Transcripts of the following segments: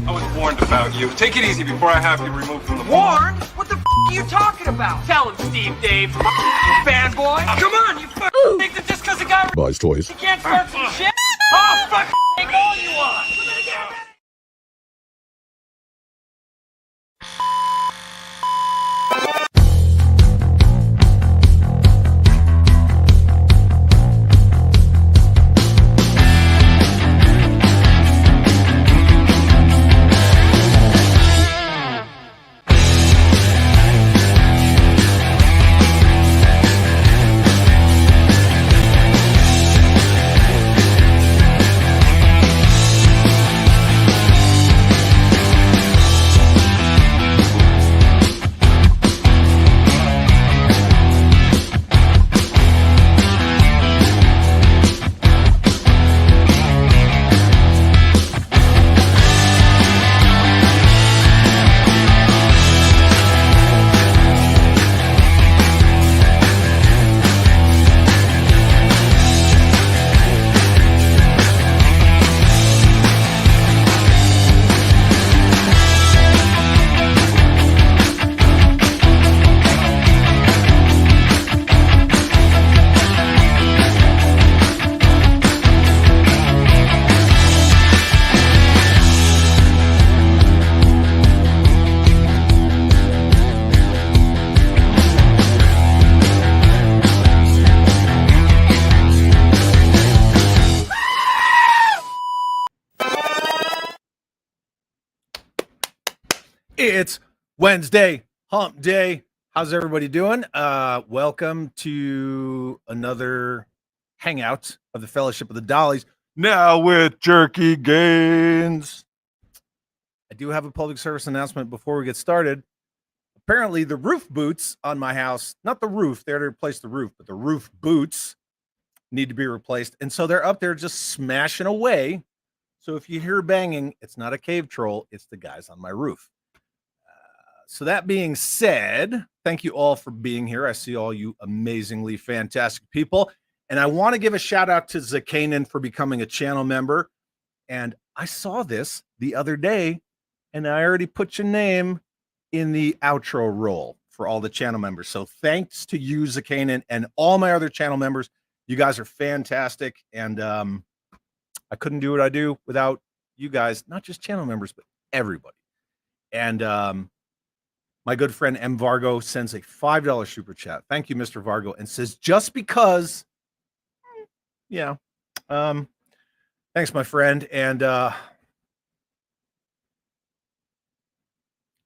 I was warned about you. Take it easy before I have you removed from the Warned? What the f are you talking about? Tell him, Steve Dave. Fanboy. Come on, you think that just because a guy buys toys. he can't start some shit? Oh, fuck, take all you want. It's Wednesday, hump day. How's everybody doing? Welcome to another hangout of the Fellowship of the Dollies. Now with JERKY-GAINS. I do have a public service announcement before we get started. Apparently the roof boots on my house, not the roof, they're to replace the roof, but the roof boots need to be replaced. And so they're up there just smashing away. So if you hear banging, it's not a cave troll, it's the guys on my roof. So that being said, thank you all for being here. I see all you amazingly fantastic people. And I want to give a shout out to Zakanen for becoming a channel member. And I saw this the other day, and I already put your name in the outro role for all the channel members. So thanks to you, Zakanen, and all my other channel members. You guys are fantastic. And I couldn't do what I do without you guys, not just channel members, but everybody. And my good friend M. Vargo sends a $5 super chat. Thank you, Mr. Vargo, and says, just because, yeah. Thanks, my friend. And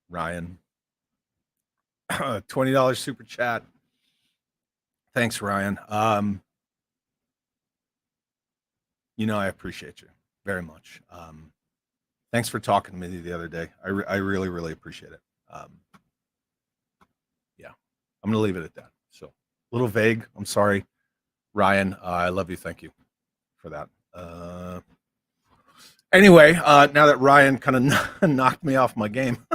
Ryan, $20 super chat. Thanks, Ryan. You know, I appreciate you very much. Thanks for talking to me the other day. I really, really appreciate it. Yeah, I'm going to leave it at that. So a little vague. I'm sorry, Ryan. I love you. Thank you for that. Anyway, now that Ryan kind of knocked me off my game,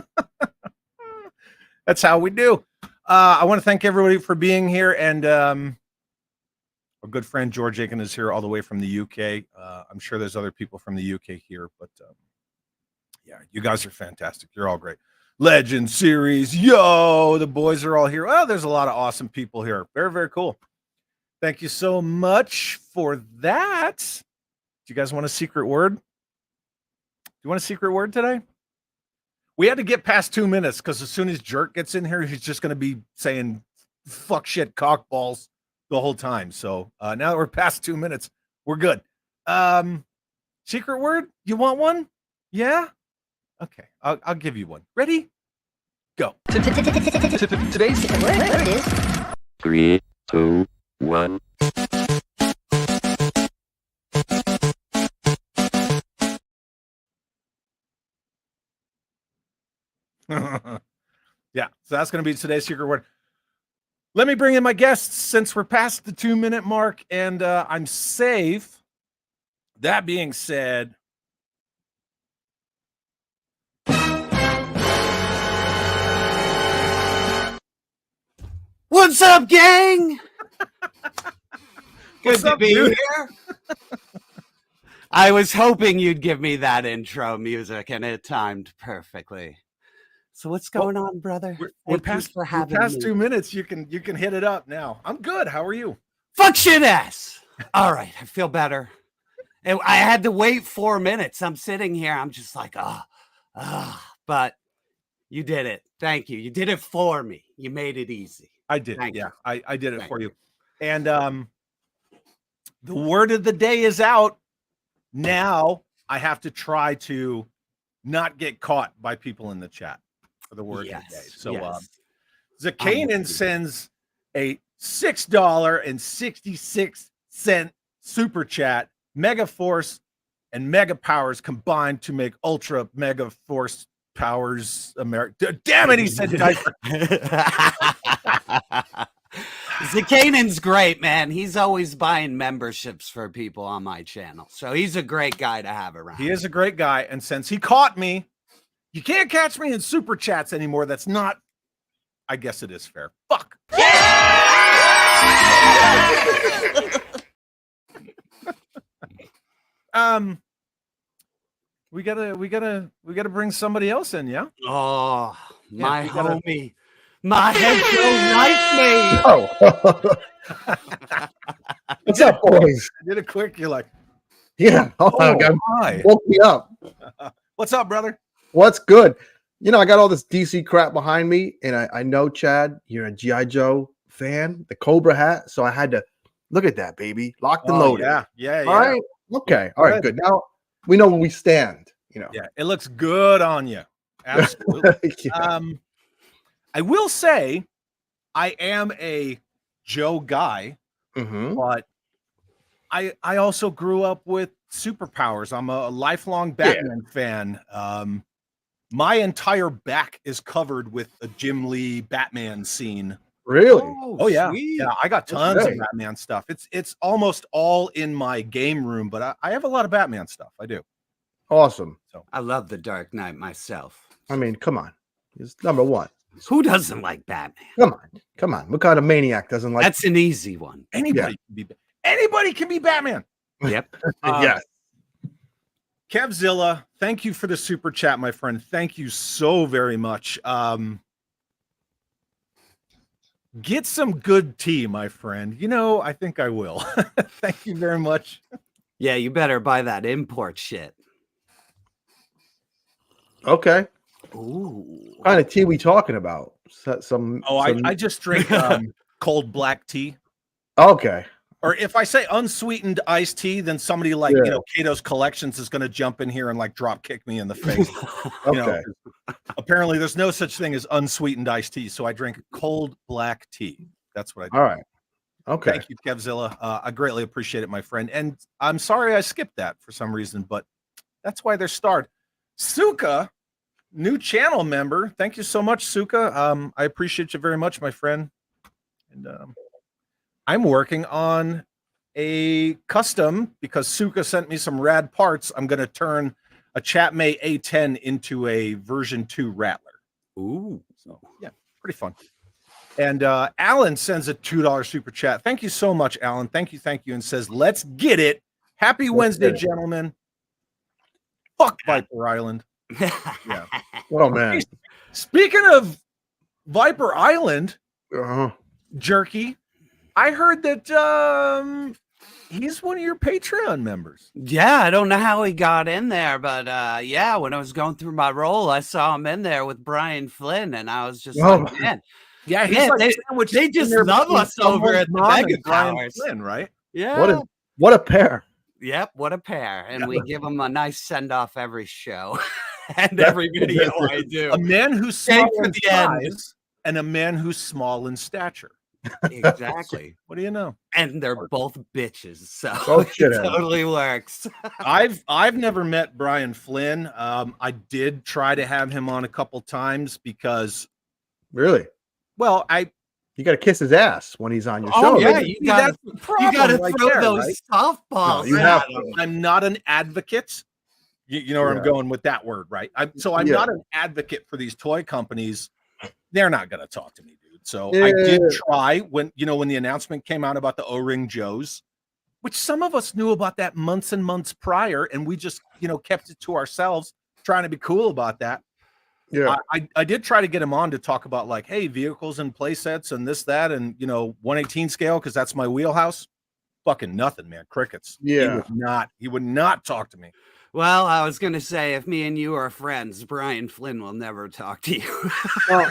that's how we do. I want to thank everybody for being here. And our good friend George Aiken is here all the way from the UK. I'm sure there's other people from the UK here, but yeah, you guys are fantastic. You're all great. Legend series, yo, the boys are all here. Well, there's a lot of awesome people here. Very, very cool. Thank you so much for that. Do you guys want a secret word? Do you want a secret word today? We had to get past 2 minutes because as soon as Jerk gets in here, he's just going to be saying fuck shit cockballs the whole time. So now that we're past 2 minutes, we're good. Secret word? You want one? Yeah? Okay, I'll give you one. Ready? Go. Today's word is 3, 2, 1. Yeah, so that's going to be today's secret word. Let me bring in my guests since we're past the 2 minute mark and I'm safe. That being said, what's up, gang? Good What's to up, be dude? here. I was hoping you'd give me that intro music, and it timed perfectly. So what's going on, brother? We're past 2 minutes. You can hit it up now. I'm good. How are you? Fuck shit ass. All right, I feel better. And I had to wait 4 minutes. I'm sitting here. I'm just like, but you did it. Thank you. You did it for me. You made it easy. I did. Thank yeah, you. I did it Thank for you. And the word of the day is out. Now I have to try to not get caught by people in the chat for the word of the day. So Zakanen sends a $6.66 super chat. Mega Force and Mega Powers combined to make Ultra Mega Force Powers America. Damn it, he said diaper. Zakanen's great, man. He's always buying memberships for people on my channel. So he's a great guy to have around. He is a great guy. And since he caught me, you can't catch me in super chats anymore. That's not, I guess it is fair. Fuck. We gotta bring somebody else in, yeah? Oh, Yeah, my we gotta- homie. My head don't like me. Oh, what's up, boys? I did it quick. You're like, Yeah, hi. woke me up. What's up, brother? What's good? You know, I got all this DC crap behind me, and I know, Chad, you're a G.I. Joe fan, the Cobra hat, so I had to look at that, baby. Locked and loaded. Yeah. All right. Okay. All right. Good. Now we know where we stand. You know. Yeah, it looks good on you. Absolutely. Yeah. I will say I am a Joe guy, Mhm. but I also grew up with superpowers. I'm a lifelong Batman fan. My entire back is covered with a Jim Lee Batman scene. Really? Oh yeah, sweet. yeah. I got That's tons of great. Batman stuff. It's almost all in my game room, but I have a lot of Batman stuff. I do. Awesome. I love the Dark Knight myself. I mean, come on. It's number one. Who doesn't like Batman? Come on. What kind of maniac doesn't like? That's an easy one. Anybody can be Batman. Yep. Yes. Kevzilla, thank you for the super chat, my friend. Thank you so very much. Get some good tea, my friend. You know, I think I will. Thank you very much. Yeah, you better buy that import shit. Okay. Ooh. What kind of tea we talking about? I just drink cold black tea. Okay. Or if I say unsweetened iced tea, then somebody like, Kato's Collections is going to jump in here and like drop kick me in the face. Okay. Apparently there's no such thing as unsweetened iced tea. So I drink cold black tea. That's what I do. All right. Okay. Thank you, Kevzilla. I greatly appreciate it, my friend. And I'm sorry I skipped that for some reason, but that's why they're starred. Suka, new channel member. Thank you so much, Suka. I appreciate you very much, my friend. And I'm working on a custom because Suka sent me some rad parts. I'm going to turn a Chatmay A10 into a version 2 Rattler. Ooh. So, yeah, pretty fun. And Alan sends a $2 super chat. Thank you so much, Alan. Thank you. And says, let's get it. Happy Wednesday, gentlemen. Fuck Viper Island. Yeah. Oh, man. Speaking of Viper Island, Uh-huh. Jerky, I heard that he's one of your Patreon members. Yeah, I don't know how he got in there, but yeah, when I was going through my role, I saw him in there with Brian Flynn, and I was just like, man, Yeah, he's man, like they just love us over at the Mega Brian Towers. Flynn, right? Yeah. What a pair. Yep, what a pair. And we give him a nice send-off every show and every video I do. A man who's Stay small for in the end. size and a man who's small in stature. Exactly. What do you know? And they're both bitches, so Both it shitheads. totally works. I've never met Brian Flynn. I did try to have him on a couple times because, Really? well, You got to kiss his ass when he's on your Oh, show. yeah, right? you see, gotta- that's the problem You got to right throw there, those right? softballs. No, you at have him. to. I'm not an advocate. You know where Yeah. I'm going with that word, right? I'm Yeah. not an advocate for these toy companies. They're not going to talk to me, dude. So Yeah. I did try when the announcement came out about the O-Ring Joes. which some of us knew about that months and months prior, and we just, kept it to ourselves, trying to be cool about that. Yeah. I did try to get him on to talk about like, hey, vehicles and play sets and this, that, and 1/18 scale, because that's my wheelhouse. Fucking nothing, man. Crickets. Yeah. He would not talk to me. Well, I was going to say, if me and you are friends, Brian Flynn will never talk to you. Well,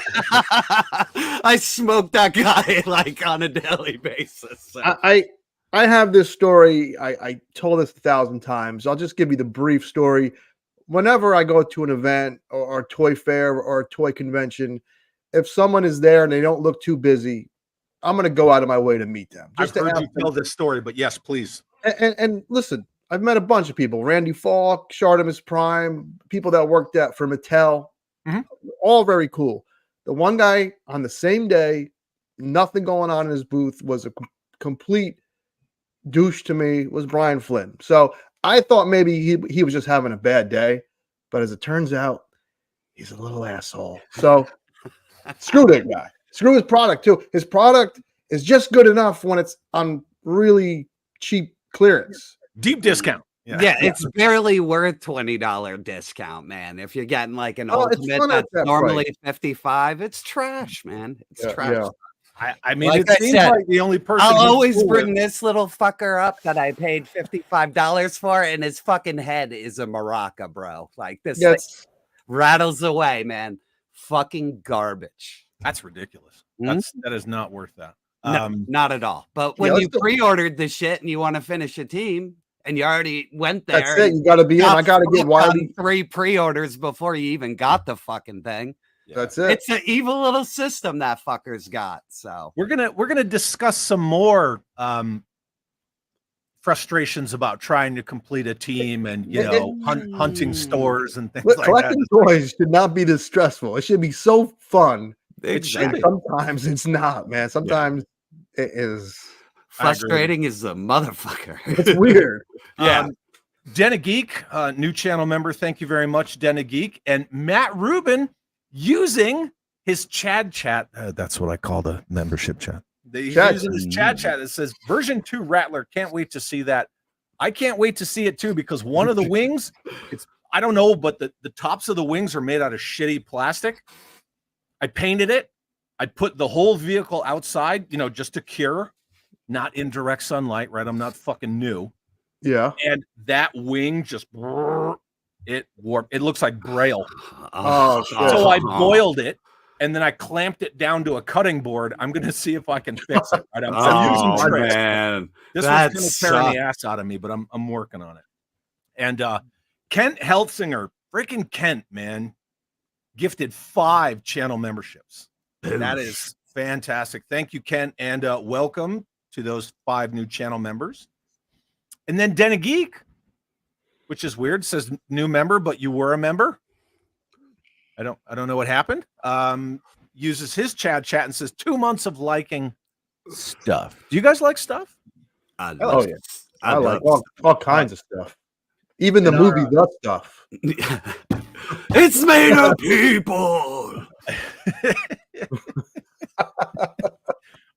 I smoke that guy like on a daily basis. So. I have this story. I told this 1,000 times. I'll just give you the brief story. Whenever I go to an event or a toy fair or a toy convention, if someone is there and they don't look too busy, I'm going to go out of my way to meet them. I've heard you tell this story, but yes, please. And listen, I've met a bunch of people: Randy Falk, Shartimus Prime, people that worked for Mattel, all very cool. The one guy on the same day, nothing going on in his booth, was a complete douche to me, was Brian Flynn. So I thought maybe he was just having a bad day, but as it turns out, he's a little asshole. So screw that guy. Screw his product too. His product is just good enough when it's on really cheap clearance. Deep discount. Yeah, it's barely worth $20 discount, man. If you're getting like an ultimate that's normally $55, it's trash, man. It's trash. Yeah. I mean, like it seems like the only person I'll always bring this little fucker up that I paid $55 for, and his fucking head is a maraca, bro. Like this thing rattles away, man. Fucking garbage. That's ridiculous. That is not worth that. No, not at all. But when you pre-ordered the shit and you want to finish a team and you already went there, that's it. You got to be in. I got to get Wiley 3 pre-orders before you even got the fucking thing. That's it. It's an evil little system that fucker's got. So we're gonna discuss some more frustrations about trying to complete a team and hunting stores and things like collecting that. Toys should not be this stressful. It should be so fun. Exactly. Sometimes it's not, man. Sometimes it is frustrating as a motherfucker. It's weird. Yeah. Denna Geek, new channel member. Thank you very much, Denna Geek. And Matt Rubin using his Chad chat. That's what I call the membership chat. He's using his Chad chat that says version 2 Rattler. Can't wait to see that. I can't wait to see it too, because one of the wings, I don't know, but the tops of the wings are made out of shitty plastic. I painted it. I put the whole vehicle outside, just to cure, not in direct sunlight, right? I'm not fucking new. Yeah. And that wing just, it warped. It looks like Braille. Oh, shit. So I boiled it, and then I clamped it down to a cutting board. I'm going to see if I can fix it. Right? I'm using tricks. Man. This one's going to tear the ass out of me, but I'm working on it. And Kent Heltzinger, freaking Kent, man, gifted 5 channel memberships. That is fantastic. Thank you, Kent, and welcome to those 5 new channel members. And then Denna Geek, which is weird, says new member, but you were a member. I don't know what happened. Uses his chat and says 2 months of liking stuff. Do you guys like stuff? I like all kinds of stuff. Even the movie The Stuff. It's made of people.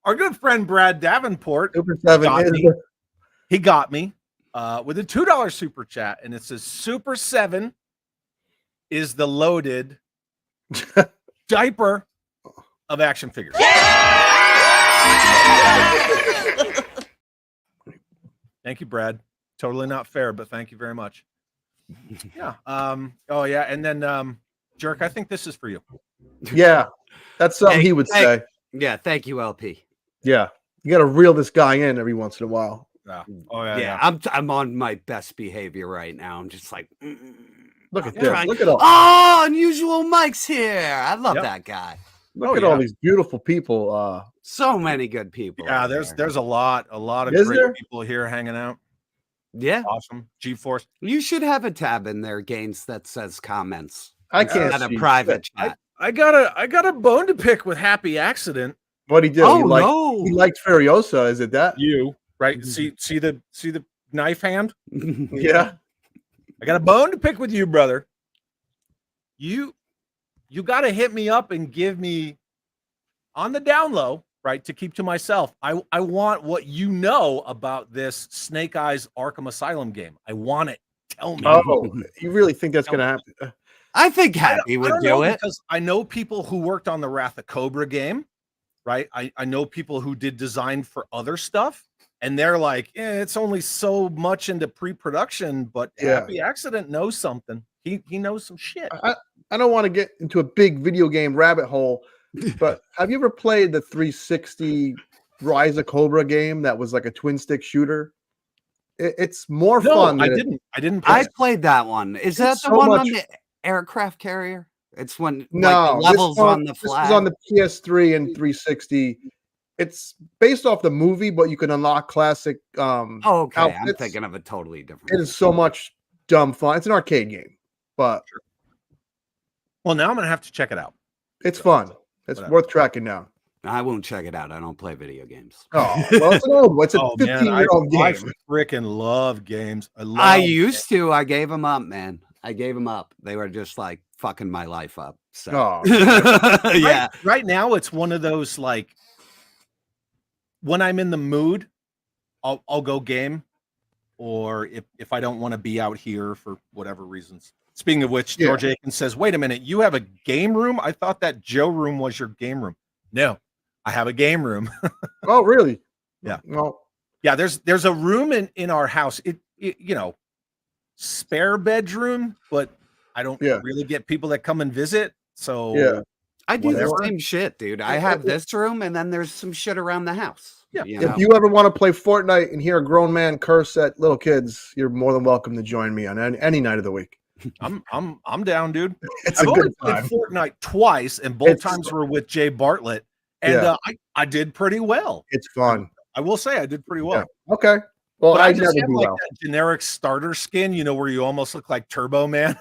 Our good friend Brad Davenport, Super7 he got me with a $2 super chat, and it says Super7 is the loaded diaper of action figures. Thank you, Brad. Totally not fair, but thank you very much. Yeah. Oh yeah, and then Jerk, I think this is for you. Yeah, that's something he would say. Yeah, thank you, LP. Yeah, you got to reel this guy in every once in a while. Yeah. Oh yeah. I'm on my best behavior right now. I'm just like, look at this. Look at all. Oh, Unusual Mike's here. I love that guy. Look at all these beautiful people. So many good people. Yeah, there's a lot of great people here hanging out. Yeah, awesome. G-Force. You should have a tab in there, Gaines, that says comments. I can't. At a private chat. I got a bone to pick with Happy Accident. What he did? Oh, he liked Furiosa. Is it that you right? See the knife hand? Yeah. I got a bone to pick with you, brother. You got to hit me up and give me on the down low. right, to keep to myself. I want what you know about this Snake Eyes Arkham Asylum game. I want it. Tell me. Oh, you really think that's going to happen? I think Happy would do it because I know people who worked on the Wrath of Cobra game, right? I know people who did design for other stuff, and they're like, it's only so much into pre-production, but Happy Accident knows something. He knows some shit. I don't want to get into a big video game rabbit hole, but have you ever played the 360 Rise of Cobra game that was like a twin stick shooter? It's more fun. I didn't play I played that one. Is that the so one much... on the aircraft carrier? It's when no, like, the levels on the flag. This is on the PS3 and 360. It's based off the movie, but you can unlock classic okay. outfits. I'm thinking of a totally different. It is so much dumb fun. It's an arcade game, but well, now I'm gonna have to check it out. It's fun. It's worth tracking down. I won't check it out. I don't play video games. Oh, well, it's an old one. It's a 15-year-old game. I freaking love games. I used to. I gave them up, man. I gave them up. They were just like fucking my life up. So yeah. Right now, it's one of those like when I'm in the mood, I'll go game, or if I don't want to be out here for whatever reasons. Speaking of which, George Aiken says, "Wait a minute, you have a game room? I thought that Joe room was your game room." No, I have a game room. Oh, really? Yeah. Well, yeah. There's a room in our house. It you know, spare bedroom, but I don't really get people that come and visit. So I do the same shit, dude. I have this room, and then there's some shit around the house. Yeah. If you ever want to play Fortnite and hear a grown man curse at little kids, you're more than welcome to join me on any night of the week. I'm down, dude. It's I've a only good played time. Fortnite twice, and both times were with Jay Bartlett, and I did pretty well. It's fun. I will say I did pretty well. Yeah. Okay. Well, but I just never have do like well. that generic starter skin, you know, where you almost look like Turbo Man.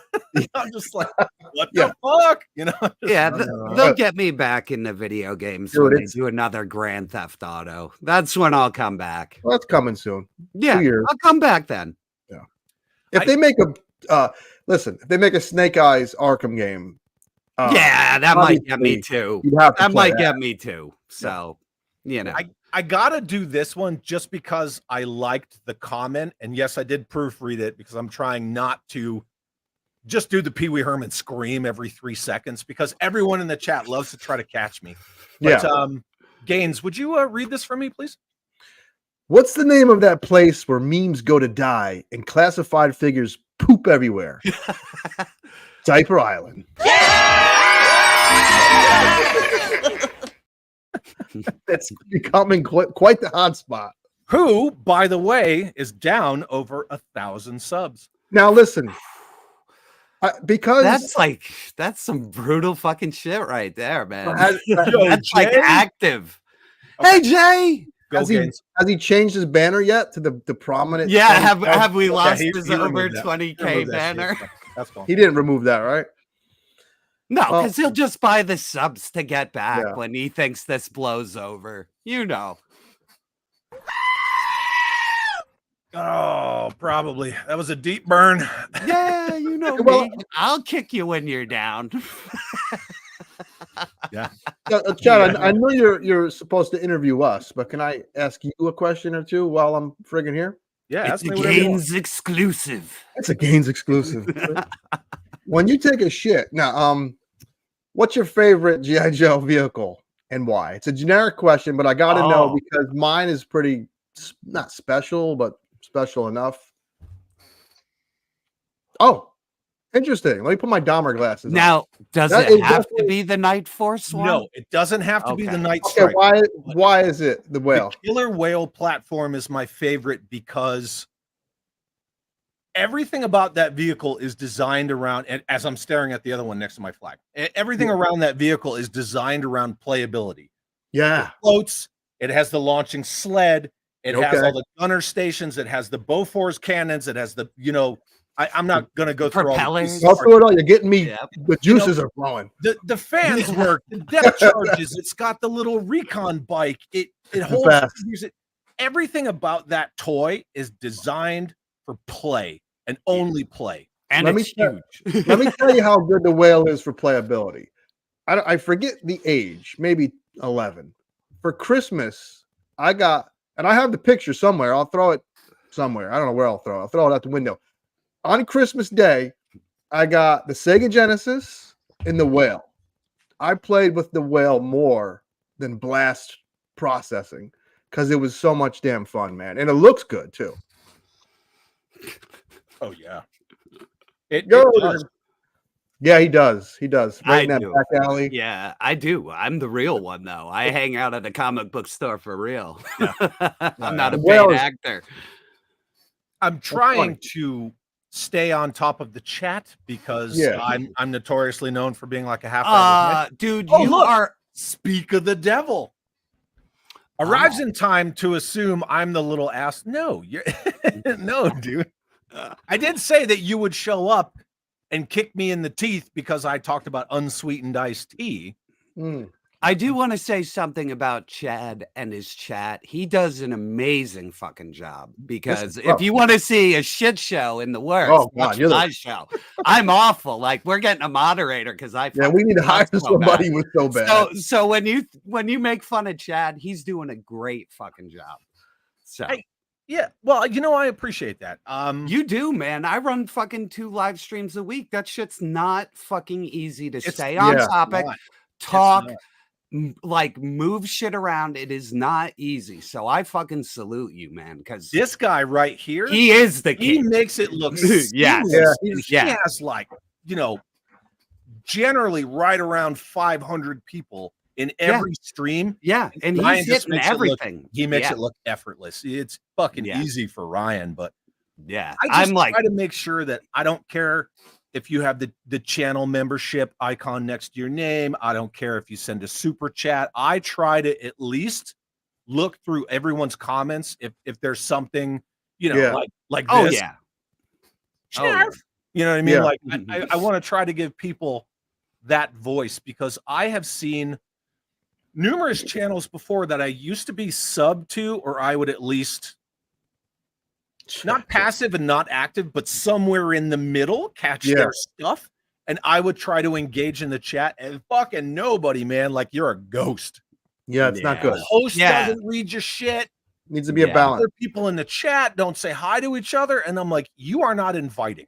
I'm just like, what the fuck? You know? Yeah, they'll get me back in the video games when they do another Grand Theft Auto. That's when I'll come back. Well, that's coming soon. Yeah, 2 years. I'll come back then. Yeah. If they make a if they make a Snake Eyes Arkham game, that might get me too. That might get me too. So, you know. I gotta do this one just because I liked the comment, and yes, I did proofread it because I'm trying not to just do the Pee Wee Herman scream every 3 seconds because everyone in the chat loves to try to catch me. But, Gaines, would you read this for me, please? What's the name of that place where memes go to die and classified figures poop everywhere? Diaper Island. That's becoming quite the hotspot. Who, by the way, is down over 1,000 subs. Now listen, because that's some brutal fucking shit right there, man. That's like active. Okay. Hey Jay, has he changed his banner yet to the prominent? Yeah, have we lost his over 20K banner? That's cool. He didn't remove that, right? No, because he'll just buy the subs to get back when he thinks this blows over. You know. Oh, probably. That was a deep burn. Yeah, you know me. I'll kick you when you're down. Yeah. Chad, I know you're supposed to interview us, but can I ask you a question or two while I'm friggin' here? Yeah, it's a Gaines exclusive. It's a Gaines exclusive. When you take a shit, now, what's your favorite G.I. Joe vehicle and why? It's a generic question, but I got to know because mine is pretty, not special, but special enough. Oh, interesting. Let me put my Dahmer glasses now, on. Does it have to be the Night Force one? No, it doesn't have to be the Night Strike. Okay, why is it the whale? The Killer Whale platform is my favorite because everything about that vehicle is designed around, and as I'm staring at the other one next to my flag, everything around that vehicle is designed around playability. Yeah. It floats, it has the launching sled, it has all the gunner stations, it has the Bofors cannons, it has the, you know, I'm not going to go through all these. You're getting me, the juices are flowing. The fans work, the depth charges, it's got the little recon bike, it holds, everything about that toy is designed for play and only play. And let it's huge. Let me tell you how good the whale is for playability. I forget the age, maybe 11. for Christmas, I got, and I have the picture somewhere. I'll throw it somewhere. I don't know where I'll throw it. I'll throw it out the window. On Christmas Day, I got the Sega Genesis and the Whale. I played with the Whale more than Blast processing because it was so much damn fun, man. And it looks good too. Oh yeah. It It does. Yeah, he does. He does. Right I in that do. back alley. Yeah, I do. I'm the real one, though. I hang out at a comic book store for real. I'm not a Well, paid actor. I'm trying to stay on top of the chat because I'm notoriously known for being like a half. Dude, Oh, you look. are. Speak of the devil. Arrives in time to assume I'm the little ass. No, you're no, dude. I did say that you would show up and kick me in the teeth because I talked about unsweetened iced tea. I do want to say something about Chad and his chat. He does an amazing fucking job because if you want to see a shit show in the works, watch my show. I'm awful. Like, we're getting a moderator because we need to hire somebody who's so bad. So when you make fun of Chad, he's doing a great fucking job. So yeah, well, I appreciate that. You do, man. I run fucking 2 live streams a week. That shit's not fucking easy to stay on topic, talk, like move shit around. It is not easy. So I fucking salute you, man, because this guy right here, he is the king. He makes it look He has like, generally right around 500 people in every stream. Yeah, and he's hitting everything. He makes it look effortless. It's fucking easy for Ryan, but I just try to make sure that I don't care if you have the channel membership icon next to your name. I don't care if you send a super chat. I try to at least look through everyone's comments if there's something, like this. You know what I mean? Like I want to try to give people that voice because I have seen numerous channels before that I used to be sub to, or I would at least not passive and not active, but somewhere in the middle, catch their stuff. And I would try to engage in the chat and fucking nobody, man, like you're a ghost. Yeah, it's not good. The host doesn't read your shit. Needs to be a balance. Other people in the chat don't say hi to each other. And I'm like, you are not inviting.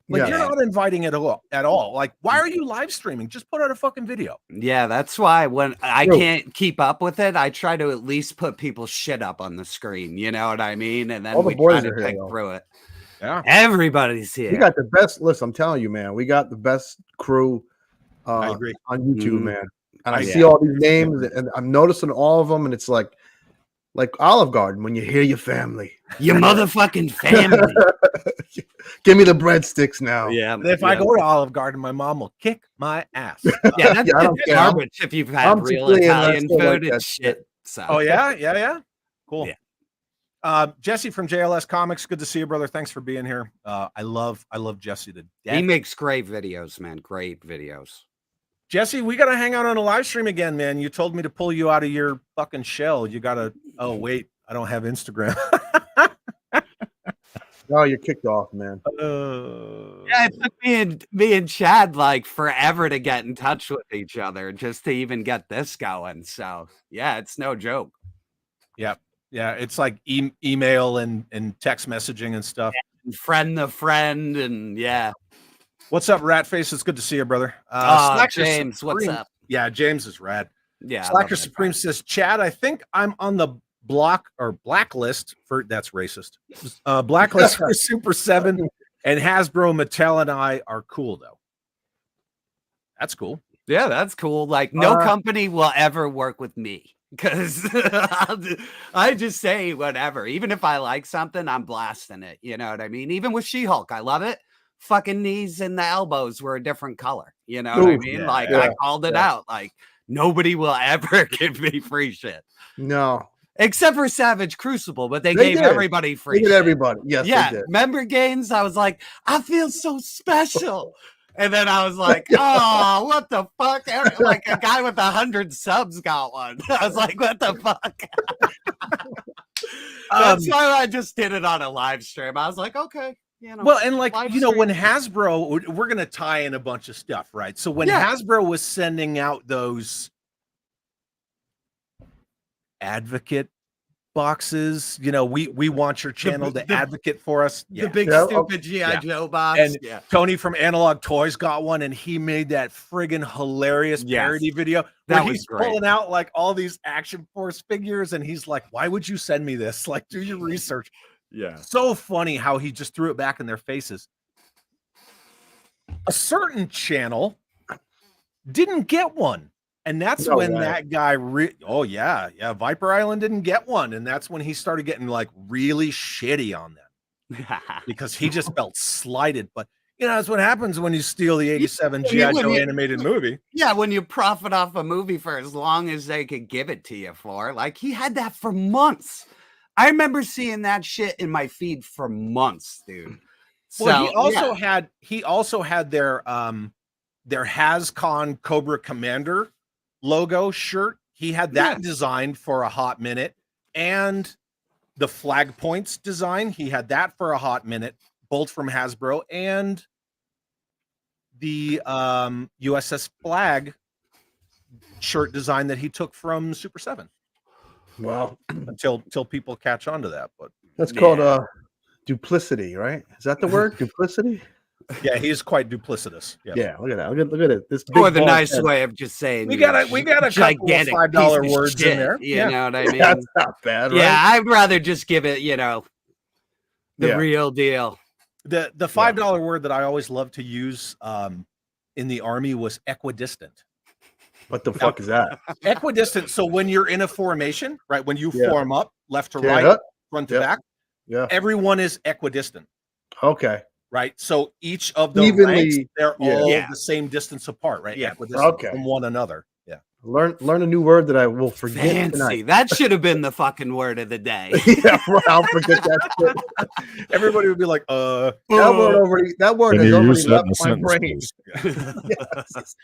Like you're not inviting at all. Like, why are you live streaming? Just put out a fucking video. Yeah, that's why when I can't keep up with it, I try to at least put people's shit up on the screen. You know what I mean? And then we try to pick through it. Yeah, everybody's here. We got the best. Listen, I'm telling you, man, we got the best crew I agree. on YouTube, man. And I see all these names, and I'm noticing all of them, and it's like Olive Garden when you hear your family, your motherfucking family. Give me the breadsticks now. Yeah. And if I go to Olive Garden, my mom will kick my ass. That's garbage. If you've had real Italian food and shit. So. Oh yeah. Cool. Yeah. Jesse from JLS Comics, good to see you, brother. Thanks for being here. I love Jesse to death. He makes great videos, man. Great videos. Jesse, we gotta hang out on a live stream again, man. You told me to pull you out of your fucking shell. You gotta. Oh wait, I don't have Instagram. Oh, you're kicked off, man. Yeah, it took me and Chad like forever to get in touch with each other just to even get this going. So yeah, it's no joke. Yeah, it's like email and text messaging and stuff. And friend the friend, and What's up, Ratface? It's good to see you, brother. James, Supreme. what's up? Yeah, James is rad. Yeah, Slacker Supreme says, Chad, I think I'm on the blacklist for that's racist. Blacklist for Super 7 and Hasbro, Mattel, and I are cool though. That's cool. Yeah, that's cool. Like no company will ever work with me because I just say whatever. Even if I like something, I'm blasting it. You know what I mean? Even with She-Hulk, I love it. Fucking knees and the elbows were a different color. You know what I mean? I called it out. Like nobody will ever give me free shit. No. Except for Savage Crucible, but they gave everybody free. They did everybody. Yes, yeah. They did. Member gains. I was like, I feel so special. And then I was like, oh, what the fuck? Like a guy with 100 subs got one. I was like, what the fuck? That's why I just did it on a live stream. I was like, okay. Well, and like, when Hasbro, we're going to tie in a bunch of stuff, right? So when Hasbro was sending out those advocate boxes. You know, we want your channel to advocate for us. The big stupid G.I. Joe box. And Tony from Analog Toys got one, and he made that friggin' hilarious parody video where he's pulling out like all these Action Force figures, and he's like, "Why would you send me this? Like, do your research." Yeah. So funny how he just threw it back in their faces. A certain channel didn't get one. And that's when that guy, Viper Island didn't get one. And that's when he started getting like really shitty on them because he just felt slighted. But, you know, that's what happens when you steal the 87 G.I. Joe animated movie. Yeah, when you profit off a movie for as long as they could give it to you for. Like, he had that for months. I remember seeing that shit in my feed for months, dude. Well, he also had their HasCon Cobra Commander logo shirt. He had that designed for a hot minute, and the flag points design, he had that for a hot minute, both from Hasbro, and the USS Flag shirt design that he took from Super7. Wow. Until people catch on to that. But that's called duplicity, right? Is that the word? Duplicity? Yeah, he's quite duplicitous. Yes. Yeah, look at that. Look at it. This or the nice way of just saying we got a couple of $5 words in there. You know what I mean? That's not bad, right? Yeah, I'd rather just give it, you know, the real deal. The $5 word that I always loved to use in the Army was equidistant. What the fuck is that? Equidistant. So when you're in a formation, right? When you form up left to right, front to back, everyone is equidistant. Okay. Right. So each of the ranks, they're all the same distance apart, right? Yeah. Equidistant from one another. Yeah. Learn a new word that I will forget. Fancy. Tonight. That should have been the fucking word of the day. Yeah, I'll forget that shit. Everybody would be like, that word has already left my brain. Yes.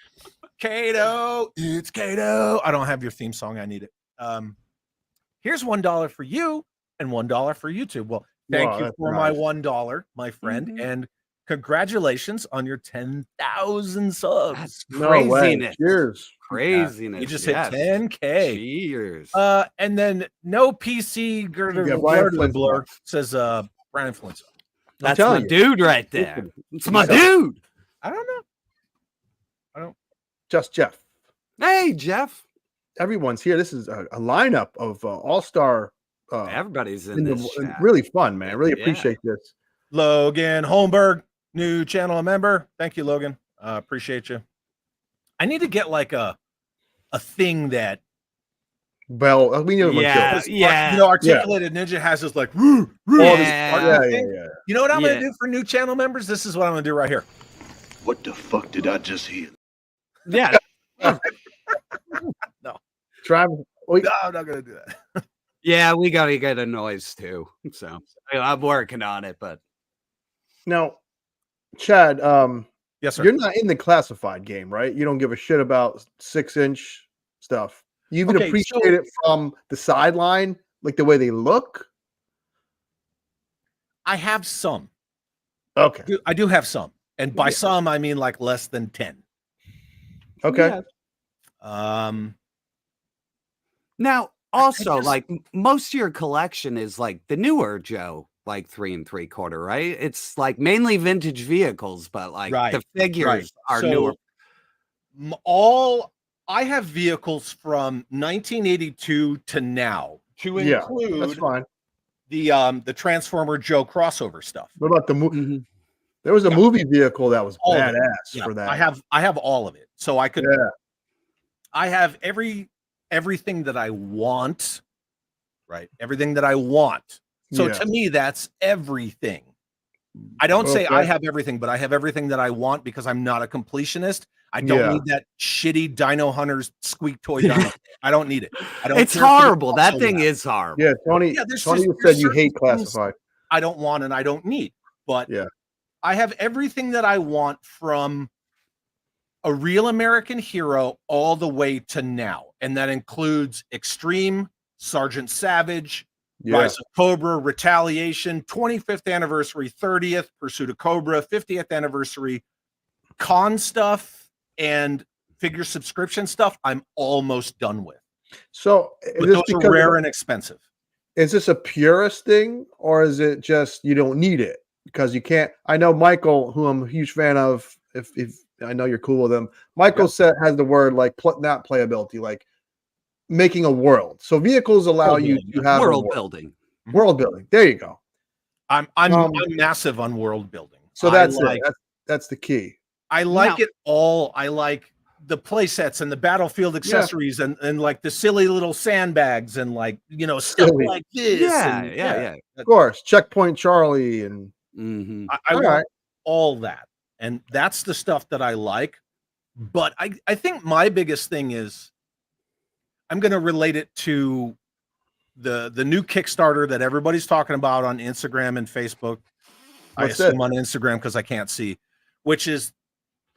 Kato, it's Kato. I don't have your theme song. I need it. Here's $1 for you and $1 for YouTube. Well, thank you for my $1, my friend, and congratulations on your 10,000 subs. That's craziness. Cheers. Craziness. You just hit 10K. Cheers. And then no PC blur says Brian Influencer. That's my dude right there. It's my dude. I don't know. Just Jeff. Hey, Jeff. Everyone's here. This is a lineup of all-star. Everybody's in this. Really fun, man. I really appreciate this. Logan Holmberg, new channel member. Thank you, Logan. Appreciate you. I need to get like a thing that. Well, we know. You know, Articulated Ninja has this like. You know what I'm gonna do for new channel members? This is what I'm gonna do right here. What the fuck did I just hear? Yeah. No. Travis. No, I'm not gonna do that. Yeah, we gotta get a noise too. So I'm working on it, but now, Chad, yes, sir. You're not in the classified game, right? You don't give a shit about 6-inch stuff. You even appreciate it from the sideline, like the way they look. I have some. Okay. I do have some. And by some I mean like less than 10. Okay. Now also like most of your collection is like the newer Joe, like 3 3/4, right? It's like mainly vintage vehicles, but like the figures are newer. I have vehicles from 1982 to now to include that's fine. The Transformer Joe crossover stuff. What about the movie? There was a movie vehicle that was badass for that. I have all of it. So I could I have everything that I want, right? Everything that I want. So to me, that's everything. I don't say I have everything, but I have everything that I want because I'm not a completionist. I don't need that shitty Dino Hunters squeak toy dino. I don't need it. It's horrible. That thing is horrible. Yeah, Tony said you hate classified. I don't want and I don't need. But I have everything that I want from a real American hero all the way to now. And that includes Extreme, Sergeant Savage, Rise of Cobra, Retaliation, 25th anniversary, 30th, Pursuit of Cobra, 50th anniversary, con stuff, and figure subscription stuff I'm almost done with. So But those are rare and expensive. is this a purist thing, or is it just you don't need it because you can't? I know Michael, who I'm a huge fan of. If I know you're cool with him, Michael said has the word like not playability, like making a world. So vehicles allow you to have world building. World building. There you go. I'm massive on world building. So that's it. That's the key. I like it all. I like the play sets and the battlefield accessories and like the silly little sandbags and like, you know, stuff like this. Yeah. Of course. Checkpoint Charlie and I want all that. And that's the stuff that I like. But I think my biggest thing is I'm going to relate it to the new Kickstarter that everybody's talking about on Instagram and Facebook. I assume on Instagram because I can't see, which is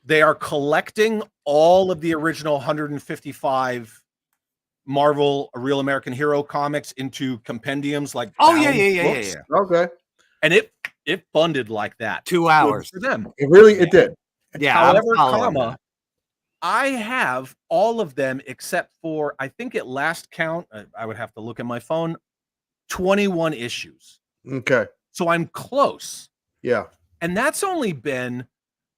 they are collecting all of the original 155 Marvel A Real American Hero comics into compendiums like yeah. Okay. And it funded like that. 2 hours for them. It did. Yeah. However, I have all of them except for, I think at last count, I would have to look at my phone, 21 issues. Okay. So I'm close. Yeah. And that's only been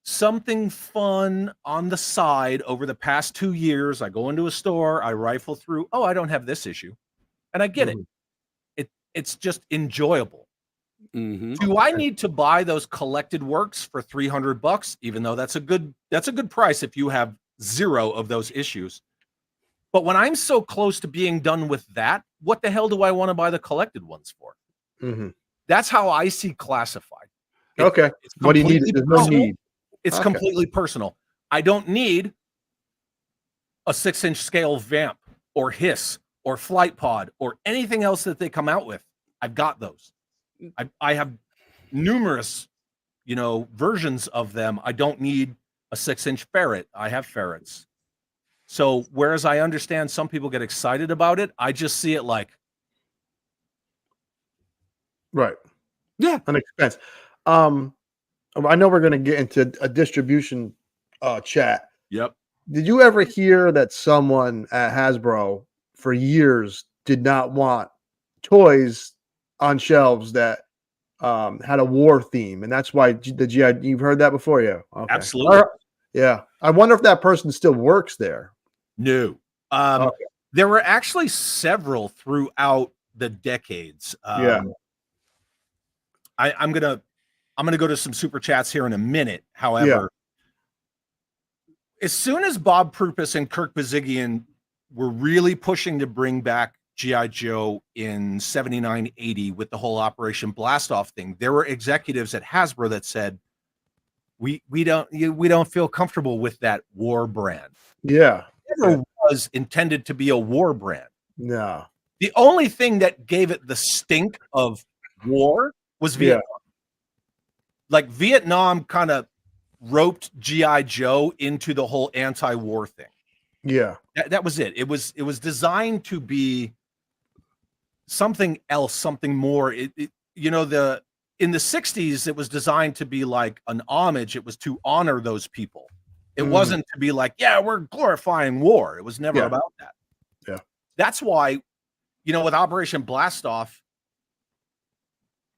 something fun on the side over the past 2 years. I go into a store, I rifle through, oh, I don't have this issue. And I get it. It's just enjoyable. Do I need to buy those collected works for $300? Even though that's a good price if you have 0 of those issues. But when I'm so close to being done with that, what the hell do I want to buy the collected ones for? That's how I see Classified. Okay. What do you need? There's no need. It's completely personal. I don't need a 6-inch scale vamp or hiss or flight pod or anything else that they come out with. I've got those. I have numerous, versions of them. I don't need a 6-inch ferret. I have ferrets. So whereas I understand some people get excited about it, I just see it like. Right. Yeah. An expense. I know we're going to get into a distribution chat. Yep. Did you ever hear that someone at Hasbro for years did not want toys on shelves that had a war theme, and that's why the GI? You've heard that before, yeah? Okay. Absolutely. Yeah. I wonder if that person still works there. No. There were actually several throughout the decades. I'm gonna go to some super chats here in a minute. However, as soon as Bob Prupis and Kirk Bazigian were really pushing to bring back G.I. Joe in 79, 80 with the whole Operation Blastoff thing, there were executives at Hasbro that said, we don't feel comfortable with that war brand. Yeah. It never was intended to be a war brand. No. The only thing that gave it the stink of war was Vietnam. Like Vietnam kind of roped G.I. Joe into the whole anti-war thing. Yeah. That was it. It was designed to be something else, something more. In the 60s, it was designed to be like an homage. It was to honor those people. It wasn't to be like, yeah, we're glorifying war. It was never about that. Yeah. That's why, with Operation Blastoff,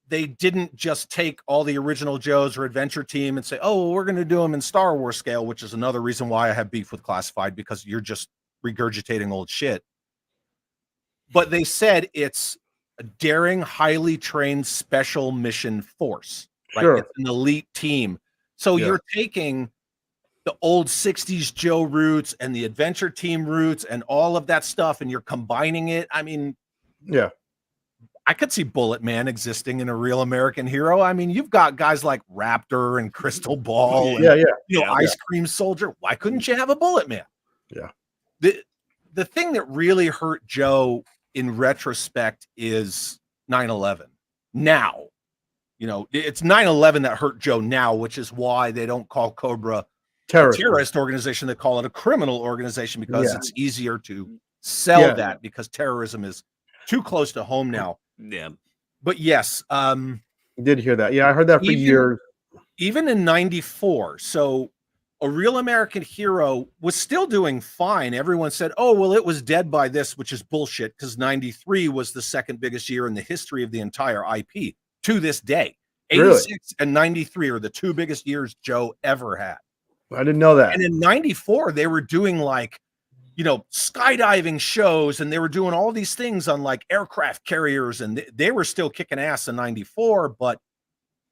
they didn't just take all the original Joes or Adventure Team and say, oh, we're going to do them in Star Wars scale, which is another reason why I have beef with Classified, because you're just regurgitating old shit. But they said it's a daring, highly trained special mission force. Right? Sure. It's an elite team. So you're taking the old 60s Joe roots and the Adventure Team roots and all of that stuff, and you're combining it. I mean, I could see Bullet Man existing in A Real American Hero. I mean, you've got guys like Raptor and Crystal Ball and Ice Cream Soldier. Why couldn't you have a Bullet Man? Yeah. The thing that really hurt Joe in retrospect is 9/11. Now, it's 9/11 that hurt Joe now, which is why they don't call Cobra a terrorist organization. They call it a criminal organization because it's easier to sell that, because terrorism is too close to home now. Yeah. But yes, did hear that. Yeah, I heard that for years. Even in 94. So A Real American Hero was still doing fine. Everyone said, oh, well, it was dead by this, which is bullshit, because 93 was the second biggest year in the history of the entire IP to this day. 86 Really? and 93 are the two biggest years Joe ever had. I didn't know that. And in 94, they were doing like, skydiving shows, and they were doing all these things on like aircraft carriers, and they were still kicking ass in 94, but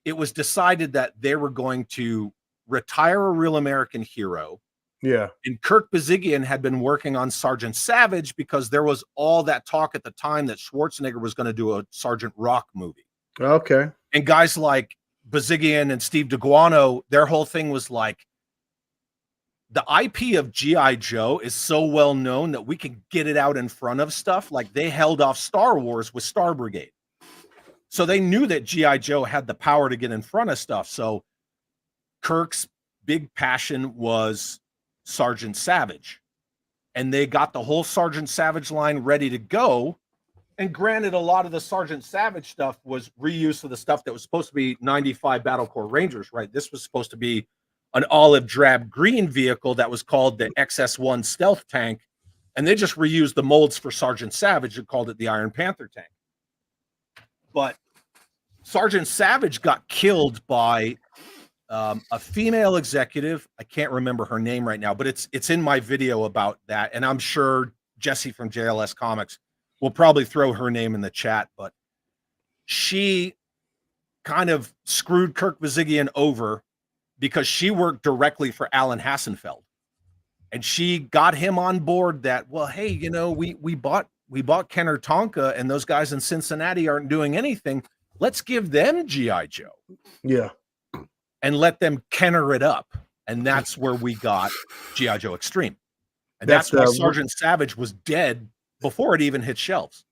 it was decided that they were going to retire A Real American Hero. Yeah. And Kirk Bazigian had been working on Sergeant Savage because there was all that talk at the time that Schwarzenegger was going to do a Sergeant Rock movie. Okay. And guys like Bazigian and Steve DeGuano, their whole thing was like, the IP of G.I. Joe is so well known that we can get it out in front of stuff. Like they held off Star Wars with Star Brigade. So they knew that G.I. Joe had the power to get in front of stuff. So Kirk's big passion was Sergeant Savage. And they got the whole Sergeant Savage line ready to go. And granted, a lot of the Sergeant Savage stuff was reuse of the stuff that was supposed to be 95 Battle Corps Rangers, right? This was supposed to be an olive drab green vehicle that was called the XS-1 stealth tank. And they just reused the molds for Sergeant Savage and called it the Iron Panther tank. But Sergeant Savage got killed by a female executive. I can't remember her name right now, but it's in my video about that. And I'm sure Jesse from JLS Comics will probably throw her name in the chat, but she kind of screwed Kirk Bazigian over because she worked directly for Alan Hassenfeld. And she got him on board that, well, hey, we bought Kenner Tonka, and those guys in Cincinnati aren't doing anything. Let's give them G.I. Joe. Yeah. And let them Kenner it up. And that's where we got G.I. Joe Extreme. And that's why Sergeant Savage was dead before it even hit shelves.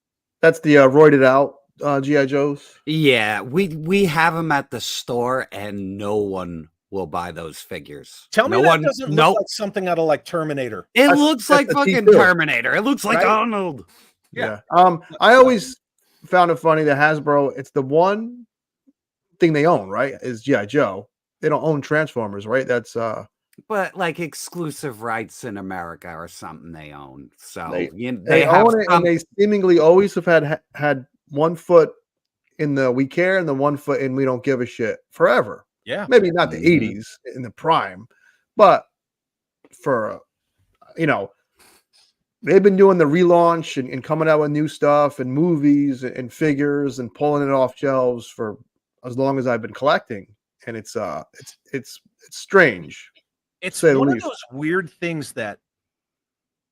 That's the roided out G.I. Joes. Yeah, we have them at the store, and no one will buy those figures. Tell me that doesn't look like something out of like Terminator. It looks like fucking Terminator. It looks like Arnold. Yeah. I always found it funny that Hasbro, it's the one thing they own, right? Is G.I. Joe. They don't own Transformers, right? That's but like exclusive rights in America or something they own. So they own it, and they seemingly always have had one foot in the we care and the one foot in we don't give a shit forever. Yeah. Maybe not the 80s in the prime, but for they've been doing the relaunch and coming out with new stuff and movies and figures and pulling it off shelves for as long as I've been collecting. And it's strange. It's one of those weird things that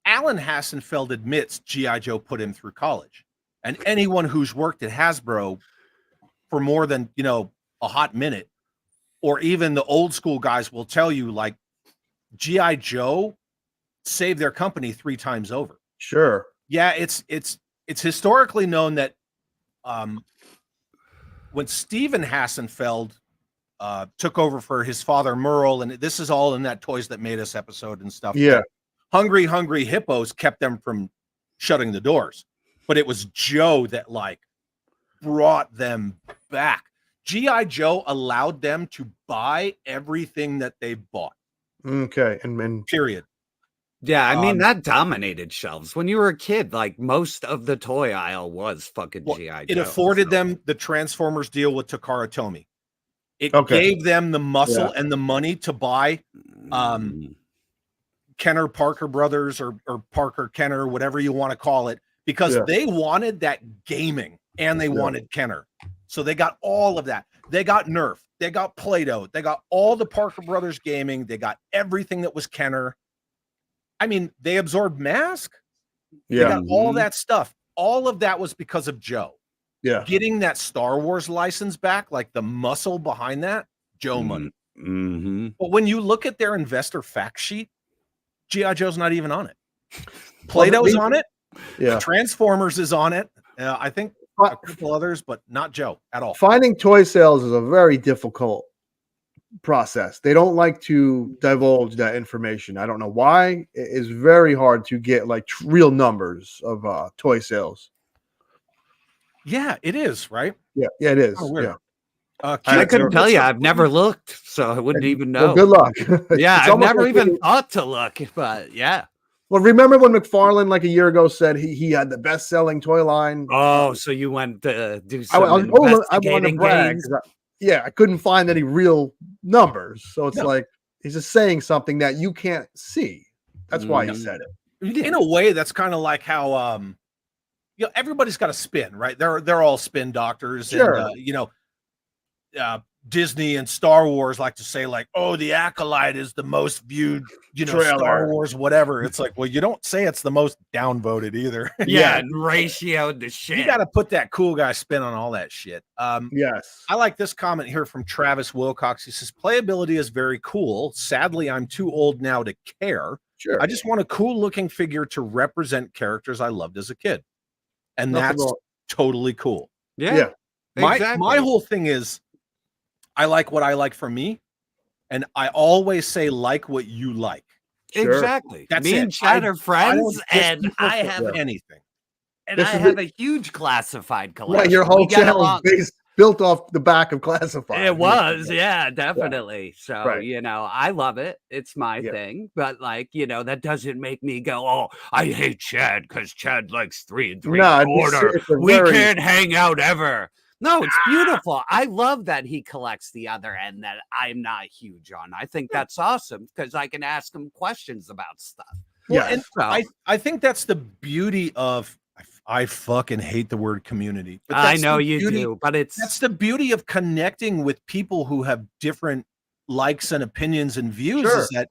Alan Hassenfeld admits G.I. Joe put him through college. And anyone who's worked at Hasbro for more than, a hot minute, or even the old school guys will tell you, like, G.I. Joe saved their company 3 times over. Sure. Yeah, it's historically known that when Steven Hassenfeld took over for his father Merle, and this is all in that Toys That Made Us episode and stuff. Yeah. Hungry Hippos kept them from shutting the doors, but it was Joe that like brought them back. G.I. Joe allowed them to buy everything that they bought. Okay. And period. Yeah, I mean, that dominated shelves. When you were a kid, like most of the toy aisle was fucking G.I. Joe. It afforded them the Transformers deal with Takara Tomy. It gave them the muscle and the money to buy Kenner Parker Brothers or Parker Kenner, whatever you want to call it, because they wanted that gaming and they wanted Kenner. So they got all of that. They got Nerf. They got Play-Doh. They got all the Parker Brothers gaming. They got everything that was Kenner. I mean, they absorbed Mask. They got all that stuff. All of that was because of Joe. Yeah. Getting that Star Wars license back, like the muscle behind that, Joe money. But when you look at their investor fact sheet, G.I. Joe's not even on it. Play-Doh's on it. Yeah. Transformers is on it. I think a couple others, but not Joe at all. Finding toy sales is a very difficult process. They don't like to divulge that information. I don't know why. It is very hard to get like real numbers of toy sales. Yeah, it is, right? Yeah, it is. Oh, yeah. I couldn't tell you. I've never looked, so I wouldn't even know. Well, good luck. Yeah, It's I've almost never like even thought to look, but yeah. Well, remember when McFarlane like a year ago said he had the best selling toy line? Oh, so you went to do I some wanted to investigating brag. gains? Yeah, I couldn't find any real numbers, so it's No. like he's just saying something that you can't see. That's why he said it. In a way, that's kind of like how everybody's got a spin, right? They're all spin doctors, Sure. and Disney and Star Wars like to say like, oh, the Acolyte is the most viewed, Star Trailer. Wars, whatever. It's like, well, you don't say it's the most downvoted either. Yeah, and ratioed to shit. You got to put that cool guy spin on all that shit. Yes. I like this comment here from Travis Wilcox. He says, playability is very cool. Sadly, I'm too old now to care. Sure. I just want a cool looking figure to represent characters I loved as a kid. And Nothing that's wrong. totally cool. Yeah, exactly. My whole thing is I like what I like for me. And I always say, like what you like. Sure. Exactly. That's Me it. and Chad are friends, I don't and diss I people have for anything. and This I is have a huge classified collection. Right, your whole We get channel along- is built off the back of classified. It was, yeah, definitely. So, Right. I love it. It's my thing. But that doesn't make me go, oh, I hate Chad because Chad likes 3 3/4. it's a We very- can't hang out ever. No, it's beautiful. I love that he collects the other end that I'm not huge on. I think that's awesome because I can ask him questions about stuff. Well, Yeah. and I think that's the beauty of I fucking hate the word community. But I that's know the you beauty- do, but That's the beauty of connecting with people who have different likes and opinions and views Sure. is that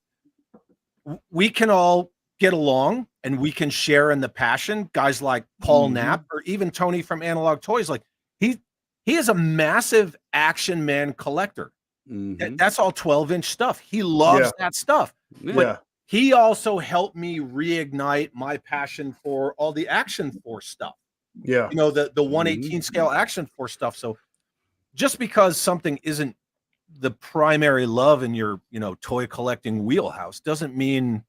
we can all get along and we can share in the passion. Guys like Paul Knapp or even Tony from Analog Toys, like he is a massive Action Man collector. That's all 12-inch stuff. He loves that stuff. Yeah. He also helped me reignite my passion for all the Action Force stuff. Yeah. The 1/18 scale Action Force stuff. So just because something isn't the primary love in your, toy collecting wheelhouse doesn't mean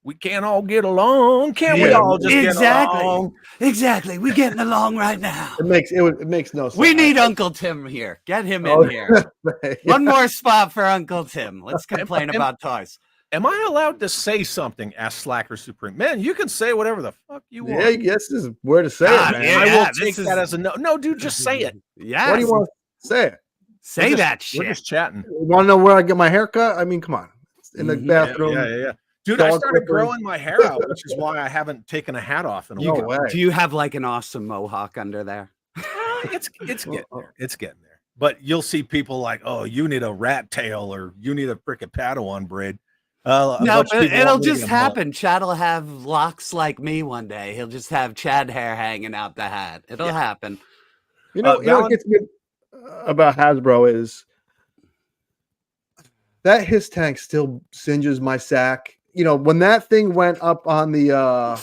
we can't all get along. Can't we all just get along? Exactly. We're getting along right now. It makes no sense. We need Uncle Tim here. Get him in Oh, here. yeah. One more spot for Uncle Tim. Let's complain about toys. Am I allowed to say something? Asked Slacker Supreme. Man, you can say whatever the fuck you want. Yeah, I guess this is where to say God, it, man. yeah. I will this take that as a no. No, dude, just say it. Yeah. What do you want to say it? Say We're that We're shit. just chatting. You want to know where I get my haircut? I mean, come on. It's in the bathroom. Yeah. Dude, I Dog started clippers. growing my hair out, which is why I haven't taken a hat off in a No while. way. Do you have like an awesome mohawk under there? It's getting there. It's getting there. But you'll see people like, oh, you need a rat tail or you need a frickin' Padawan braid. No, but it'll just happen. Chad will have locks like me one day. He'll just have Chad hair hanging out the hat. It'll happen. You know what gets me about Hasbro is that his tank still singes my sack. When that thing went up on the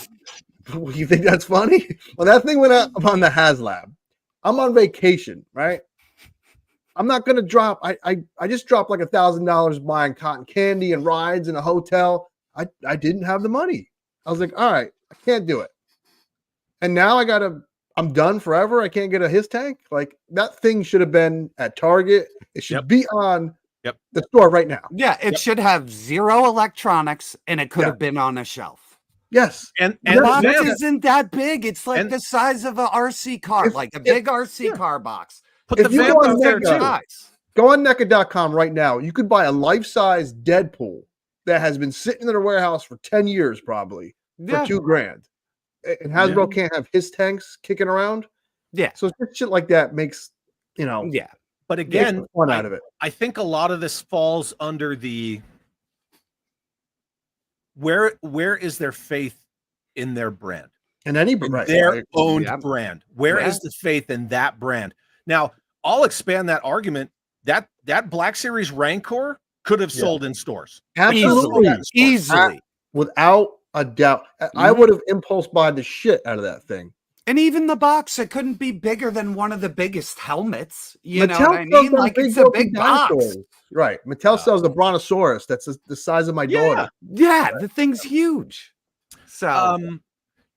you think that's funny? When that thing went up on the Haslab, I'm on vacation, right? I'm not gonna drop. I just dropped like $1,000 buying cotton candy and rides in a hotel. I didn't have the money. I was like, all right, I can't do it. And now I'm done forever. I can't get a his tank. Like that thing should have been at Target. It should be on the store right now. Yeah, it should have 0 electronics and it could have been on a shelf. Yes. And The box then- isn't that big. It's like and- the size of a RC car, like a big RC car box. put if the you vamp go on out there NECA, too. Nice. Go on NECA.com right now. You could buy a life-size Deadpool that has been sitting in a warehouse for 10 years, probably for Yeah. $2,000. And Hasbro can't have his tanks kicking around. Yeah. So shit like that makes, Yeah. But makes again, fun out of it. I think a lot of this falls under the where is their faith in their brand? And any In right, their right. owned Yeah. brand. Where is the faith in that brand? Now, I'll expand that argument. That Black Series Rancor could have sold in stores. Absolutely. Easily. Without a doubt. I would have impulse bought the shit out of that thing. And even the box, it couldn't be bigger than one of the biggest helmets. You know Mattel what I sells mean? them Like it's a broken big box. dinosaurs. Right. Mattel sells the Brontosaurus. That's the size of my daughter. Yeah, the thing's huge. So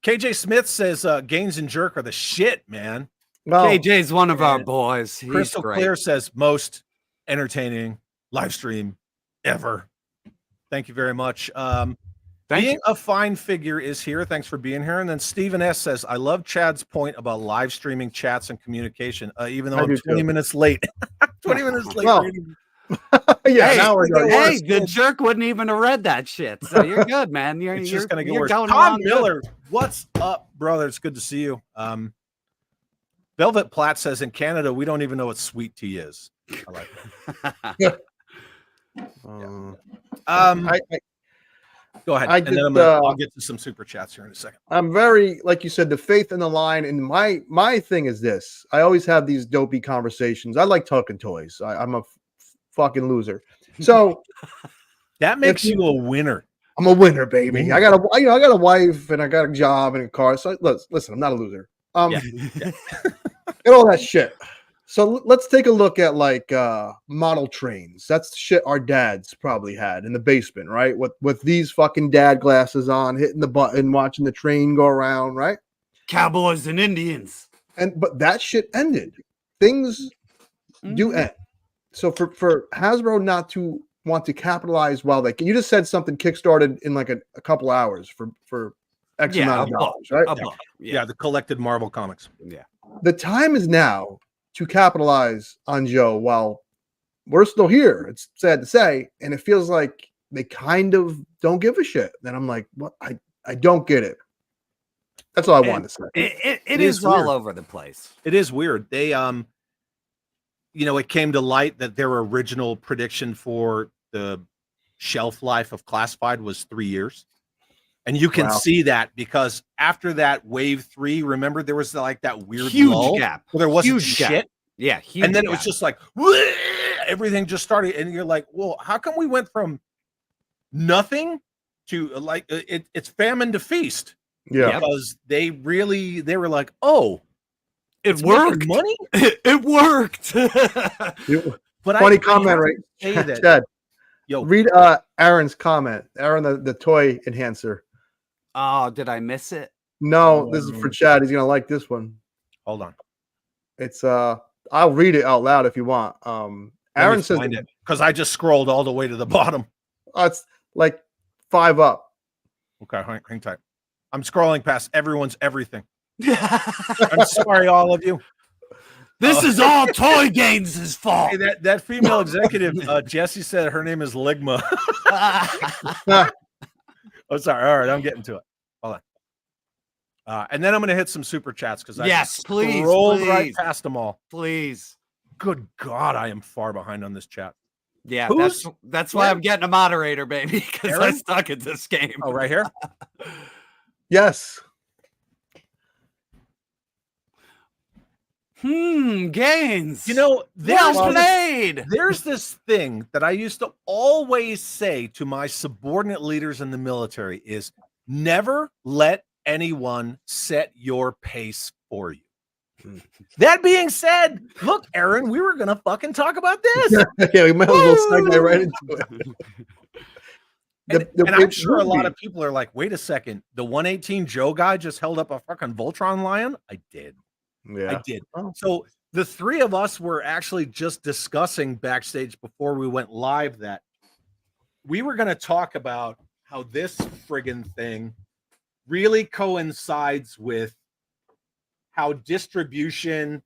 KJ Smith says Gaines and Jerk are the shit, man. Well, KJ's one of our and boys. He's Crystal great. Clear says most entertaining live stream ever. Thank you very much. Being a fine figure is here. Thanks for being here. And then Stephen S says, I love Chad's point about live streaming chats and communication, even though I'm 20 minutes late. 20 minutes late. Well, yeah, Hey, now we're going. hey, the jerk wouldn't even have read that shit. So you're good, man. It's just going to get you're worse. going Tom along good. Miller, what's up, brother? It's good to see you. Velvet Platt says, in Canada, we don't even know what sweet tea is. I like it. Go ahead. And then I'll get to some super chats here in a second. I'm very, like you said, the faith in the line. And my thing is this. I always have these dopey conversations. I like talking toys. I'm a fucking loser. So that makes you a winner. I'm a winner, baby. I got a wife and I got a job and a car. So listen, I'm not a loser. And all that shit. So let's take a look at like model trains. That's the shit our dads probably had in the basement, right? With these fucking dad glasses on, hitting the button, watching the train go around, right? Cowboys and Indians. But that shit ended. Things do end. So for Hasbro not to want to capitalize while they can, you just said something kickstarted in like a couple hours for X amount of dollars, right? Yeah, the collected Marvel comics. Yeah. The time is now to capitalize on Joe while we're still here. It's sad to say, and it feels like they kind of don't give a shit. Then I'm like, what? I don't get it. That's all I wanted to say. It is all over the place. It is weird. They it came to light that their original prediction for the shelf life of classified was 3 years. And you can see that because after that wave 3, remember there was like that weird huge gap. Where there wasn't huge shit. Gap. Yeah, huge and then gap. it was just like everything just started, and you're like, well, how come we went from nothing to like it's famine to feast? Yeah, because they were like, oh, it worked. Money, it worked. But funny comment, right? Chad, read Aaron's comment. Aaron, the toy enhancer. Oh, did I miss it? No, this is for Chad. He's gonna like this one. Hold on. It's I'll read it out loud if you want. Aaron says because I just scrolled all the way to the bottom. It's like 5 up. Okay, hang tight. I'm scrolling past everyone's everything. I'm sorry, all of you. This is all Toy Gains' fault. Hey, that female executive, Jessie said her name is Ligma. Oh, sorry. All right, I'm getting to it. Hold on. And then I'm going to hit some super chats because I rolled right past them all. Please. Good God, I am far behind on this chat. Yeah, that's why I'm getting a moderator, baby, because I suck at this game. Oh, right here? Yes. Gains. You know, played. There's this thing that I used to always say to my subordinate leaders in the military is never let anyone set your pace for you. That being said, look, Aaron, we were going to fucking talk about this. Yeah, we might as well segue right into it. And I'm sure a lot of people are like, wait a second, the 118 Joe guy just held up a fucking Voltron lion? I did. Yeah, I did. So the three of us were actually just discussing backstage before we went live that we were going to talk about how this friggin' thing really coincides with how distribution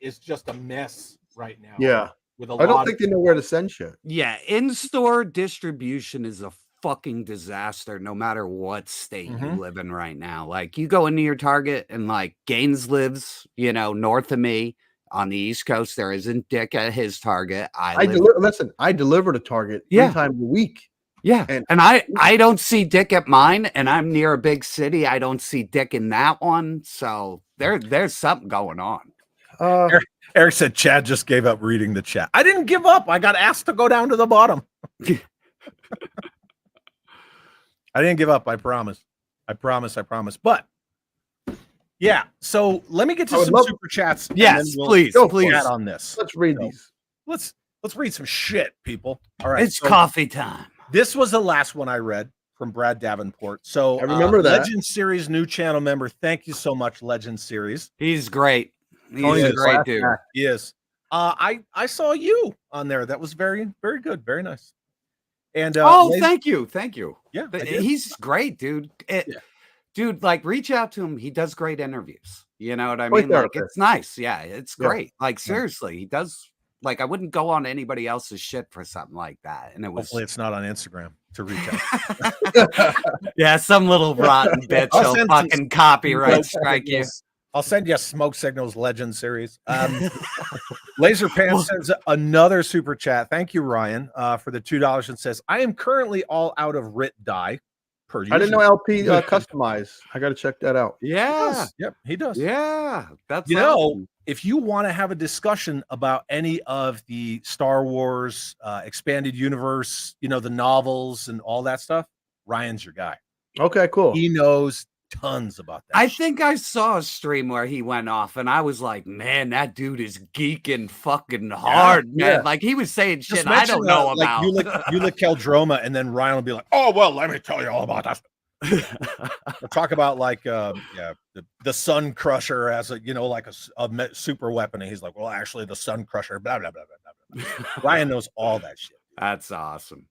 is just a mess right now. Yeah. I don't think they know where to send shit. Yeah, in-store distribution is a fucking disaster no matter what state you live in right now. Like you go into your Target and like Gaines lives, north of me on the East Coast. There isn't Dick at his Target. I deliver to Target 3 times a week. Yeah. And I don't see Dick at mine, and I'm near a big city. I don't see Dick in that one. So there's something going on. Eric said Chad just gave up reading the chat. I didn't give up. I got asked to go down to the bottom. I didn't give up. I promise. But yeah, so let me get to some super chats. Yes, please. Chat on this. Let's read these. Let's read some shit, people. All right. It's coffee time. This was the last one I read. from Brad Davenport. So I remember that. Legend Series new channel member. Thank you so much, Legend Series. He's great. He's Tony's a a great class dude. act. He is. I saw you on there. That was very, very good. Very nice. And thank you. Yeah, He's great, dude. Dude, like reach out to him. He does great interviews. You know what I Toy mean? Like therapist. it's nice. Yeah, it's Yeah. great. Like seriously, he does. Like I wouldn't go on anybody else's shit for something like that. And it was hopefully it's not on Instagram to reach out. yeah, some little rotten bitch I'll will send some fucking copyright smoke strike you. signals. I'll send you a Smoke Signals Legend Series. Laser Pants sends another super chat. Thank you, Ryan, for the $2 and says, I am currently all out of RIT dye. Per I didn't know LP customize. I got to check that out. Yeah. Yep, he does. Yeah. That's You know, awesome. if you want to have a discussion about any of the Star Wars expanded universe, you know, the novels and all that stuff, Ryan's your guy. Okay, cool. He knows tons about that. I think I saw a stream where he went off and I was like, man, that dude is geeking fucking hard, man. yeah. Like he was saying Just shit I don't know like about. you lick Keldroma, and then Ryan will be like, oh, well, let me tell you all about that. We'll talk about like the Sun Crusher as a, you know, like a super weapon, and he's like, well, actually the Sun Crusher, blah blah blah blah blah. Ryan knows all that shit. That's awesome.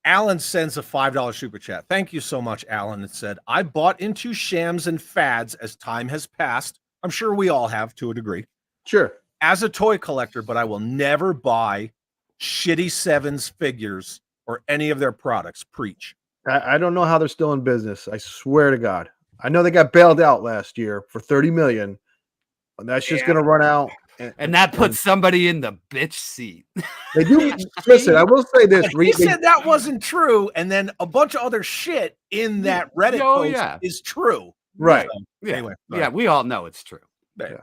Alan sends a $5 super chat. Thank you so much, Alan. It said, I bought into shams and fads as time has passed. I'm sure we all have to a degree. Sure. As a toy collector, but I will never buy shitty Sevens figures or any of their products. Preach. I don't know how they're still in business. I swear to God. I know they got bailed out last year for $30 million. And that's just going to run out. And that puts somebody in the bitch seat. They do. Listen, I will say this. He said that wasn't true, and then a bunch of other shit in that Reddit post is true. Right. So, Yeah. Anyway, Yeah, we all know it's true. yeah.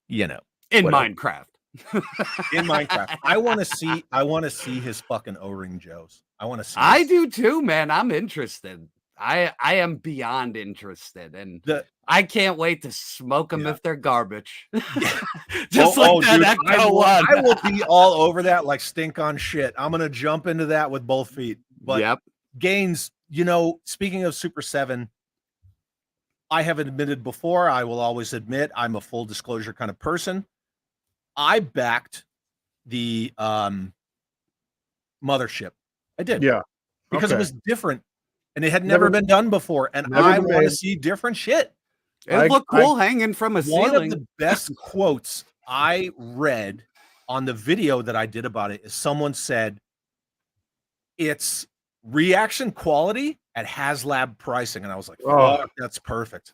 You know, In whatever. Minecraft. In Minecraft, I want to see his fucking O-ring Joes. I want to see. I do too, man. I'm interested. I am beyond interested, and I can't wait to smoke them if they're garbage. Just like that dude, Echo one. I will be all over that like stink on shit. I'm gonna jump into that with both feet. But Gaines, you know, speaking of Super 7, I have admitted before, I will always admit I'm a full disclosure kind of person. I backed the mothership. I did. Yeah. Because it was different. And it had never been done before. And I want to see different shit. It looked cool hanging from a ceiling. One of the best quotes I read on the video that I did about it is someone said, it's reaction quality at Haslab pricing. And I was like, oh, that's perfect.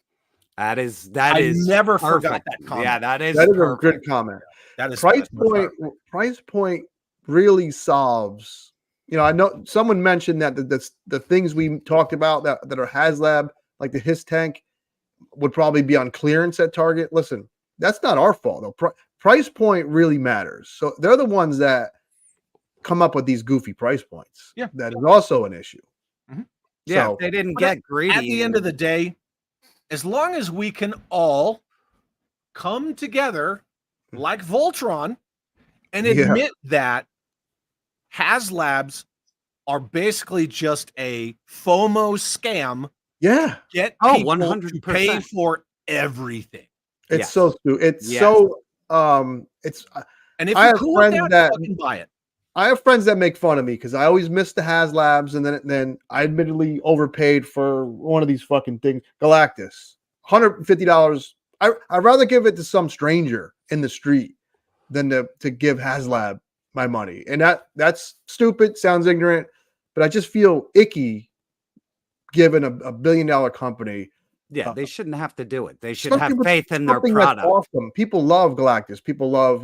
That is never perfect. forgot that comment. Yeah, that is a perfect. good comment. That is price point really solves. You know, I know someone mentioned that the things we talked about that are Haslab, like the His tank, would probably be on clearance at Target. Listen, that's not our fault though. Price point really matters. So they're the ones that come up with these goofy price points. Yeah, that is also an issue. Mm-hmm. Yeah, so, they didn't get greedy. At the end of the day, as long as we can all come together like Voltron and admit that Haslabs are basically just a FOMO scam. Yeah. Get people 100%. to pay for everything. It's so stupid. It's so it's and if I you're cool with that, fucking buy it. I have friends that make fun of me because I always miss the Haslabs, and then I admittedly overpaid for one of these fucking things. Galactus, $150. I'd rather give it to some stranger in the street than to give Haslab my money. And that's stupid, sounds ignorant, but I just feel icky giving a $1 billion company. Yeah, they shouldn't have to do it. They should have faith in their product. That's awesome. People love Galactus. People love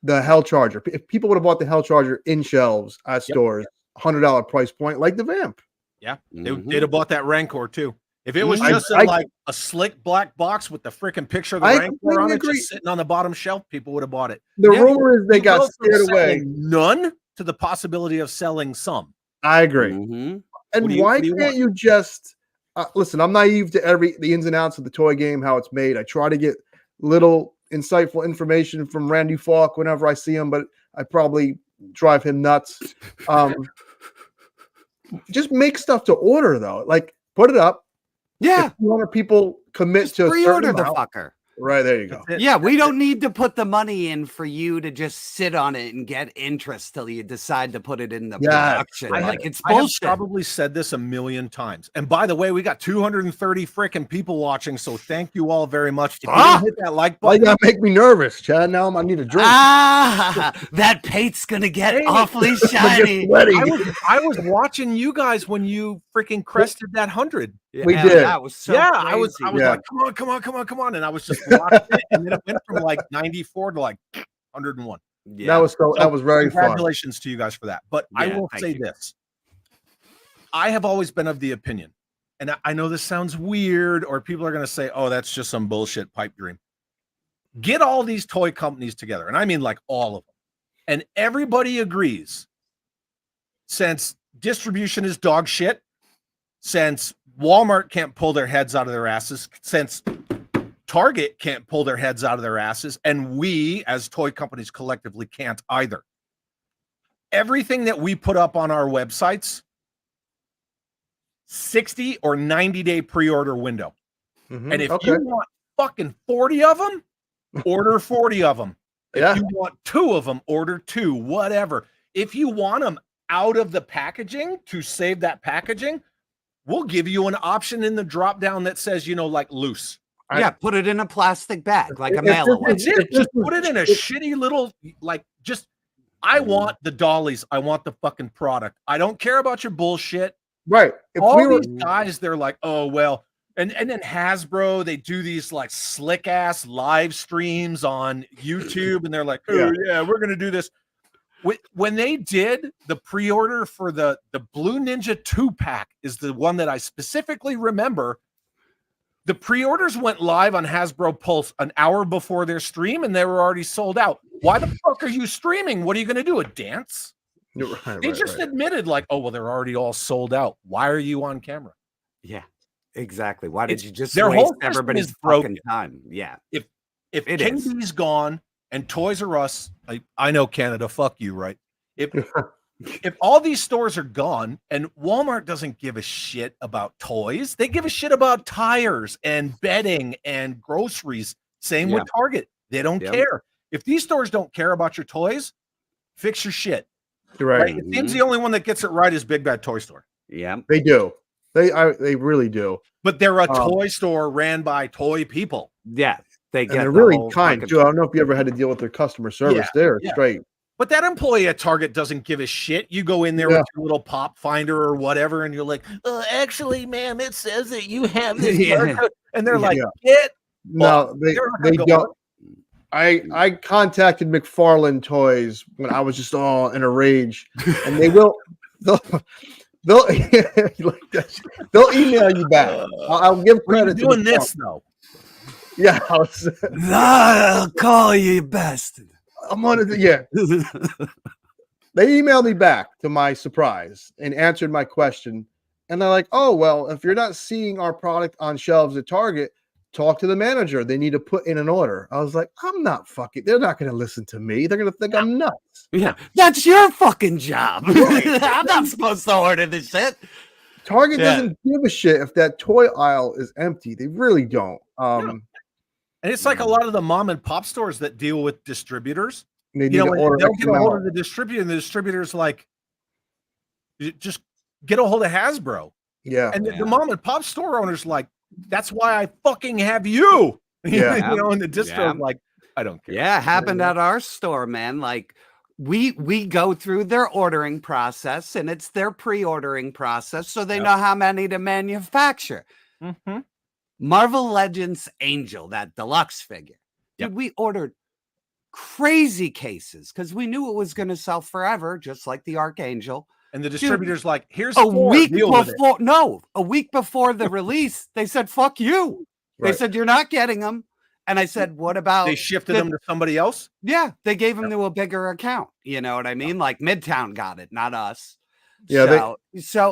the Hell Charger. If people would have bought the Hell Charger in shelves at stores, $100 price point, like the Vamp. Yeah, they'd have bought that Rancor too. If it was just like a slick black box with the freaking picture of the Rancor on it, just sitting on the bottom shelf, people would have bought it. The rumor is they got scared away. None to the possibility of selling some. I agree. And why can't you just listen? I'm naive to the ins and outs of the toy game, how it's made. I try to get little insightful information from Randy Falk whenever I see him, but I probably drive him nuts. just make stuff to order though. Like put it up. Yeah. If 200 people commit Just to a pre-order certain the amount, fucker. right there you go. Yeah, we don't need to put the money in for you to just sit on it and get interest till you decide to put it in the production. Like it's bullshit. I have probably said this a million times. And by the way, we got 230 freaking people watching, so thank you all very much. If you don't hit that like Why you button, gotta make me nervous, Chad? Now I need a drink. That paint's gonna get awfully shiny. I was watching you guys when you freaking crested that 100. We did. That was so I was crazy. like, come on. And I was just watching it, and then it went from like 94 to like 101. That was very fun. Congratulations to you guys for that. But I will say this. I have always been of the opinion, and I know this sounds weird, or people are going to say, oh, that's just some bullshit pipe dream. Get all these toy companies together, and I mean like all of them, and everybody agrees, since distribution is dog shit, since Walmart can't pull their heads out of their asses, since Target can't pull their heads out of their asses, and we as toy companies collectively can't either. Everything that we put up on our websites, 60 or 90-day pre-order window. And if you want fucking 40 of them, order 40 of them. If you want 2 of them, order 2, whatever. If you want them out of the packaging to save that packaging, we'll give you an option in the drop down that says, you know, like loose. Yeah, put it in a plastic bag, like a mail away. Just put it in a shitty little, like, just, I want the dollies. I want the fucking product. I don't care about your bullshit. Right. If all these guys, they're like, oh, well, and then Hasbro, they do these like slick ass live streams on YouTube, and they're like, oh, yeah, we're going to do this. When they did the pre-order for the Blue Ninja 2-pack is the one that I specifically remember. The pre-orders went live on Hasbro Pulse an hour before their stream, and they were already sold out. Why the fuck are you streaming? What are you going to do, a dance? They just admitted like, oh, well, they're already all sold out. Why are you on camera? Yeah, exactly. Why did you just their waste whole everybody's broken fucking time? Yeah. If King B's gone and Toys R Us, I know Canada, fuck you, right? If all these stores are gone and Walmart doesn't give a shit about toys, they give a shit about tires and bedding and groceries. Same with Target. They don't care. If these stores don't care about your toys, fix your shit. Right. It seems the only one that gets it right is Big Bad Toy Store. Yeah. They do. They really do. But they're a toy store ran by toy people. Yeah. They're really kind too. I don't know if you ever had to deal with their customer service there. Straight. But that employee at Target doesn't give a shit. You go in there with your little pop finder or whatever, and you're like, actually, ma'am, it says that you have this barcode. And they're like, no, they don't. I contacted McFarlane Toys when I was just all in a rage, and they'll email you back. I'll give credit to doing this though. Yeah, I'll call you bastard. I'm on it. Yeah. They emailed me back to my surprise and answered my question. And they're like, oh, well, if you're not seeing our product on shelves at Target, talk to the manager. They need to put in an order. I was like, I'm not fucking, they're not going to listen to me. They're going to think I'm nuts. Yeah. That's your fucking job. I'm not supposed to order this shit. Target doesn't give a shit if that toy aisle is empty. They really don't. And it's like a lot of the mom and pop stores that deal with distributors. They'll get a hold of the distributor, and the distributor's like, just get a hold of Hasbro. Yeah. And the mom and pop store owner's like, that's why I fucking have you. Yeah. You know, and the distro's like, I don't care. Yeah, happened at our store, man. Like we go through their ordering process, and it's their pre-ordering process, so they know how many to manufacture. Mm-hmm. Marvel Legends Angel, that deluxe figure. Dude, we ordered crazy cases because we knew it was going to sell forever, just like the Archangel. And the distributor's like, here's a week before. No, a week before the release, they said, fuck you. They said, you're not getting them. And I said, what about? They shifted them to somebody else? Yeah, they gave them to a bigger account. You know what I mean? Like Midtown got it, not us. Yeah.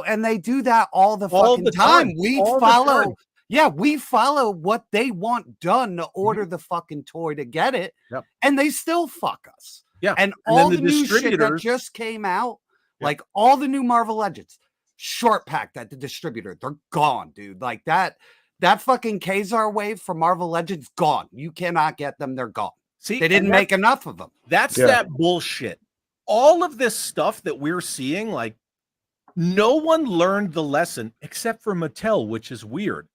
And they do that all the fucking time. We follow. Yeah, we follow what they want done to order the fucking toy to get it, and they still fuck us. Yeah, and all the new shit that just came out, like all the new Marvel Legends, short packed at the distributor. They're gone, dude. Like that fucking Kazar wave from Marvel Legends, gone. You cannot get them. They're gone. See, They didn't make enough of them. That's that bullshit. All of this stuff that we're seeing, like, no one learned the lesson except for Mattel, which is weird.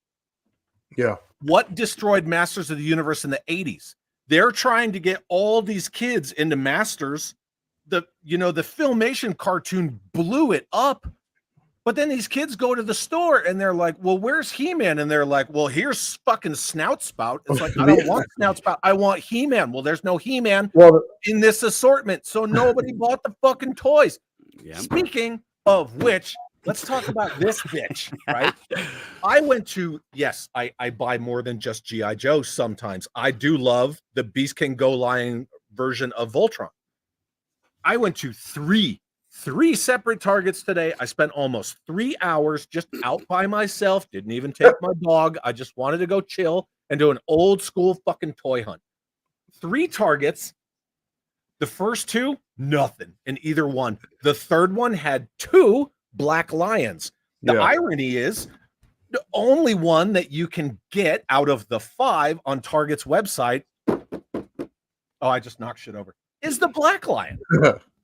Yeah. What destroyed Masters of the Universe in the 80s? They're trying to get all these kids into Masters. The Filmation cartoon blew it up. But then these kids go to the store and they're like, well, where's He-Man? And they're like, well, here's fucking Snout Spout. It's like, I don't want Snout Spout. I want He-Man. Well, there's no He-Man in this assortment. So nobody bought the fucking toys. Yeah. Speaking of which, let's talk about this bitch, right? I went to, yes, I buy more than just G.I. Joe sometimes. I do love the Beast King Go Lion version of Voltron. I went to three separate Targets today. I spent almost 3 hours just out by myself. Didn't even take my dog. I just wanted to go chill and do an old school fucking toy hunt. 3 Targets. The first 2, nothing in either one. The third one had 2 black lions. The irony is the only one that you can get out of the 5 on Target's website. Oh, I just knocked shit over. Is the black lion.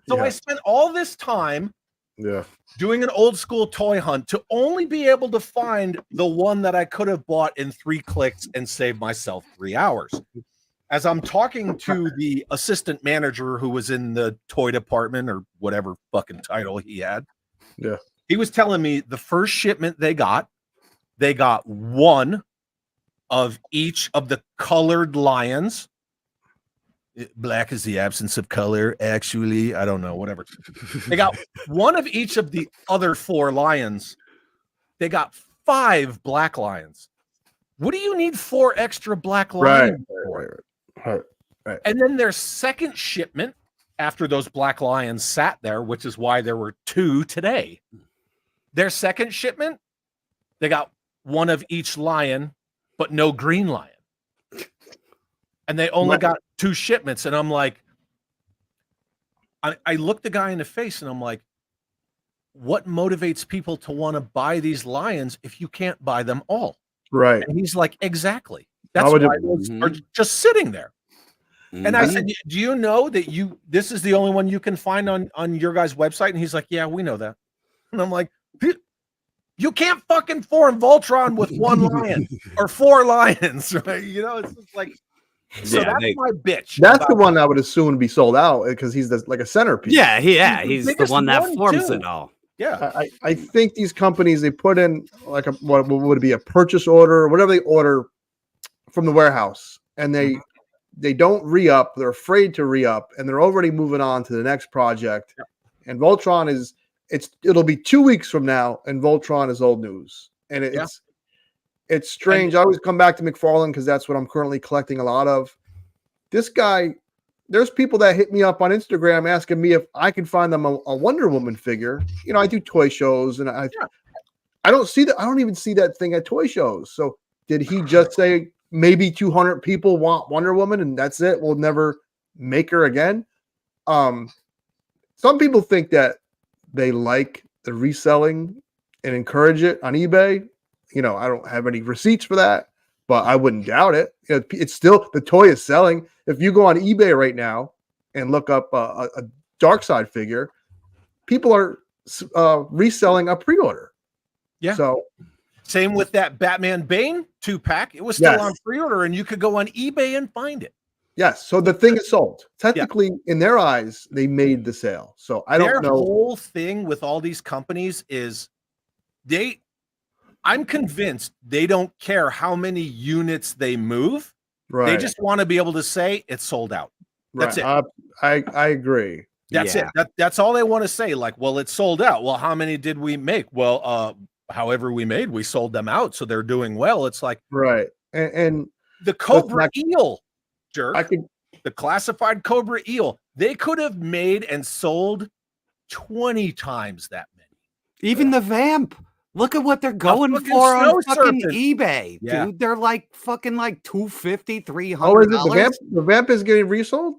So I spent all this time doing an old school toy hunt to only be able to find the one that I could have bought in 3 clicks and save myself 3 hours. As I'm talking to the assistant manager who was in the toy department or whatever fucking title he had, he was telling me the first shipment they got 1 of each of the colored lions. Black is the absence of color, actually. I don't know, whatever. They got 1 of each of the other 4 lions. They got 5 black lions. What do you need 4 extra black lions for? Right. And then their second shipment, after those black lions sat there, which is why there were 2 today. Their second shipment, they got 1 of each lion, but no green lion. And they only got 2 shipments. And I'm like, I looked the guy in the face and I'm like, what motivates people to want to buy these lions if you can't buy them all? Right. And he's like, exactly. That's why those are just sitting there. And I said, do you know that this is the only one you can find on your guys' website? And he's like, yeah, we know that. And I'm like, you can't fucking form Voltron with 1 lion or 4 lions, right? You know, it's just like, so that's my bitch. That's the one I would assume would be sold out because he's like a centerpiece. He's the one that forms it all. Yeah, I think these companies, they put in like what would it be, a purchase order or whatever they order from the warehouse, and they don't re-up. They're afraid to re-up, and they're already moving on to the next project. And Voltron it'll be 2 weeks from now, and Voltron is old news. And it's strange. I always come back to McFarlane because that's what I'm currently collecting a lot of. This guy, there's people that hit me up on Instagram asking me if I can find them a Wonder Woman figure. You know, I do toy shows, and I don't see that. I don't even see that thing at toy shows. So did he just say maybe 200 people want Wonder Woman and that's it? We'll never make her again. Some people think that they like the reselling and encourage it on eBay. You know, I don't have any receipts for that, but I wouldn't doubt it. You know, it's still, the toy is selling. If you go on eBay right now and look up a Darkseid figure, people are reselling a pre-order. Yeah. So same with that Batman Bane 2-pack. It was still on pre-order, and you could go on eBay and find it. Yes. So the thing is sold. Technically, in their eyes, they made the sale. So I don't know. Their whole thing with all these companies is I'm convinced they don't care how many units they move. Right. They just want to be able to say it's sold out. That's it. I agree. That's it. That's all they want to say. Like, well, it's sold out. Well, how many did we make? Well, however we made, we sold them out. So they're doing well. It's like, right. And the Cobra Eel, Jerk, the classified Cobra Eel, they could have made and sold 20 times that many. Even the Vamp. Look at what they're going for on fucking eBay, dude. They're like fucking like $250, $300. Oh, is it the Vamp? The Vamp is getting resold?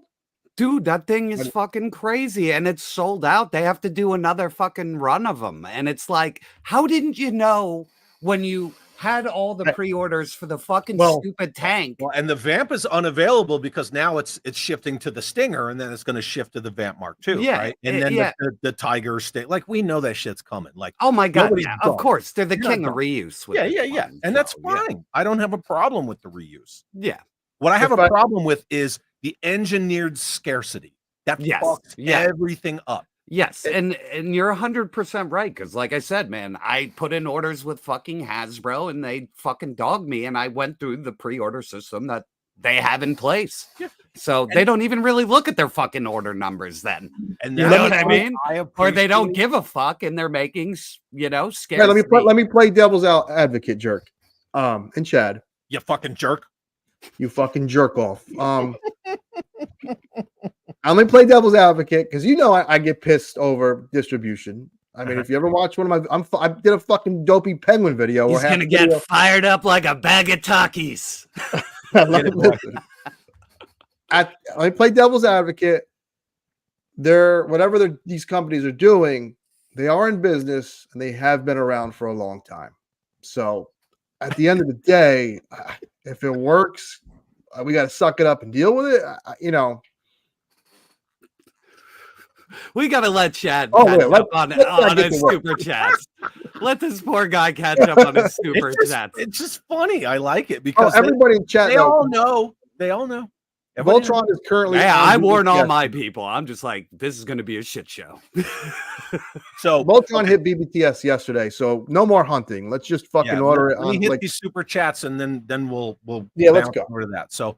Dude, that thing is fucking crazy, and it's sold out. They have to do another fucking run of them, and it's like, how didn't you know when you had all the pre-orders for the fucking stupid tank? Well, and the Vamp is unavailable because now it's shifting to the Stinger, and then it's going to shift to the Vamp Mark II, right? And then the Tiger Sting, like we know that shit's coming. Like, oh my god, of course, they're the king of reuse. Yeah, and that's fine. I don't have a problem with the reuse. Yeah, what I have a problem with is the engineered scarcity. That fucks everything up. Yes, and you're 100% right, because like I said, man, I put in orders with fucking Hasbro, and they fucking dogged me, and I went through the pre-order system that they have in place. Yeah. So they don't even really look at their fucking order numbers then. And you know what I mean? Or they don't give a fuck, and they're making, you know, scarcity. Yeah, let me play devil's advocate, Jerk. And Chad. You fucking jerk. You fucking jerk off. I'm gonna play devil's advocate because you know I get pissed over distribution. I mean, if you ever watch one of my, I did a fucking dopey penguin video. He's gonna get fired up like a bag of Takis. Let me play devil's advocate. Whatever these companies are doing, they are in business and they have been around for a long time. So at the end of the day, if it works, we got to suck it up and deal with it. You know, we got to let Chad catch up on his super chats. Let this poor guy catch up on his super chats. It's just funny. I like it because everybody in chat, they all know. They all know. Voltron is currently. Yeah, I warn all my people. I'm just like, this is going to be a shit show. So Voltron hit BBTS yesterday, so no more hunting. Let's just fucking order it. We hit these super chats, and then we'll let's go over to that. So,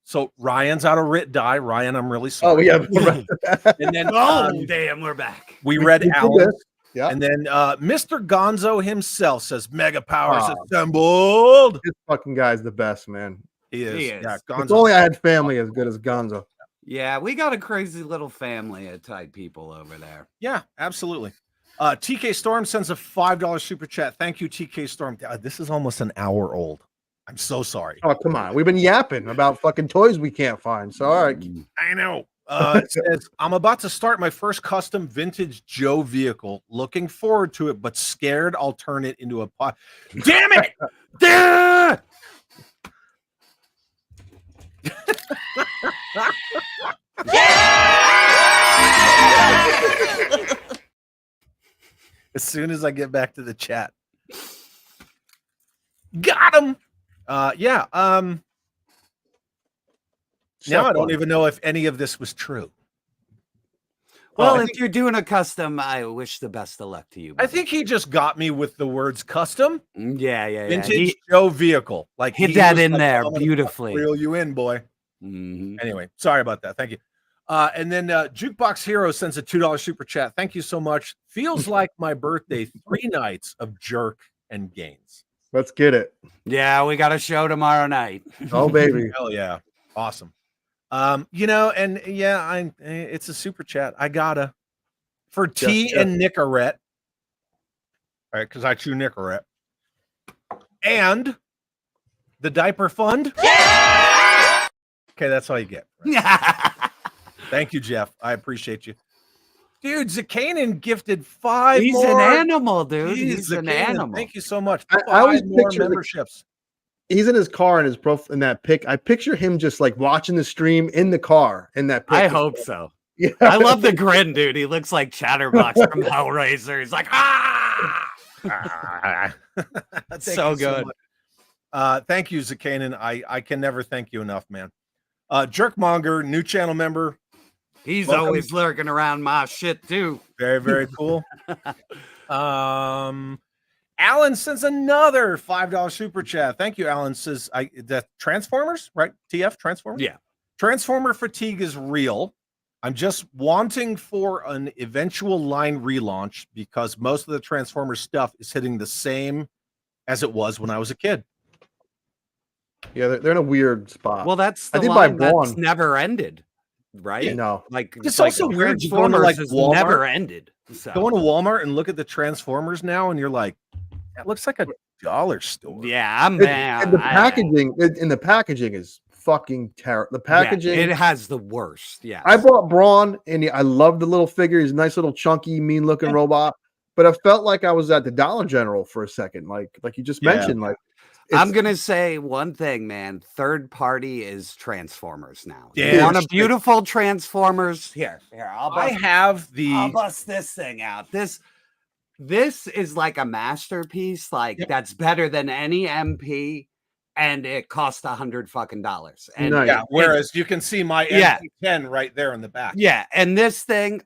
so Ryan's out of Rit Die. Ryan, I'm really sorry. Oh yeah, and then damn, we're back. We read Alan. Yeah, and then Mr. Gonzo himself says, "Mega powers assembled." This fucking guy's the best, man. He is. Yeah, Gonzo. If only I had family as good as Gonzo. Yeah, we got a crazy little family of type people over there. Yeah, absolutely. TK Storm sends a $5 super chat. Thank you, TK Storm. This is almost an hour old. I'm so sorry. Oh, come on. We've been yapping about fucking toys we can't find. So, all right. I know. It says, I'm about to start my first custom vintage Joe vehicle. Looking forward to it, but scared I'll turn it into a pot. Damn it! Damn! As soon as I get back to the chat. Got him. Now I don't even know if any of this was true. Well, if you're doing a custom, I wish the best of luck to you. I think he just got me with the words custom. Yeah. Vintage Joe vehicle. Like hit that in there beautifully. Reel you in, boy. Anyway, sorry about that. Thank you. And then Jukebox Hero sends a $2 super chat. Thank you so much. Feels like my birthday. 3 nights of jerk and gains. Let's get it. Yeah, we got a show tomorrow night. Oh, baby. Hell yeah. Awesome. It's a super chat. I gotta for T and Nicorette. All right, because I chew Nicorette. And the diaper fund. Yeah! Okay, that's all you get. Right? Thank you, Jeff. I appreciate you. Dude, Zakanen gifted 5 He's more. An animal, dude. He's an animal. Thank you so much. I always more picture memberships. He's in his car in his in that pic. I picture him just like watching the stream in the car in that pic. I hope so. Yeah. I love the grin, dude. He looks like Chatterbox from Hellraiser. He's like, so good. Thank you, Zakanen. I can never thank you enough, man. Jerkmonger, new channel member. He's always lurking around my shit too. Very, very cool. Alan sends another $5 super chat. Thank you, Alan. Says the Transformers, right? TF Transformers? Yeah. Transformer fatigue is real. I'm just wanting for an eventual line relaunch because most of the Transformers stuff is hitting the same as it was when I was a kid. Yeah, they're in a weird spot. Well, that's the line that's never ended, right? No. Like it's also weird. Transformers has never ended. So. Go into Walmart and look at the Transformers now, and you're like, that looks like a dollar store. Yeah, I'm mad. And the packaging is fucking terrible. The Yeah, packaging. it has the worst. Yeah. I bought Braun, and I love the little figure. He's a nice little chunky, mean-looking robot. But I felt like I was at the Dollar General for a second, like you just mentioned. Like, I'm gonna say one thing, man. Third party is Transformers now. Yeah, You want a beautiful Transformers? Here, I'll bust this thing out. This is like a masterpiece. Like that's better than any MP, and it cost $100 fucking. And Nice. Yeah, whereas you can see my MP10 right there in the back. yeah, and this thing,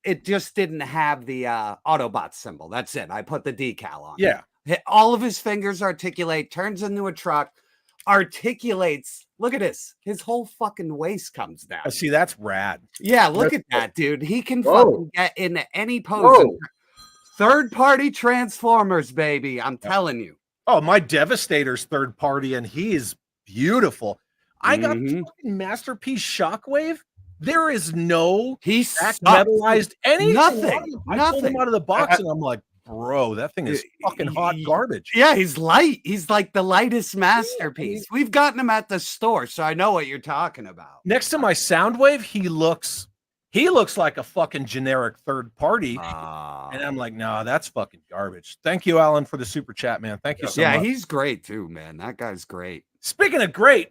it just didn't have the Autobot symbol. That's it. I put the decal on. Yeah. All of his fingers articulate, turns into a truck, articulates. Look at this. His whole fucking waist comes down. See, that's rad. Yeah, look at that, dude. He can Whoa. fucking get into any pose. Whoa. Third party Transformers, baby. I'm telling you. Oh, my Devastator's third party, and he is beautiful. I got the fucking Masterpiece Shockwave. There is no metalized anything. Nothing. I pulled him out of the box, and I'm like, bro, that thing is fucking hot garbage. Yeah, he's light. He's like the lightest masterpiece. We've gotten him at the store, so I know what you're talking about. Next to my Soundwave, he looks like a fucking generic third party. And I'm like, no, that's fucking garbage. Thank you, Alan, for the super chat, man. Thank you so much. Yeah, he's great too, man. That guy's great. Speaking of great,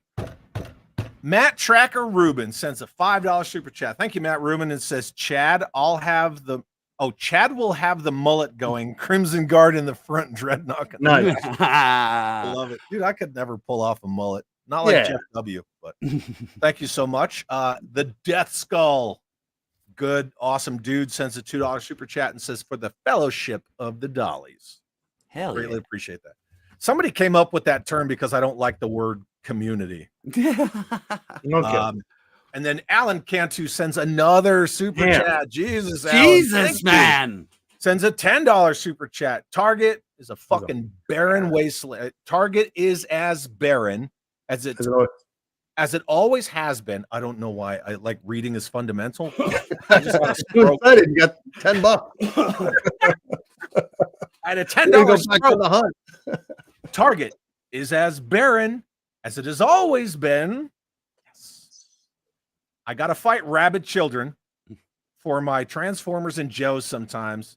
Matt Tracker Rubin sends a $5 super chat. Thank you, Matt Rubin, and says, Chad will have the mullet going, Crimson Guard in the front, Dreadnought. Nice. I love it. Dude, I could never pull off a mullet. Not like Jeff W, but thank you so much. The Death Skull, good, awesome dude, sends a $2 super chat and says, for the Fellowship of the Dollies. Hell Greatly appreciate that. Somebody came up with that term because I don't like the word community. And then Alan Cantu sends another super chat. Jesus, Alan, man. Sends a $10 super chat. Target is a fucking barren wasteland. Target is as barren as it always has been. I don't know why. I like reading is fundamental. I just got excited. You got $10. I had a $10 go back to the hunt. Target is as barren as it has always been. Yes. I gotta fight rabid children for my Transformers and Joes sometimes.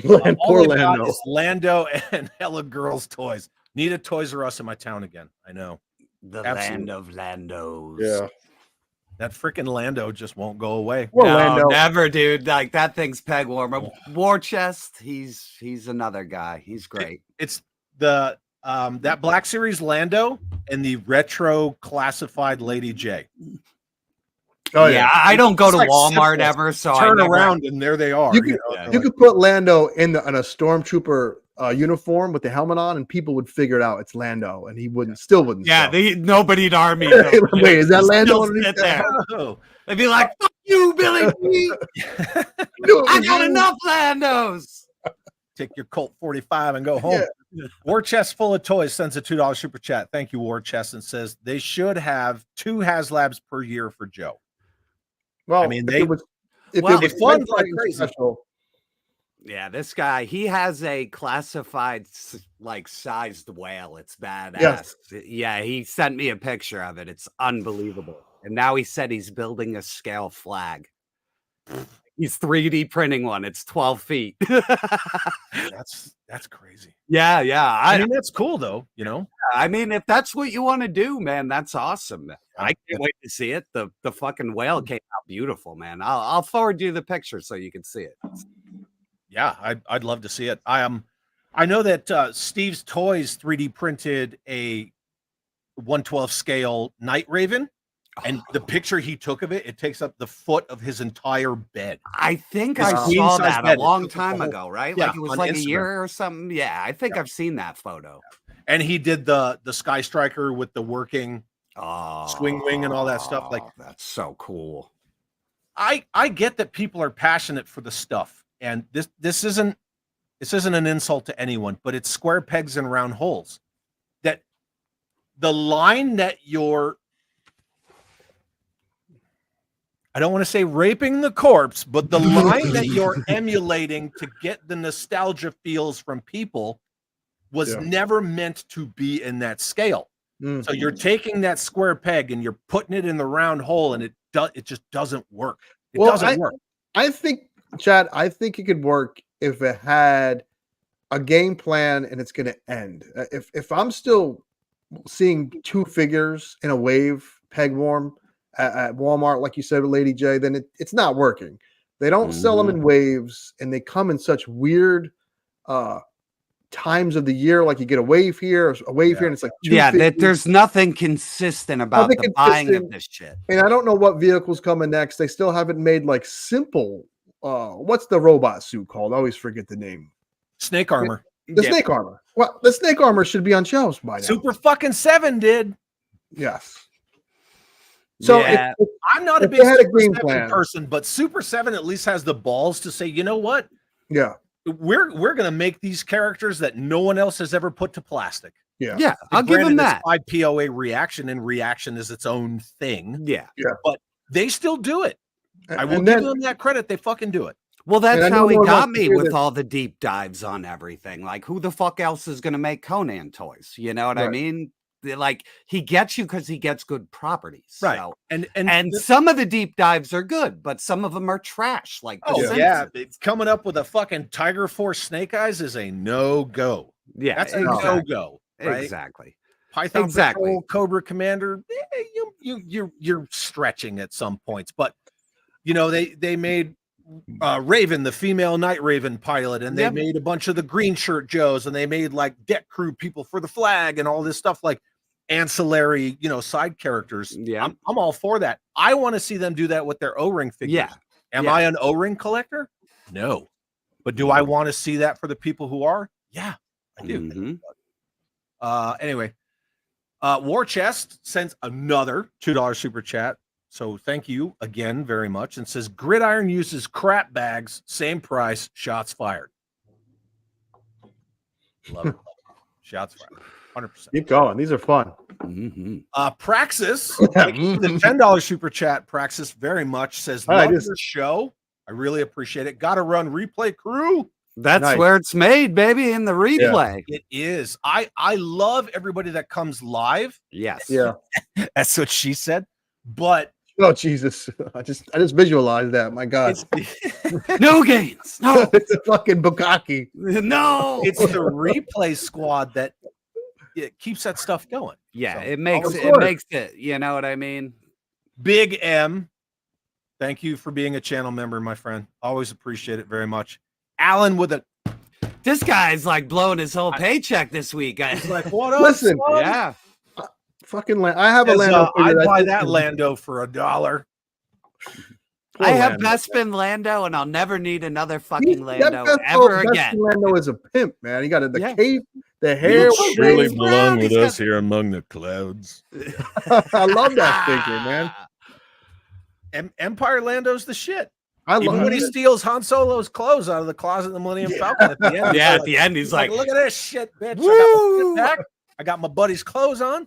Poor Lando. Is Lando and hella girls' toys. Need a Toys R Us in my town again. I know. The land of Landos. Yeah. That freaking Lando just won't go away. Poor No, Lando. never, dude. Like that thing's peg warmer. War Chest, he's another guy. He's great. It's the that Black Series Lando and the retro classified Lady J. Oh yeah, I don't go It's to like Walmart simple. ever, so Turn I never... around and there they are. You could put Lando in a stormtrooper uniform with the helmet on, and people would figure it out. It's Lando, and he still wouldn't. Yeah, nobody'd army. Wait, is that Lando? Sit there. Oh. They'd be like, "Fuck you, Billy P. I got enough Landos." Take your Colt 45 and go home. Yeah. War Chest Full of Toys sends a $2 super chat. Thank you, War Chest, and says they should have 2 Haslabs per year for Joe. Well, I mean, if it was fun like crazy. Special. Yeah, this guy, he has a classified like sized whale. It's badass. Yes. Yeah, he sent me a picture of it. It's unbelievable. And now he said he's building a scale flag. He's 3D printing one. It's 12 feet. That's crazy. Yeah. I mean, that's cool though, you know. I mean, if that's what you want to do, man, that's awesome. I can't wait to see it. The fucking whale came out beautiful, man. I'll forward you the picture so you can see it. Yeah, I'd love to see it. I know that Steve's Toys 3D printed a 1/12 scale Night Raven. And the picture he took of it, it takes up the foot of his entire bed. I think His I queen saw size that bed. a long time ago, right? Yeah, Like it was on like Instagram. a year or something. Yeah, I think I've seen that photo. And he did the Sky Striker with the working swing wing and all that stuff. Like, that's so cool. I get that people are passionate for the stuff, and this isn't an insult to anyone, but it's square pegs and round holes. That the line that you're, I don't want to say raping the corpse, but the line that you're emulating to get the nostalgia feels from people was never meant to be in that scale. So you're taking that square peg and you're putting it in the round hole, and it just doesn't work. It doesn't work. I think, Chad, I think it could work if it had a game plan and it's going to end. If I'm still seeing 2 figures in a wave peg warm at Walmart, like you said, Lady J, then it's not working. They don't sell them in waves, and they come in such weird times of the year. Like you get a wave here, a wave here, and it's like there's nothing consistent about the buying of this shit. And I don't know what vehicle's coming next. They still haven't made like simple. What's the robot suit called? I always forget the name. Snake armor. The snake armor. Well, the snake armor should be on shelves by now. Super7 did. Yes. So I'm not a big Super7 person, but Super7 at least has the balls to say, you know what? Yeah. We're going to make these characters that no one else has ever put to plastic. Yeah. I'll give them that. By POA reaction, and reaction is its own thing. Yeah. But they still do it. I will give them that credit. They fucking do it. Well, that's how he got me with all the deep dives on everything. Like, who the fuck else is going to make Conan toys? You know what I mean? Like, he gets you because he gets good properties. Right. So, and some of the deep dives are good, but some of them are trash. Like, it's coming up with a fucking Tiger Force Snake Eyes is a no-go. Yeah, that's a no-go. Right? Exactly. Python Patrol, Cobra Commander, you're stretching at some points, but you know they made Raven, the female Night Raven pilot, and they made a bunch of the Green Shirt Joes, and they made like deck crew people for the flag and all this stuff, like ancillary, side characters. Yeah, I'm all for that. I want to see them do that with their O-ring figures. Yeah. Am I an O-ring collector? No. But do I want to see that for the people who are? Yeah, I do. Anyway, War Chest sends another $2 super chat. So thank you again very much, and says Gridiron uses crap bags, same price, shots fired. Love it. Shots fired. 100%. Keep going. These are fun. Praxis, the $10 super chat. Praxis very much says, love your show. I really appreciate it. Got to run replay crew. That's where it's made, baby, in the replay. Yeah, it is. I love everybody that comes live. Yes. Yeah. That's what she said. But oh Jesus, I just visualized that. My God. No gains. No. It's a fucking bukkake. No. It's the replay squad that it keeps that stuff going. Yeah, so, it makes it, you know what I mean? Big M, thank you for being a channel member, my friend. Always appreciate it very much. Alan with a this guy's like blowing his whole paycheck this week. He's like, what up? Listen, son? Yeah. Fucking I have a Lando. I'd buy that Lando for $1. I have Bespin Lando, and I'll never need another fucking Lando ever again. Lando is a pimp, man. He got the cape, the hair. You surely belong with us here among the clouds. I love that figure, man. Empire Lando's the shit. Even when he steals Han Solo's clothes out of the closet in the Millennium Falcon at the end. Yeah, at the end, he's like, look at this shit, bitch. I got my buddy's clothes on.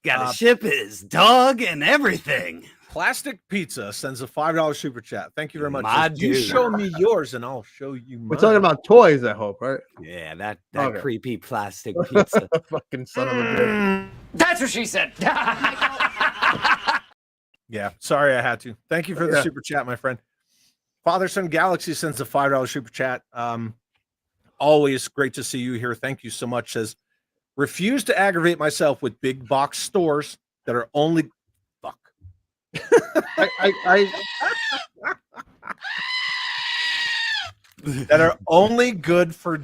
Gotta ship his dog and everything. Plastic Pizza sends a $5 super chat. Thank you very much. My you show me yours and I'll show you mine. We're talking about toys, I hope, right? Yeah, that creepy plastic pizza. Fucking son of a bitch. That's what she said. Yeah, sorry I had to. Thank you for the super chat, my friend. Father Son Galaxy sends a $5 super chat. Always great to see you here. Thank you so much. Says, refuse to aggravate myself with big box stores that are only that are only good for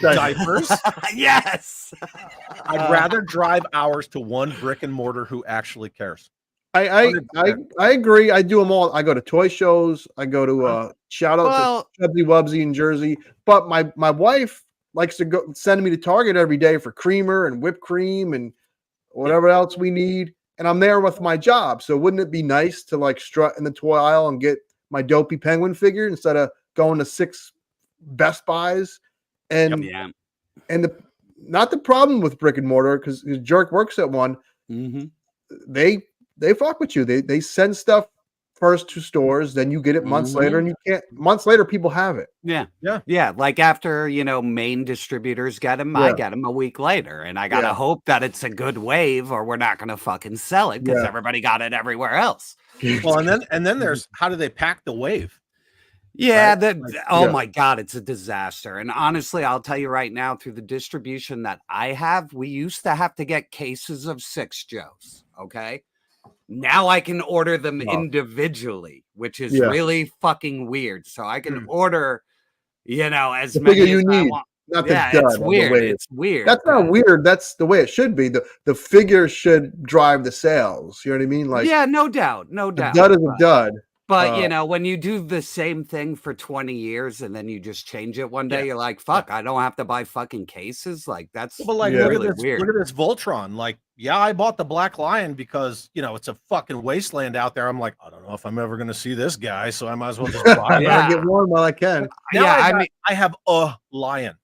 diapers. Yes. I'd rather drive hours to one brick and mortar who actually cares. I agree. I do them all. I go to toy shows. I go to shout out to Chubby Wubsy in Jersey. But my wife likes to go send me to Target every day for creamer and whipped cream and whatever else we need. And I'm there with my job. So wouldn't it be nice to like strut in the toy aisle and get my dopey penguin figure instead of going to 6 Best Buys? And and not the problem with brick and mortar, because Jerk works at one. They fuck with you. They send stuff first to stores, then you get it months later, and you can't. Months later, people have it. Yeah. Like after main distributors get them, I get them a week later, and I gotta hope that it's a good wave, or we're not gonna fucking sell it because everybody got it everywhere else. Well, and then there's how do they pack the wave? Yeah, oh my God, it's a disaster. And honestly, I'll tell you right now, through the distribution that I have, we used to have to get cases of 6 Joes. Okay. Now I can order them individually, which is really fucking weird. So I can order, as many as you need. I want. Not it's weird. It's weird. That's not weird. That's the way it should be. The figure should drive the sales. You know what I mean? Like, no doubt. A dud is a dud. But when you do the same thing for 20 years and then you just change it one day, you're like, fuck, I don't have to buy fucking cases. Like, that's really weird. Look at this Voltron. Like, I bought the Black Lion because it's a fucking wasteland out there. I'm like, I don't know if I'm ever gonna see this guy, so I might as well just buy it. I get one while I can. I have a lion.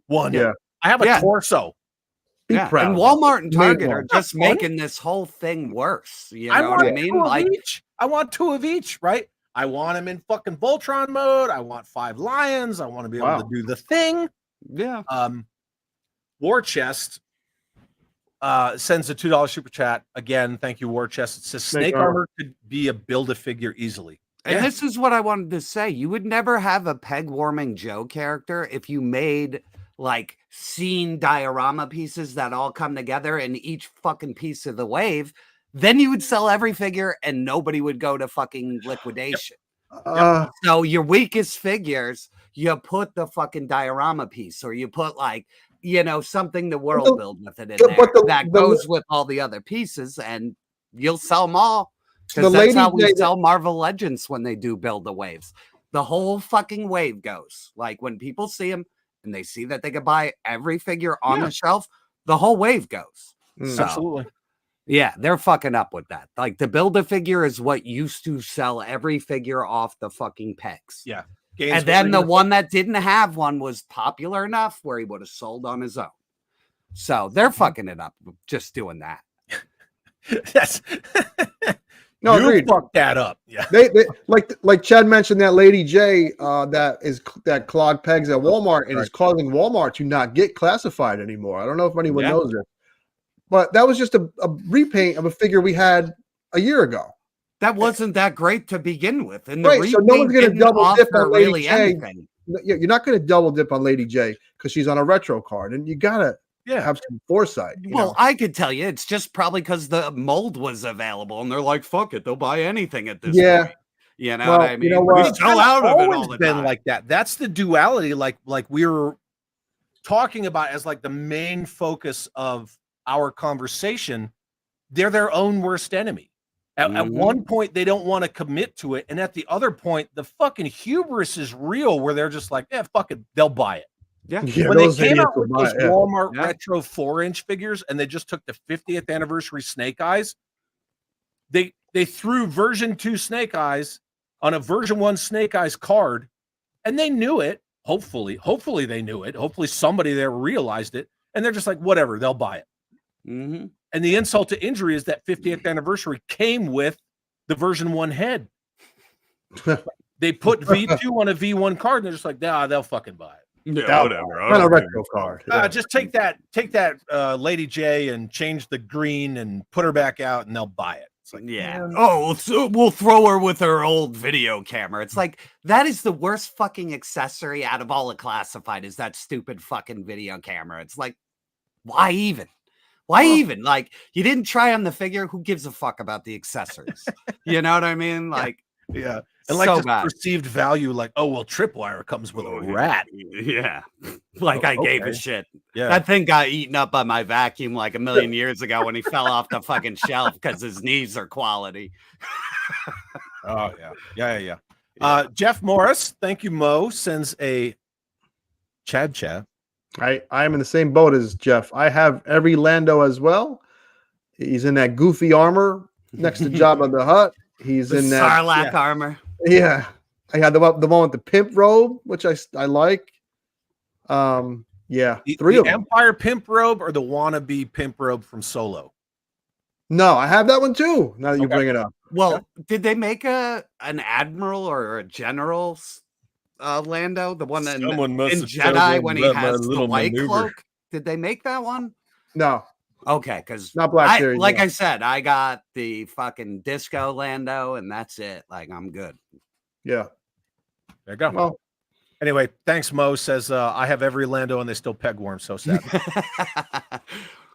One. Yeah. I have a torso. And Walmart and Target are just making this whole thing worse. You know what I mean? Like, I want 2 of each, right? I want them in fucking Voltron mode. I want 5 lions. I want to be able to do the thing. Yeah. War Chest sends a $2 super chat. Again, thank you, War Chest. It says snake armor could be a build-a-figure easily. And this is what I wanted to say. You would never have a peg-warming Joe character if you made like scene diorama pieces that all come together in each fucking piece of the wave. Then you would sell every figure and nobody would go to fucking liquidation. So your weakest figures, you put the fucking diorama piece, or you put like, something the world build with it in there that goes with all the other pieces, and you'll sell them all. Because that's how we sell Marvel Legends when they do build the waves. The whole fucking wave goes. Like when people see them and they see that they can buy every figure on the shelf, the whole wave goes. So, absolutely. Yeah, they're fucking up with that. Like the Build-A-Figure is what used to sell every figure off the fucking pegs. Yeah. And then the one that didn't have one was popular enough where he would have sold on his own. So they're fucking it up just doing that. Yes. No, you agreed. Fucked that up. Yeah. They like Chad mentioned that Lady J that clogged pegs at Walmart and is causing Walmart to not get classified anymore. I don't know if anyone knows this, but that was just a repaint of a figure we had a year ago. That wasn't that great to begin with, and so no one's going to double dip on Lady J. Anything. You're not going to double dip on Lady J because she's on a retro card, and you gotta have some foresight. Well, I could tell you, it's just probably because the mold was available, and they're like, "Fuck it, they'll buy anything at this point." You know what I mean? We sell out of it all the time. Like that. That's the duality. Like we were talking about as like the main focus of our conversation. They're their own worst enemy. At one point, they don't want to commit to it, and at the other point, the fucking hubris is real, where they're just like, "Yeah, fuck it, they'll buy it." Yeah. When they came out with those Walmart retro 4-inch figures, and they just took the 50th anniversary Snake Eyes, they threw version 2 Snake Eyes on a version 1 Snake Eyes card, and they knew it. Hopefully they knew it. Hopefully somebody there realized it, and they're just like, whatever, they'll buy it. Mm-hmm. And the insult to injury is that 50th anniversary came with the version 1 head. They put V2 on a V1 card, and they're just like, nah, they'll fucking buy it. Yeah, whatever. On a retro card. Just take that Lady J and change the green and put her back out, and they'll buy it. It's like, oh, so we'll throw her with her old video camera. It's like, that is the worst fucking accessory out of all the classified, is that stupid fucking video camera. It's like, why even? Why even? Like, you didn't try on the figure. Who gives a fuck about the accessories? You know what I mean? Like, yeah. And like this perceived value, like, oh, well, Tripwire comes with a rat. Yeah. Like I gave a shit. Yeah. That thing got eaten up by my vacuum like a million years ago when he fell off the fucking shelf because his knees are quality. Oh, yeah. Jeff Morris, thank you, Mo, sends a Chad. I am in the same boat as Jeff. I have every Lando as well. He's in that goofy armor next to Jabba the Hutt. He's in that Sarlacc armor. Yeah, I had the one with the pimp robe, which I like. Yeah, the of them. Empire pimp robe or the wannabe pimp robe from Solo. No, I have that one too. Now that you bring it up. Well, did they make an admiral or a general Lando? The one Someone must in have Jedi chosen when he that my has the little white maneuver. cloak? Did they make that one? No, Okay, because not Black Series. like no. I said, I got the fucking disco Lando, and that's it. Like I'm good. Yeah. There you go. Well, Anyway, thanks, Mo. Says, I have every Lando and they still peg worm. So sad.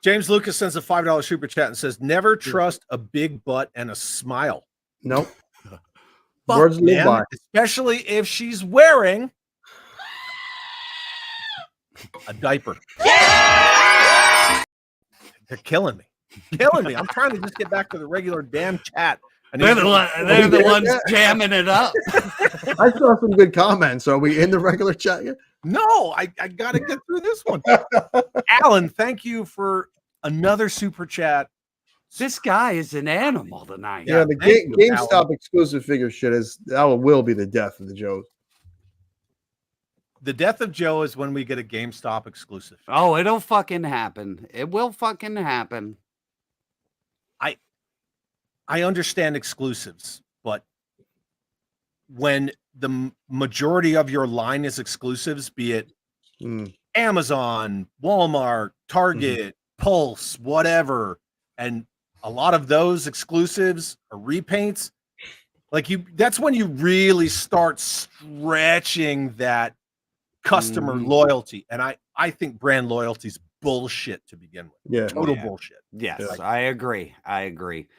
James Lucas sends a $5 super chat and says, never trust a big butt and a smile. nope. Fuck, Words live man, by. especially if she's wearing a diaper. They're killing me. Killing me. I'm trying to just get back to the regular damn chat. They're the ones jamming it up. I saw some good comments. Are we in the regular chat yet? No, I got to get through this one. Alan, thank you for another super chat. This guy is an animal tonight. Yeah, the thank you, GameStop Alan. exclusive figure shit will be the death of the Joes. The death of Joe is when we get a GameStop exclusive. Oh, it'll fucking happen. It will fucking happen. I understand exclusives, but when the majority of your line is exclusives, be it Amazon, Walmart, Target, Pulse, whatever, and a lot of those exclusives are repaints, that's when you really start stretching that customer loyalty. And I think brand loyalty is bullshit to begin with. Yeah. Total bullshit. Yes, Yeah. I agree.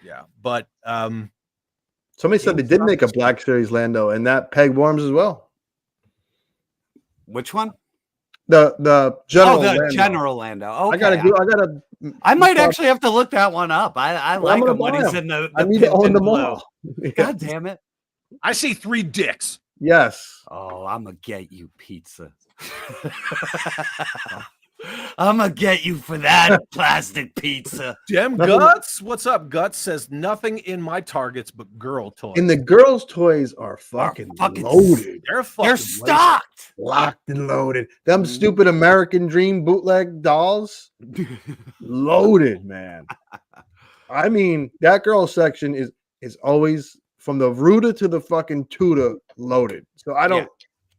Yeah. But Somebody said they did make a Black Series Lando, and that peg worms as well. Which one? The general. the Lando. General Lando. Okay. I might actually have to look that one up. I Well, I'm like gonna him when buy he's him. in the I need to pink own and them blue. all. God damn it. I see 3 dicks. Yes. Oh, I'm gonna get you pizza. I'm gonna get you for that plastic pizza. Dem Guts, what's up? Guts says nothing in my targets but girl toys. And the girls' toys are fucking loaded. They're stocked. Locked and loaded. Them stupid American Dream bootleg dolls. Loaded, man. I mean, that girl section is always from the Ruta to the fucking Tuta loaded. So I don't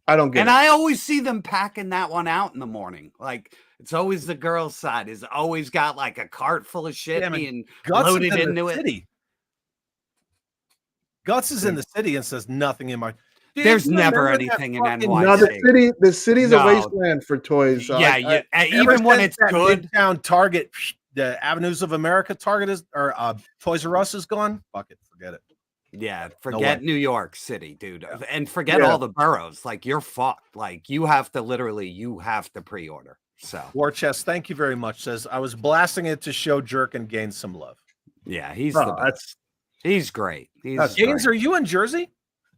get And it. I always see them packing that one out in the morning. Like it's always the girls' side. Is always got like a cart full of shit being loaded into it. City. Guts is in the city and says nothing in my. Dude, There's you never remember that anything in fucking- NY. No, the city's a wasteland for toys. So Yeah, Ever even when since it's that good. Midtown Target, the Avenues of America Target is or Toys R Us is gone. Fuck it, forget it. Yeah, way. forget New York City, dude. And forget all the boroughs. Like you're fucked. Like you have to pre-order. So War Chest, thank you very much. Says I was blasting it to show Jerk and Gaines some love. yeah, he's the best. He's great. He's Gaines, great. are you in Jersey?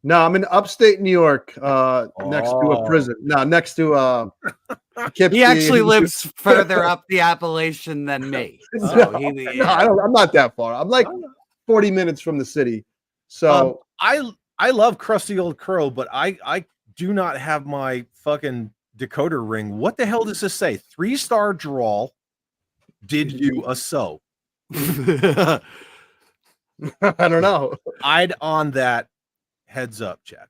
No, I'm in upstate New York, next to a prison. No, next to Poughkeepsie. He actually lives further up the Appalachian than me. So No, I'm not that far. I'm like 40 minutes from the city. So I love Crusty Old Crow, but I do not have my fucking decoder ring. What the hell does this say? 3-star drawl. Did you a so? I don't know. I'd on that. Heads up, Chad.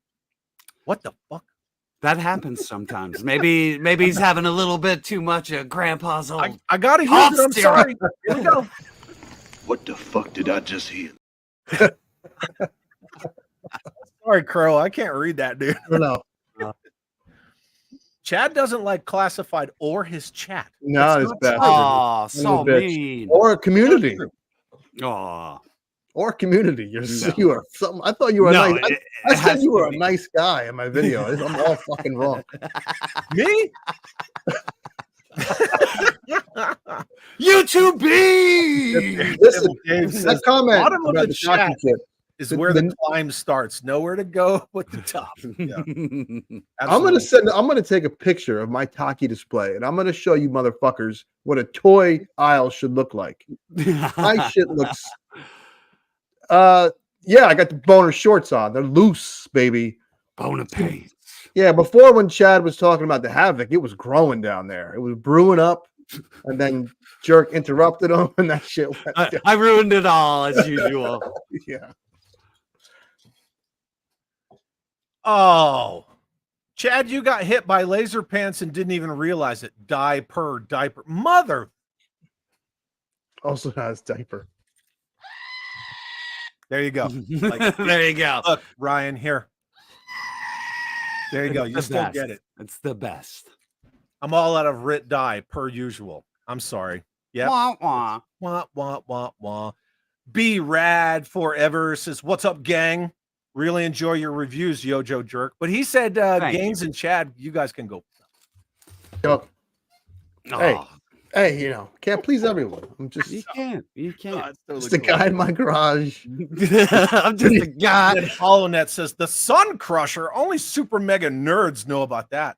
What the fuck? that happens sometimes. Maybe he's having a little bit too much of Grandpa's old. I gotta use cough it. I'm syrup. sorry. Here we go. What the fuck did I just hear? Sorry, Crow. I can't read that, dude. I don't know. Chad doesn't like classified or his chat. No, it's bad. Oh, so bitch. mean. Or a community. Oh, Or community. You're No. you are something. I thought you were No, nice. it I has said you to were a be. nice guy in my video. I'm all fucking wrong. Me? YouTube. Listen, Dave says, that comment bottom of about the the chat talking tip. is where the climb starts. Nowhere to go but the top. Yeah, I'm gonna take a picture of my Taki display and I'm gonna show you motherfuckers what a toy aisle should look like. My shit looks yeah, I got the boner shorts on. They're loose, baby. Bona pain. Yeah, before when Chad was talking about the Havoc, it was growing down there. It was brewing up. and then Jerk interrupted him, and that shit went down. I ruined it all as usual. Yeah. Oh, Chad, you got hit by laser pants and didn't even realize it. Diaper. Mother. Also has diaper. There you go. Like, There you go. look, Ryan, here. There you go. It's You the still best. get it. It's the best. I'm all out of Rit dye per usual. I'm sorry. Yeah. Wah, wah. Wah, wah, wah, wah. Be rad forever says, "What's up, gang? Really enjoy your reviews, Yojo Jerk." But he said, Gaines and Chad, you guys can go. Yo, Hey. Oh, hey, you know, can't please everyone. I'm just, you can't. You can't. just a guy in my garage. I'm just a guy. And HollowNet says, "The Sun Crusher. Only super mega nerds know about that."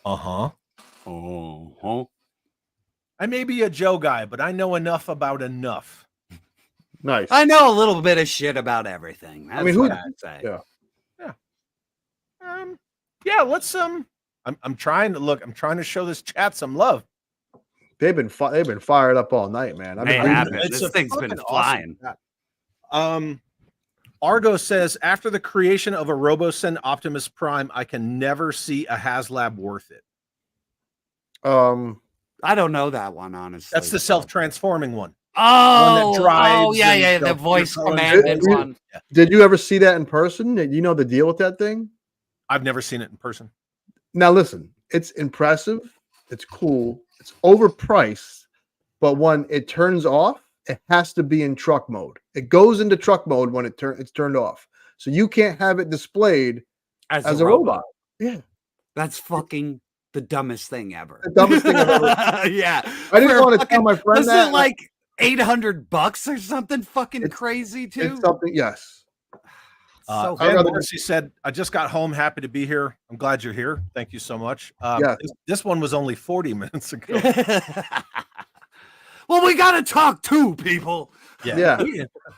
Uh-huh. Oh, I may be a Joe guy, but I know enough about enough. Nice. I know a little bit of shit about everything. That's mean, who- what I'd say. yeah. Yeah, let's I'm trying to show this chat some love. They've been fired up all night, man. They have been. It's This a thing's been fucking flying. awesome chat. Argo says, after the creation of a RoboSend Optimus Prime, I can never see a Haslab worth it. I don't know that one, honestly. That's the self-transforming one. Oh, drives yeah, and yeah, the stuff. voice You're calling commanded it- one. Did you ever see that in person? You know the deal with that thing? I've never seen it in person. Now listen, it's impressive, it's cool, it's overpriced, but when it turns off, it has to be in truck mode. It goes into truck mode when it's turned off. So you can't have it displayed as a robot. Yeah. That's fucking the dumbest thing ever. The dumbest thing I've ever Yeah. I didn't For want to fucking- tell my friend Was that. it like $800 or something fucking crazy too? It's something, yes. So I'd Van rather- Morrissey said, "I just got home. Happy to be here. I'm glad you're here. Thank you so much." Yeah. This one was only 40 minutes ago. Well, we gotta talk too, people. Yeah.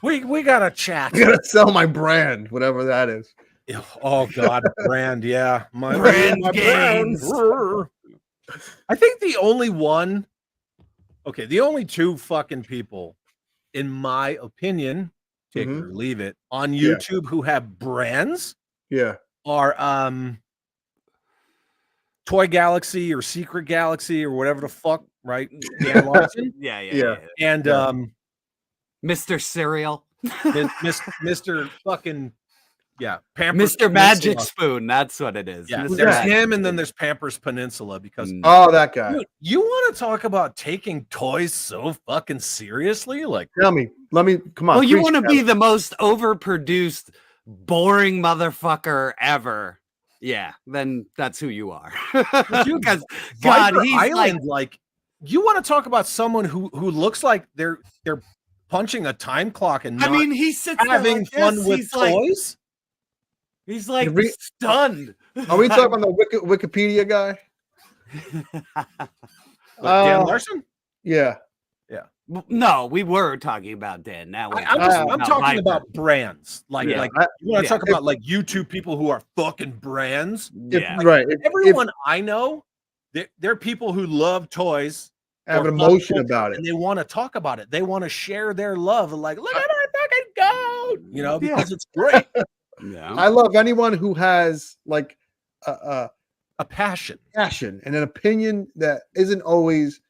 We got to chat. I gotta sell my brand, whatever that is. Oh God, brand, yeah, my Brand my gains. I think the only two fucking people, in my opinion, take it or leave it, on Yeah. YouTube who have brands Yeah. are Toy Galaxy or Secret Galaxy or whatever the fuck, right? Dan Larson Yeah. and Yeah. Mr. Cereal. Mr. fucking Pampers Mr. Magic Peninsula. Spoon. That's what it is. Yeah, Mr. there's Magic him, and then Spoon. there's Pampers Peninsula because Oh, that guy. dude, you want to talk about taking toys so fucking seriously? Like, Tell me. Let me come on. Well, you preach, want to Kevin. be the most overproduced, boring motherfucker ever. Yeah, then that's who you are. Because God, Viper he's Island, like, you want to talk about someone who looks like they're punching a time clock and I not mean, he sits there having like fun this. with He's like, toys. he's like Re- stunned. Are we talking about the Wikipedia guy? Dan Larson? Yeah. No, we were talking about Dan. Now we're I'm about talking Viper. about brands. Like, Yeah. like I- you want to yeah. talk about like YouTube people who are fucking brands. Yeah. Right. Everyone I know, they're people who love toys, have or an love emotion culture, about it. and they want to talk about it. They want to share their love. Like, look at our fucking goat, you know, because it's great. Yeah. I love anyone who has like a A passion. passion and an opinion that isn't always.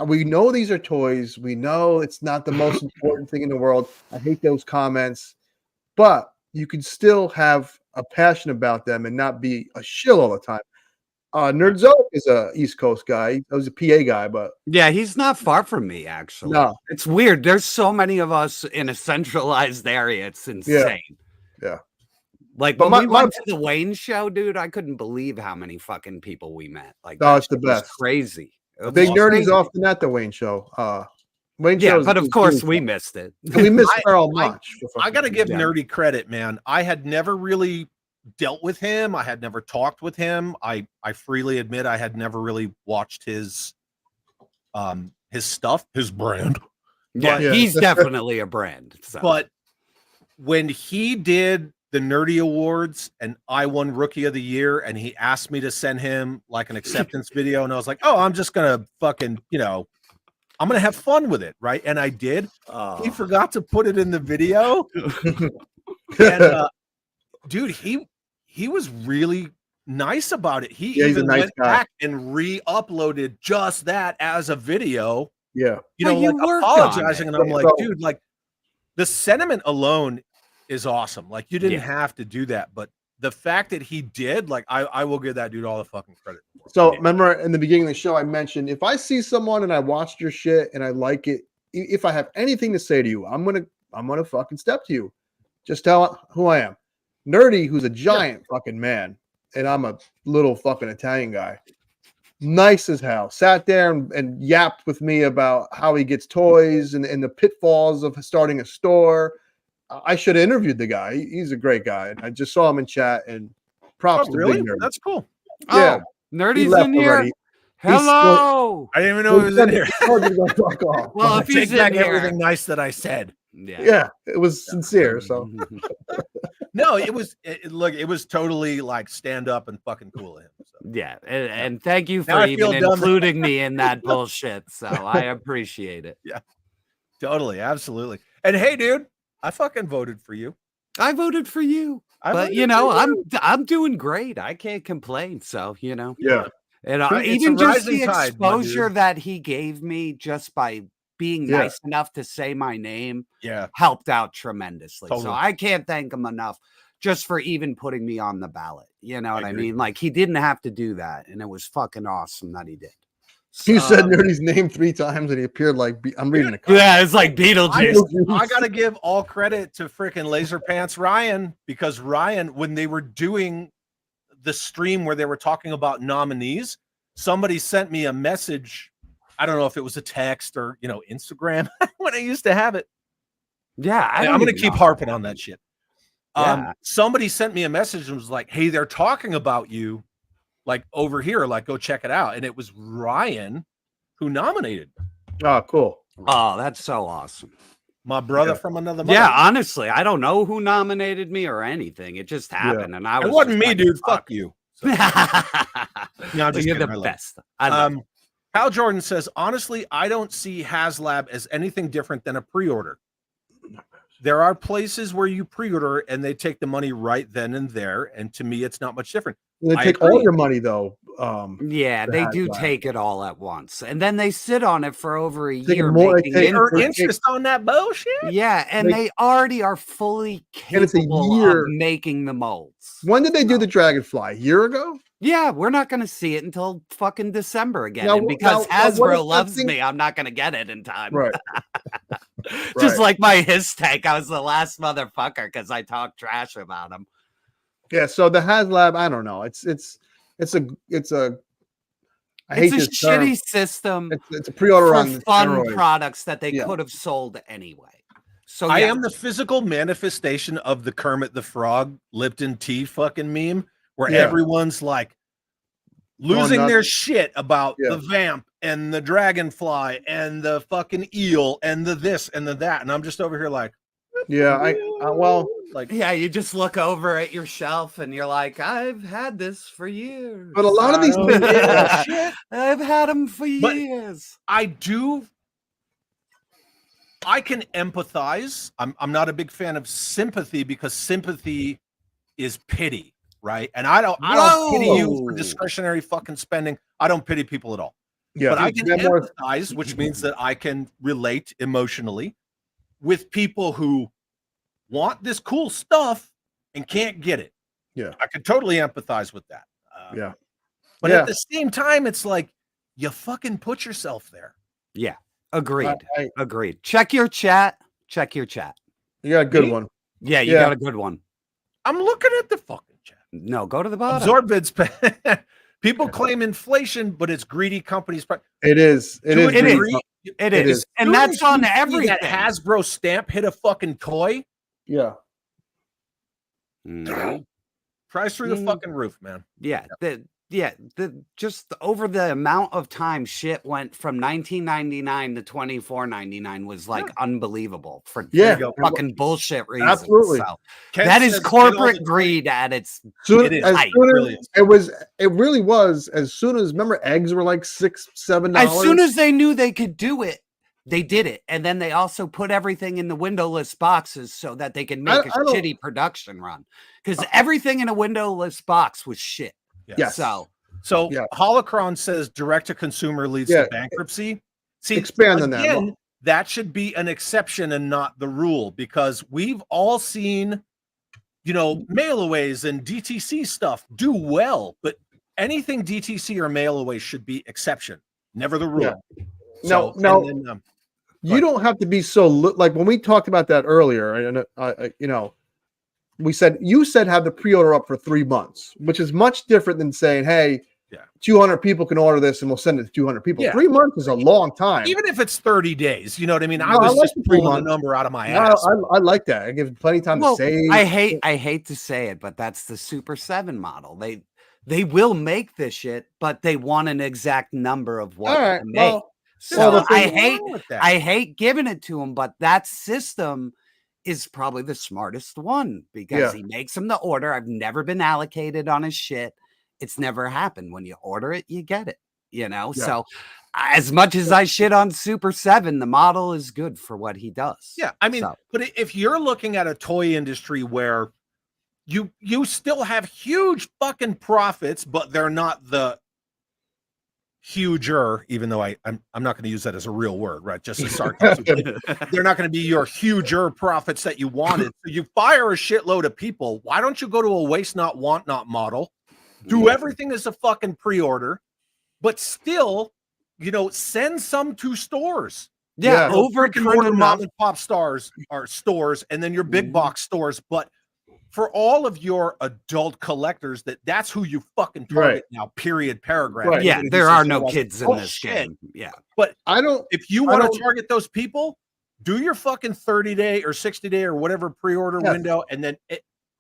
We know these are toys. We know it's not the most important thing in the world. I hate those comments, but you can still have a passion about them and not be a shill all the time. Nerdzoke is a East Coast guy. He was a PA guy, but Yeah, he's not far from me, actually. no, It's weird. There's so many of us in a centralized area. It's insane. Yeah. Like But when we my- went to the Wayne show, dude, I couldn't believe how many fucking people we met. Like, Oh, that it's the shit was best. crazy. It was Big Nerdy's crazy. often at the Wayne show. Wayne Yeah, shows but of is course doing we stuff. missed it. And we miss Carl I- much. I got to give Yeah. Nerdy credit, man. I had never really dealt with him. I had never talked with him. I freely admit I had never really watched his stuff, his brand. Yeah, Yeah. he's definitely a brand. So. But when he did the Nerdy Awards and I won Rookie of the Year, and he asked me to send him like an acceptance video, and I was like, oh, I'm just gonna fucking, I'm gonna have fun with it, right? And I did. He forgot to put it in the video. And dude, he was really nice about it. He even went back and re-uploaded just that as a video. Yeah. Like apologizing, and I'm like, dude, like the sentiment alone is awesome. Like you didn't have to do that, but the fact that he did, like, I will give that dude all the fucking credit. So remember in the beginning of the show, I mentioned if I see someone and I watched your shit and I like it, if I have anything to say to you, I'm gonna fucking step to you. Just tell who I am. Nerdy, who's a giant fucking man, and I'm a little fucking Italian guy. Nice as hell. Sat there and yapped with me about how he gets toys and the pitfalls of starting a store. I should have interviewed the guy. He's a great guy. I just saw him in chat, and props to Big Nerdy. That's cool. Yeah. Nerdy's in here. Already. Hello. I didn't even know he was in here. Fuck off. Well, if he's take back in here, everything nice that I said. Yeah, it was sincere. So no, it was totally like stand up and fucking cool of him. So. Yeah, and thank you for even including me in that bullshit. So I appreciate it. Yeah, totally, absolutely. And hey, dude, I fucking voted for you. I voted for you, but I'm doing great. I can't complain. So yeah. And even just the exposure that he gave me just by being nice enough to say my name helped out tremendously. Totally. So I can't thank him enough just for even putting me on the ballot. You know what I mean? Like he didn't have to do that. And it was fucking awesome that he did. So, you said Nerdy's name 3 times and he appeared like I'm reading a card. Yeah, it's like Beetlejuice. I gotta give all credit to freaking Laser Pants Ryan, because Ryan, when they were doing the stream where they were talking about nominees, somebody sent me a message. I don't know if it was a text or Instagram when I used to have it. Yeah, I'm gonna keep harping on that shit. Somebody sent me a message and was like, "Hey, they're talking about you, like over here. Like, go check it out." And it was Ryan who nominated. Oh, cool. Oh, that's so awesome. My brother from another mother. Yeah, honestly, I don't know who nominated me or anything. It just happened, and I was. It wasn't me, like, dude. Fuck you. So. No, you're the best. Hal Jordan says, honestly, I don't see Haslab as anything different than a pre-order. There are places where you pre-order and they take the money right then and there. And to me, it's not much different. They take all your money, though. Yeah, they do take it all at once. And then they sit on it for over a year. They earn interest on that bullshit. Yeah, and they already are fully capable of making the molds. When did they do the Dragonfly? A year ago? Yeah, we're not going to see it until fucking December again. And because Hasbro loves me, I'm not going to get it in time. Right. Just like my his tank. I was the last motherfucker because I talked trash about him. Yeah, so the Haslab, I don't know. It's a shitty system. It's a pre-order on fun steroids. Products that they could have sold anyway. So I am the physical manifestation of the Kermit the Frog Lipton tea fucking meme, where everyone's like losing their shit about the vamp and the dragonfly and the fucking eel and the this and the that, and I'm just over here like, you just look over at your shelf and you're like, I've had this for years. But a lot of these things, I've had them for years. I can empathize. I'm not a big fan of sympathy, because sympathy is pity, right? And I don't pity you for discretionary fucking spending. I don't pity people at all. Yeah, but I can empathize, which means that I can relate emotionally with people who want this cool stuff and can't get it. Yeah, I could totally empathize with that. But at the same time, it's like you fucking put yourself there. Yeah, agreed. Agreed. Check your chat. You got a good one. Yeah, you got a good one. I'm looking at the fucking chat. No, go to the bottom. Absorbed's people claim inflation, but it's greedy companies. It is. It is. And that's on everything. That Hasbro stamp hit a fucking toy. Yeah. Price through the fucking roof, man. Yeah. yeah, just over the amount of time shit went from $19.99 to $24.99 was like unbelievable for fucking bullshit reasons. Absolutely. So that is corporate greed at its height. It really was. As soon as, remember, eggs were like $6, $7. As soon as they knew they could do it, they did it. And then they also put everything in the windowless boxes so that they can make a shitty production run. Because everything in a windowless box was shit. Yes. So Holocron says direct to consumer leads to bankruptcy. See, expand on that. That should be an exception and not the rule, because we've all seen, mailaways and DTC stuff do well, but anything DTC or mailaway should be exception, never the rule. Yeah. No. You don't have to be so like when we talked about that earlier, and you said have the pre-order up for 3 months, which is much different than saying, hey, 200 people can order this and we'll send it to 200 people. 3 months is a long time. Even if it's 30 days, you know what I mean? I was just pulling the number out of my ass. I like that. It gives plenty of time to save. I hate to say it, but that's the Super 7 model. They will make this shit, but they want an exact number of what to make. So I hate giving it to them, but that system is probably the smartest one because he makes them the order. I've never been allocated on his shit. It's never happened. When you order it, you get it, So as much as I shit on Super 7, the model is good for what he does. Yeah. I mean, but if you're looking at a toy industry where you still have huge fucking profits, but they're not the huger, even though I'm not going to use that as a real word, right? Just as sarcasm. They're not going to be your huger profits that you wanted. So you fire a shitload of people. Why don't you go to a waste not, want not model? Do everything as a fucking pre-order, but still, send some to stores. Yeah, over order mom and pop stores, and then your big box stores. But for all of your adult collectors, that's who you fucking target now. Period. Paragraph. Right. Yeah, there are no kids in this game. Yeah, but if you want to target those people, do your fucking 30-day or 60-day or whatever pre-order window, and then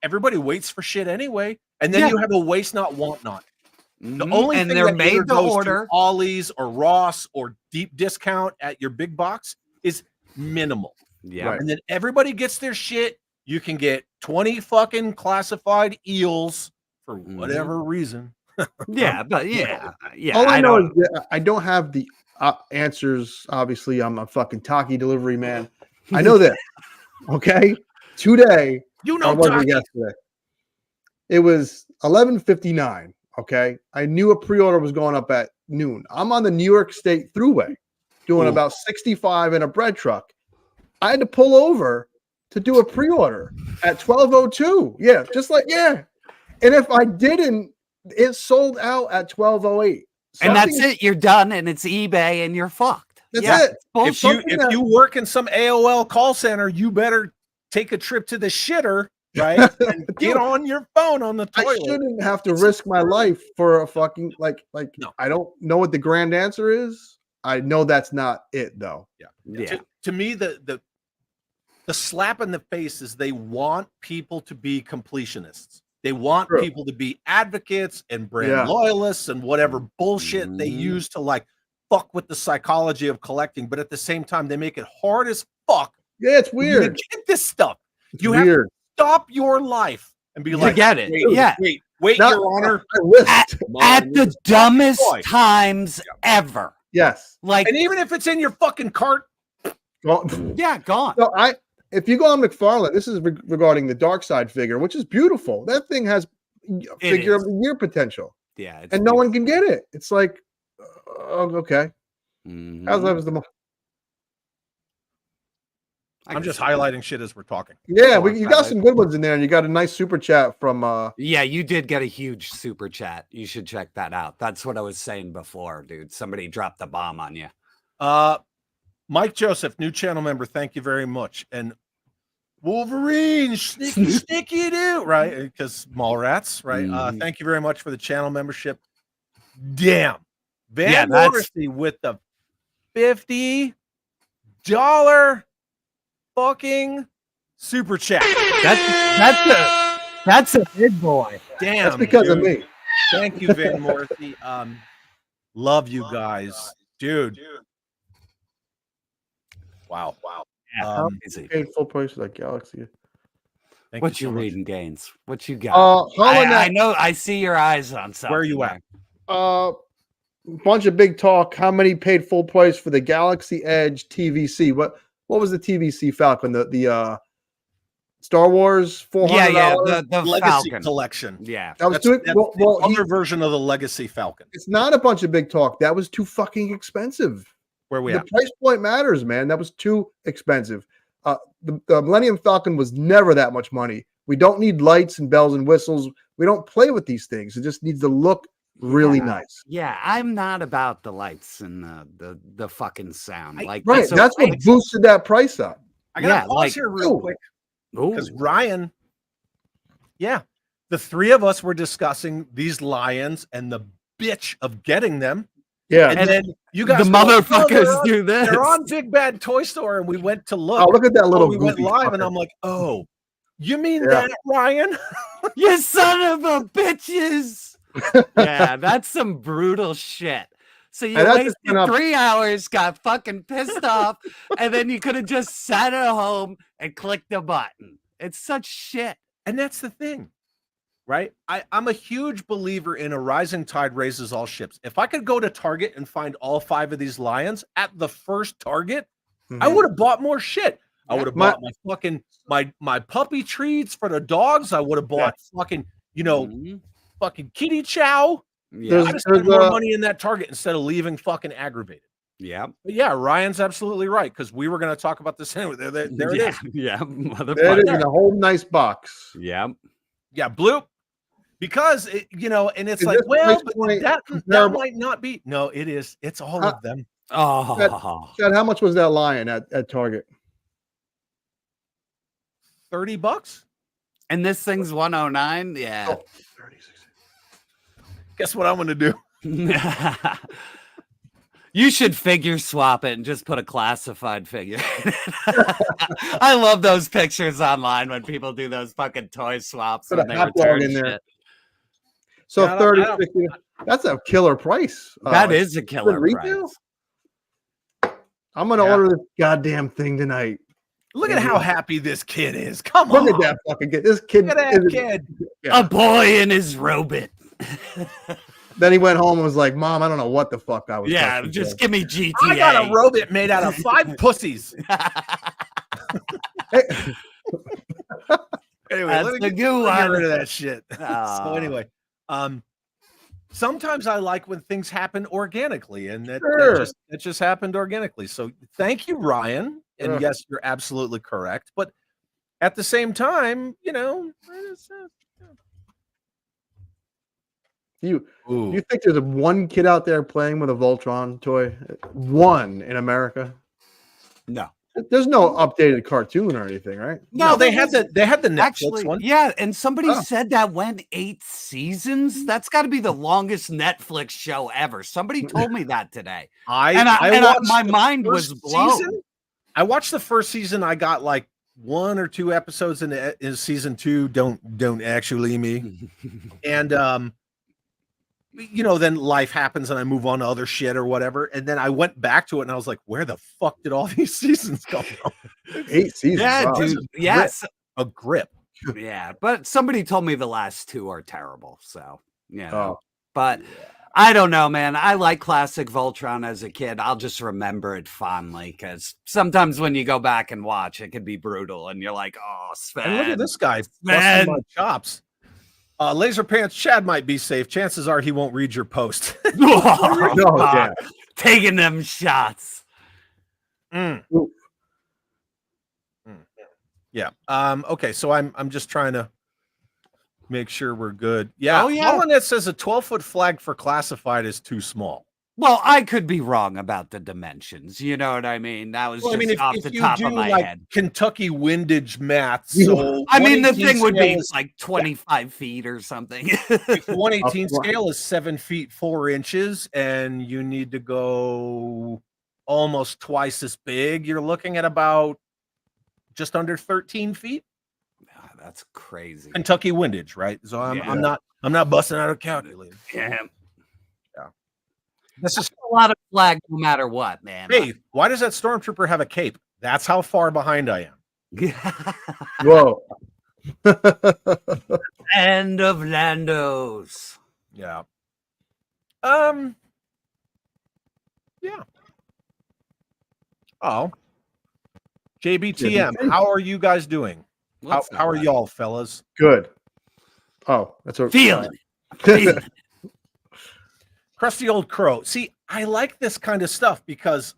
everybody waits for shit anyway, and then you have a waste not, want not. The only thing they're made to order Ollie's or Ross or deep discount at your big box is minimal. Yeah, and then everybody gets their shit. You can get 20 fucking classified eels for whatever reason. But yeah. All I know is that I don't have the answers. Obviously, I'm a fucking Taki delivery man. I know this. Okay, today. Yesterday. It was 11:59. Okay, I knew a pre-order was going up at noon. I'm on the New York State Thruway, doing about 65 in a bread truck. I had to pull over to do a pre-order at 12:02. Yeah, and if I didn't, it sold out at 12:08. And that's it. You're done, and it's eBay, and you're fucked. That's it. If you work in some AOL call center, you better take a trip to the shitter, right? And get on your phone on the toilet. I shouldn't have to risk my life for a fucking no. I don't know what the grand answer is. I know that's not it though. Yeah. To me, the slap in the face is they want people to be completionists. They want people to be advocates and brand loyalists and whatever bullshit they use to fuck with the psychology of collecting. But at the same time, they make it hard as fuck. Yeah, it's weird. To get this stuff. You have to stop your life and be like, get it. Wait, Your Honor. At the dumbest times ever. Yes. And even if it's in your fucking cart. Gone. So if you go on McFarlane, this is regarding the Dark Side figure, which is beautiful. That thing has figure of the year potential. Yeah. And no one can get it. It's like, okay. Haslab is the most. I'm just highlighting shit as we're talking. Yeah, you got some good ones in there, and you got a nice super chat from. Yeah, you did get a huge super chat. You should check that out. That's what I was saying before, dude. Somebody dropped the bomb on you. Mike Joseph, new channel member. Thank you very much. And Wolverine, sneaky do right because mall rats, right? Thank you very much for the channel membership. Damn, Van Morrissey with the $50 fucking super chat. That's a big boy. Damn, that's because of me. Thank you, Van Morrissey. Love you guys, dude. Wow. Easy. Paid full price for that Galaxy. Thank What you you so much. reading, Gaines? What you got? I know. I see your eyes on something. Where are you at? Bunch of big talk. How many paid full price for the Galaxy Edge TVC? What was the TVC Falcon? The Star Wars $400. Yeah, the Legacy Falcon collection. Yeah, that was That's, too. that's Well, the other version of the Legacy Falcon. it's not a bunch of big talk. That was too fucking expensive. Where we The at? price point matters, man. That was too expensive. The Millennium Falcon was never that much money. We don't need lights and bells and whistles. We don't play with these things. It just needs to look really nice. Yeah, I'm not about the lights and the fucking sound. Like Right. That's what boosted that price up. I gotta yeah, pause like- here real quick Ooh. because Ryan, the three of us were discussing these lions and the bitch of getting them. Yeah. And then you guys, the were like, "Oh, motherfuckers do this. they're on Big Bad Toy Store, and we went to look. Oh, look at that little. We went goofy live, and fucker. I'm like, oh, you mean Yeah. that, Ryan? You son of a bitches. Yeah, that's some brutal shit. So you And that just wasted went up- 3 hours, got fucking pissed off, and then you could have just sat at home and clicked the button. It's such shit. And that's the thing, right? I'm a huge believer in a rising tide raises all ships. If I could go to Target and find all 5 of these lions at the first Target, I would have bought more shit. I would have bought my fucking my puppy treats for the dogs. I would have bought fucking, fucking kitty chow. Yeah. I just spent more money in that Target instead of leaving fucking aggravated. Yeah. But yeah, Ryan's absolutely right because we were going to talk about this anyway. There it is. Yeah, That is motherfucker. in a whole nice box. Yeah. Yeah, blue. Because and it's Is like, this well, price but point that comparable? might not be. No, it is. It's all of them. Oh, Chad, how much was that lion at Target? $30. and this thing's 109. Yeah. Oh, 36. Guess what I'm going to do? You should figure swap it and just put a classified figure. I love those pictures online when people do those fucking toy swaps Put when a they hot dog return in there. shit. So Yeah, I 30, don't- 60, that's a killer price. That is a killer retail? price. I'm gonna order this goddamn thing tonight. Look at how happy this kid is. Come on. Look at that fucking kid. This kid. Look at that kid. Yeah. A boy in his robot. Then he went home and was like, "Mom, I don't know what the fuck I was." Yeah, touching just today." give me GTA. I got a robot made out of 5 pussies. Hey, Anyway, That's let me the get, goo let me get one. rid of that shit. So Aw. anyway, sometimes I like when things happen organically, and that Sure. just happened organically. So thank you, Ryan. And Ugh. yes, you're absolutely correct. But at the same time, you think there's one kid out there playing with a Voltron toy? One in America? No. There's no updated cartoon or anything, right? no, they had there's- the Netflix Actually, one. yeah, and somebody Oh. said that went 8 seasons. That's got to be the longest Netflix show ever. Somebody told me that today. I watched watched my the mind was first blown. season. I watched the first season. I got like 1 or 2 episodes in season 2. Don't actually me. And then life happens and I move on to other shit or whatever. And then I went back to it and I was like, where the fuck did all these seasons come from? 8 seasons. Yeah, wow. dude. Yes. A grip. Yeah, but somebody told me the last 2 are terrible. So, yeah. Oh. But I don't know, man. I like classic Voltron as a kid. I'll just remember it fondly because sometimes when you go back and watch, it can be brutal, and you're like, "Oh, Sven." And look at this guy Man. busting my chops. Laser Pants Chad might be safe. Chances are he won't read your post. Oh, No, God. Taking them shots. Yeah. Okay. So I'm just trying to make sure we're good. Yeah. Oh, yeah. One that says a 12-foot flag for classified is too small. Well, I could be wrong about the dimensions. You know what I mean? That was just off the top of my head. Kentucky windage math, so I mean, the 1/18 thing would be scale is- like 25 feet or something. if 1/18 scale is 7 feet 4 inches, and you need to go almost twice as big. You're looking at about just under 13 feet. That's crazy. Kentucky windage, right? So I'm Yeah. not I'm not busting out a calculator. Yeah. This is A lot of flag no matter what, man. hey, why does that stormtrooper have a cape? That's how far behind I am. Whoa. End of Landos. Yeah. Yeah. Oh. JBTM, how are you guys doing? How are y'all, fellas? Good. Oh, that's what Feeling it. Crusty old crow. See, I like this kind of stuff because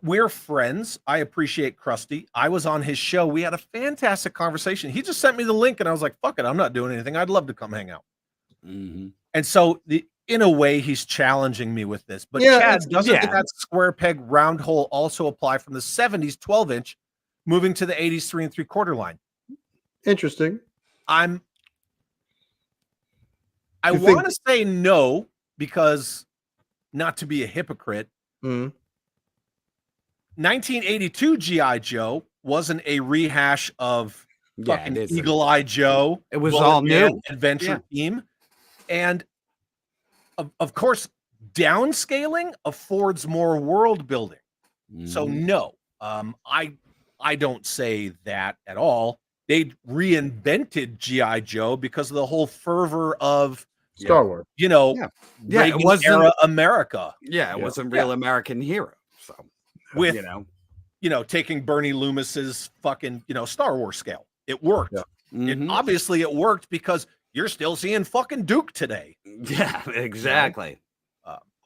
we're friends. I appreciate Krusty. I was on his show. We had a fantastic conversation. He just sent me the link and I was like, fuck it. I'm not doing anything. I'd love to come hang out. Mm-hmm. And so in a way, he's challenging me with this. But Yeah, Chad, doesn't yeah. that square peg round hole also apply from the 70s 12-inch moving to the 80s 3 3/4 line? Interesting. I You think- want to say no, because not to be a hypocrite, Mm. 1982 G.I. Joe wasn't a rehash of Yeah, fucking it isn't. Eagle Eye Joe. It was Bullet all Man, new. Adventure Team. And of course, downscaling affords more world building. So Mhm. no, I don't say that at all. They reinvented G.I. Joe because of the whole fervor of, Star Wars. you know, Yeah. Yeah, it Reagan wasn't- era America. Yeah, it Yeah. wasn't real American hero. So With you know, taking Bernie Loomis's fucking, Star Wars scale. It worked. Yeah. Mhm. Obviously it worked because you're still seeing fucking Duke today. Yeah, exactly.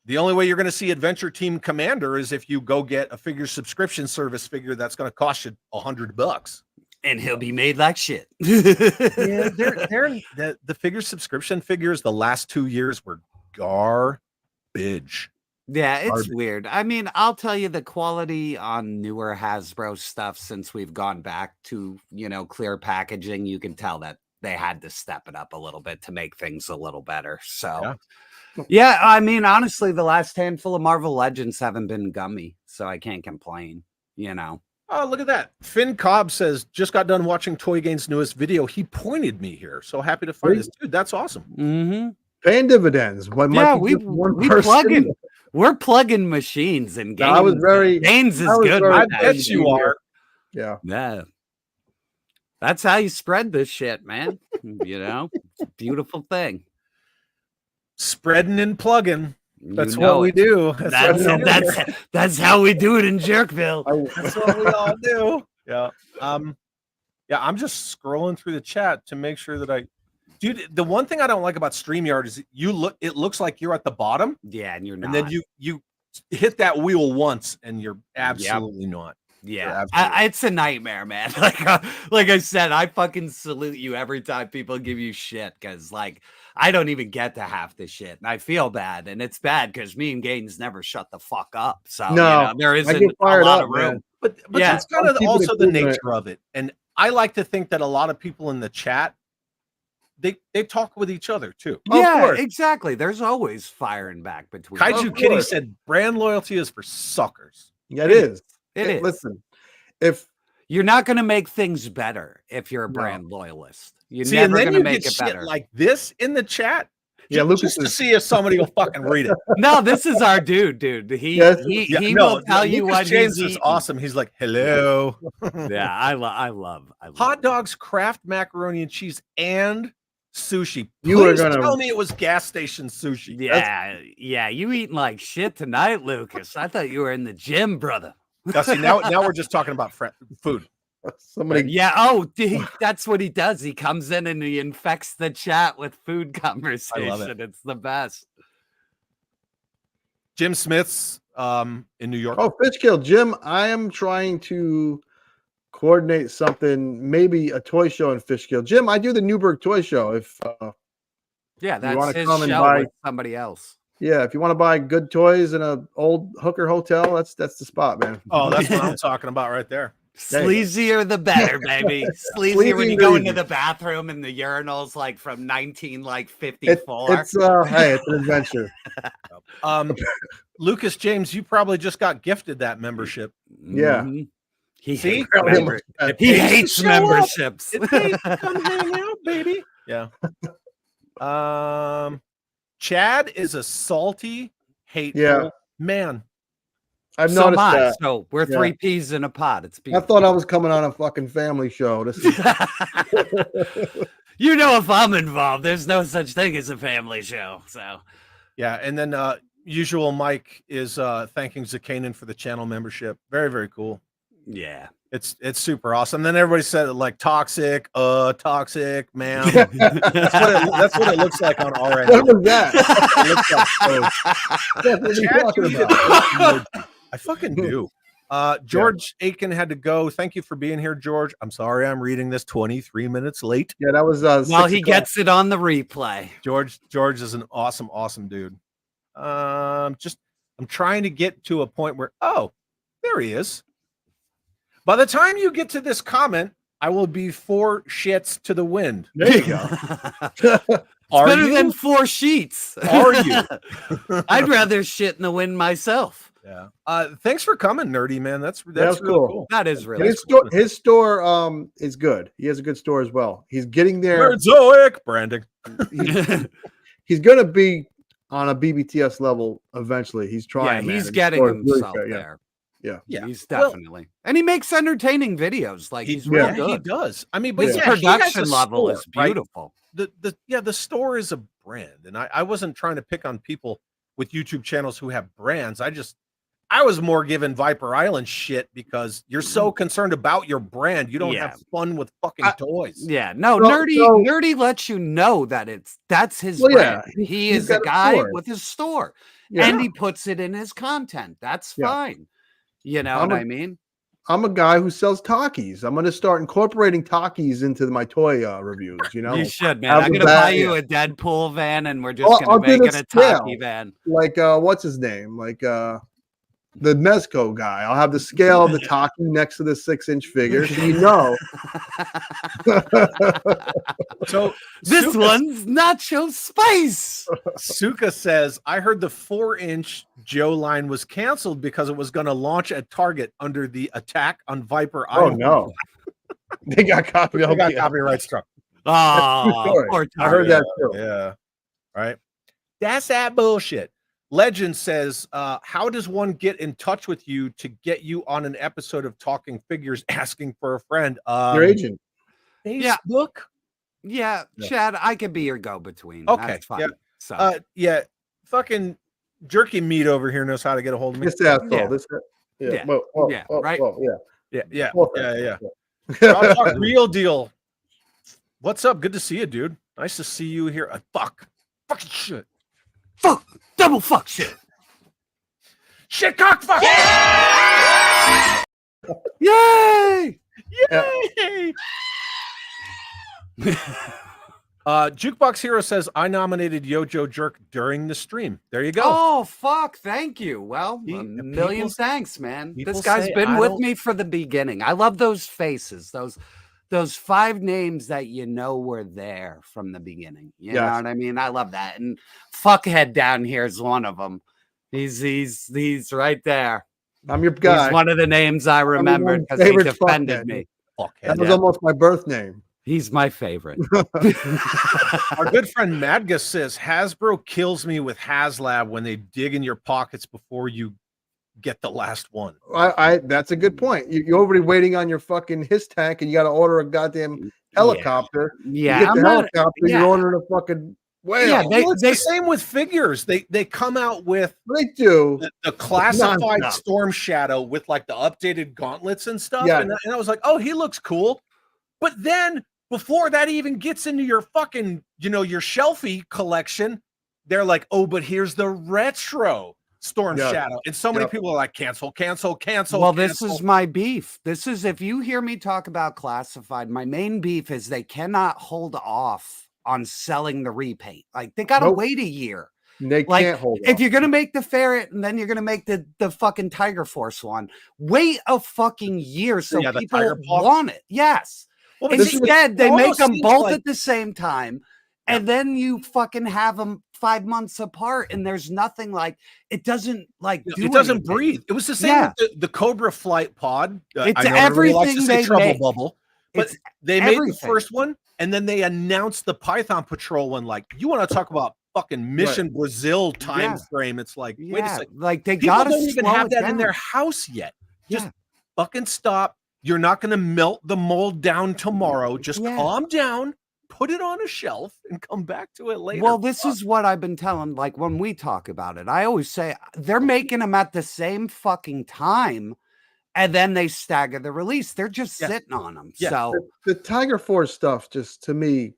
The only way you're going to see Adventure Team Commander is if you go get a figure subscription service figure that's going to cost you $100. And he'll be made like shit. Yeah, the figure subscription figures the last 2 years were garbage. Yeah, it's Garbage. weird. I mean, I'll tell you the quality on newer Hasbro stuff since we've gone back to, clear packaging, you can tell that they had to step it up a little bit to make things a little better. So, yeah, I mean, honestly, the last handful of Marvel Legends haven't been gummy, so I can't complain, Oh, look at that. Finn Cobb says, just got done watching Toy Gain's newest video. He pointed me here. So happy to find this. Dude, that's awesome. Mm-hmm. Paying dividends. Yeah, we're plugging machines and games. I was very Gains is I was good. very- I with that. bet you are. Yeah. Yeah. That's how you spread this shit, man. It's a beautiful thing. Spreading and plugging. That's You know what we it. do. That's how we do it in Jerkville. That's what we all do. Yeah. Yeah, I'm just scrolling through the chat to make sure that dude, the one thing I don't like about StreamYard is it looks like you're at the bottom. Yeah, and you're not. And then you hit that wheel once and you're absolutely not. Yeah, Absolutely. it's a nightmare, man. Like I said, I fucking salute you every time people give you shit because, I don't even get to half this shit, and I feel bad, and it's bad because me and Gaines never shut the fuck up. So No, there I isn't get a fired lot up, of room. man. But Yeah. that's kind of Some also people the do, nature of it. And I like to think that a lot of people in the chat, they talk with each other too. Yeah, course. exactly. There's always firing back between. Kaiju Of Kitty course. said brand loyalty is for suckers. Yeah, it is. It Hey, is. Listen, if You're not going to make things better if you're a No. brand loyalist. You're See, and never then going to you make get it shit better. like this in the chat. Yeah, Just Lucas to is- see if somebody will fucking read it. No, this is our dude. He Yes. he will tell you Lucas what James he's is eating. awesome. He's like, hello. Yeah, I love Hot dogs, Kraft macaroni and cheese, and sushi. You are Please gonna- tell me it was gas station sushi. Yeah, you eating like shit tonight, Lucas. I thought you were in the gym, brother. Now, see, now we're just talking about food. somebody Yeah, that's what he does. He comes in and he infects the chat with food conversation. It's the best. Jim Smith's in New York. Oh, Fishkill, Jim, I am trying to coordinate something, maybe a toy show in Fishkill. Jim, I do the Newburgh Toy Show. If Yeah, wanna that's his come and show buy- with somebody else. if you want to buy good toys in a old hooker hotel, that's the spot, man. Oh, that's what I'm talking about right there. Sleazier the better, baby. Sleazier when Sleazy you go breezy. into the bathroom and the urinals from 1954. It's hey, it's an adventure. Lucas James, you probably just got gifted that membership. Yeah. Mhm. He See? hates, Probably member- almost- he pays to hates show up. memberships. Come hang out, baby. Yeah. Chad is a salty, hateful man. I've So noticed that. So we're three peas in a pot. It's I beautiful. thought I was coming on a fucking family show. This is You know, if I'm involved, there's no such thing as a family show. So yeah, and then usual Mike is thanking Zakanin for the channel membership. Very, very cool. yeah. It's super awesome. Then everybody said like toxic man. That's what it looks like on our end. what was that? It looks like, What are you talking about? I fucking do. George Aiken had to go. Thank you for being here, George. I'm sorry I'm reading this 23 minutes late. Yeah, that was Well, 6 he o'clock. gets it on the replay. George is an awesome dude. I'm trying to get to a point where there he is. By the time you get to this comment, I will be 4 shits to the wind. There you go. Are Better you? than 4 sheets. Are you? I'd rather shit in the wind myself. Yeah. Thanks for coming, nerdy man. That's was really cool. cool. That is really His cool. store is good. He has a good store as well. He's getting there. Zoic branding. He's going to be on a BBTS level eventually. He's trying. Yeah, man. he's His getting store is really himself fair, there. Yeah. He's definitely, and he makes entertaining videos. Like he's real good. He does. I mean, His but he has production a level store, is right? beautiful. The store is a brand, and I wasn't trying to pick on people with YouTube channels who have brands. I was more giving Viper Island shit because you're so concerned about your brand, you don't have fun with fucking toys. Yeah, no, So- nerdy lets you know that that's his brand. He he's is a got a guy store. with his store, Yeah. and he puts it in his content. That's Yeah. fine. You know I'm what a- I mean? I'm a guy who sells Takis. I'm going to start incorporating Takis into my toy reviews. You know, You should, man. Have I'm the gonna buy bag, you yeah. a Deadpool van, and we're just I'll gonna do make the it a scale. Taki van. like what's his name? Like the Mezco guy. I'll have the scale of the Taki next to the 6-inch figure, so you know. So This one's Nacho Spice. Suka says, I heard the 4-inch Joe line was canceled because it was going to launch at Target under the attack on Viper Oh Island. no, they got copyright struck. Oh, poor I heard that too. Yeah. Right. That's that bullshit. Legend says, how does one get in touch with you to get you on an episode of Talking Figures asking for a friend? Your agent. Facebook? Yeah, Chad, I could be your go-between. Okay, That's fine. yeah. So Fucking Jerky Meat over here knows how to get a hold of me. This asshole. Yeah. This. Yeah. Yeah. Whoa, Yeah, whoa, right? whoa, Yeah. Okay. Rob Talk Real Deal. What's up? Good to see you, dude. Nice to see you here. Fucking shit. fuck, double fuck shit. Shit cock fuck. Yay! Yay! Jukebox Hero says I nominated Yojo Jerk during the stream. There you go. Oh fuck! Thank you. Well, See, a people- million thanks, man. people This guy's say been I with don't- me for the beginning. I love those faces. Those 5 names that you know were there from the beginning. You know Yes. what I mean? I love that. And fuckhead down here is one of them. He's right there. I'm your guy. He's one of the names I remembered because he favorite defended fuckhead. me. That was almost my birth name. He's my favorite. Our good friend Madgus says Hasbro kills me with Haslab when they dig in your pockets before you get the last one. That's a good point. You're already waiting on your fucking his tank, and you got to order a goddamn helicopter. Yeah, you get the I'm not- helicopter. yeah. You're ordering a fucking whale. Yeah, Well, it's the same with figures. They come out with They do. the classified Nonstop. Storm Shadow with like the updated gauntlets and stuff. Yeah. And I was like, oh, he looks cool. But then before that even gets into your fucking, your shelfie collection, they're like, oh, but here's the retro Storm Yeah. Shadow. And so many Yep. people are like, cancel. Well, this is my beef. This is, if you hear me talk about classified, my main beef is they cannot hold off on selling the repaint. Like they got to Nope. wait a year. They Like, can't hold if off. you're gonna make the ferret and then you're gonna make the fucking Tiger Force one, wait a fucking year so Yeah, the people Tiger Paw. want it. Yes. Well, but Instead, they it make almost them seems both like- at the same time, and then you fucking have them 5 months apart, and there's nothing like it doesn't like do it doesn't anything. breathe. It was the same Yeah. with the Cobra Flight pod. It's I know everybody likes to everything say they Trouble make. Bubble. But It's they made the everything. first one, and then they announced the Python Patrol one. Like, you want to talk about fucking Mission Brazil time frame? It's like, wait a second. like they People gotta don't even slow have it that in down. their house yet. Just Yeah. fucking stop. You're not going to melt the mold down tomorrow. Just calm down, put it on a shelf, and come back to it later. Well, this is what I've been telling, like when we talk about it, I always say they're making them at the same fucking time, and then they stagger the release. They're just sitting on them. Yeah. So The Tiger Force stuff, just to me,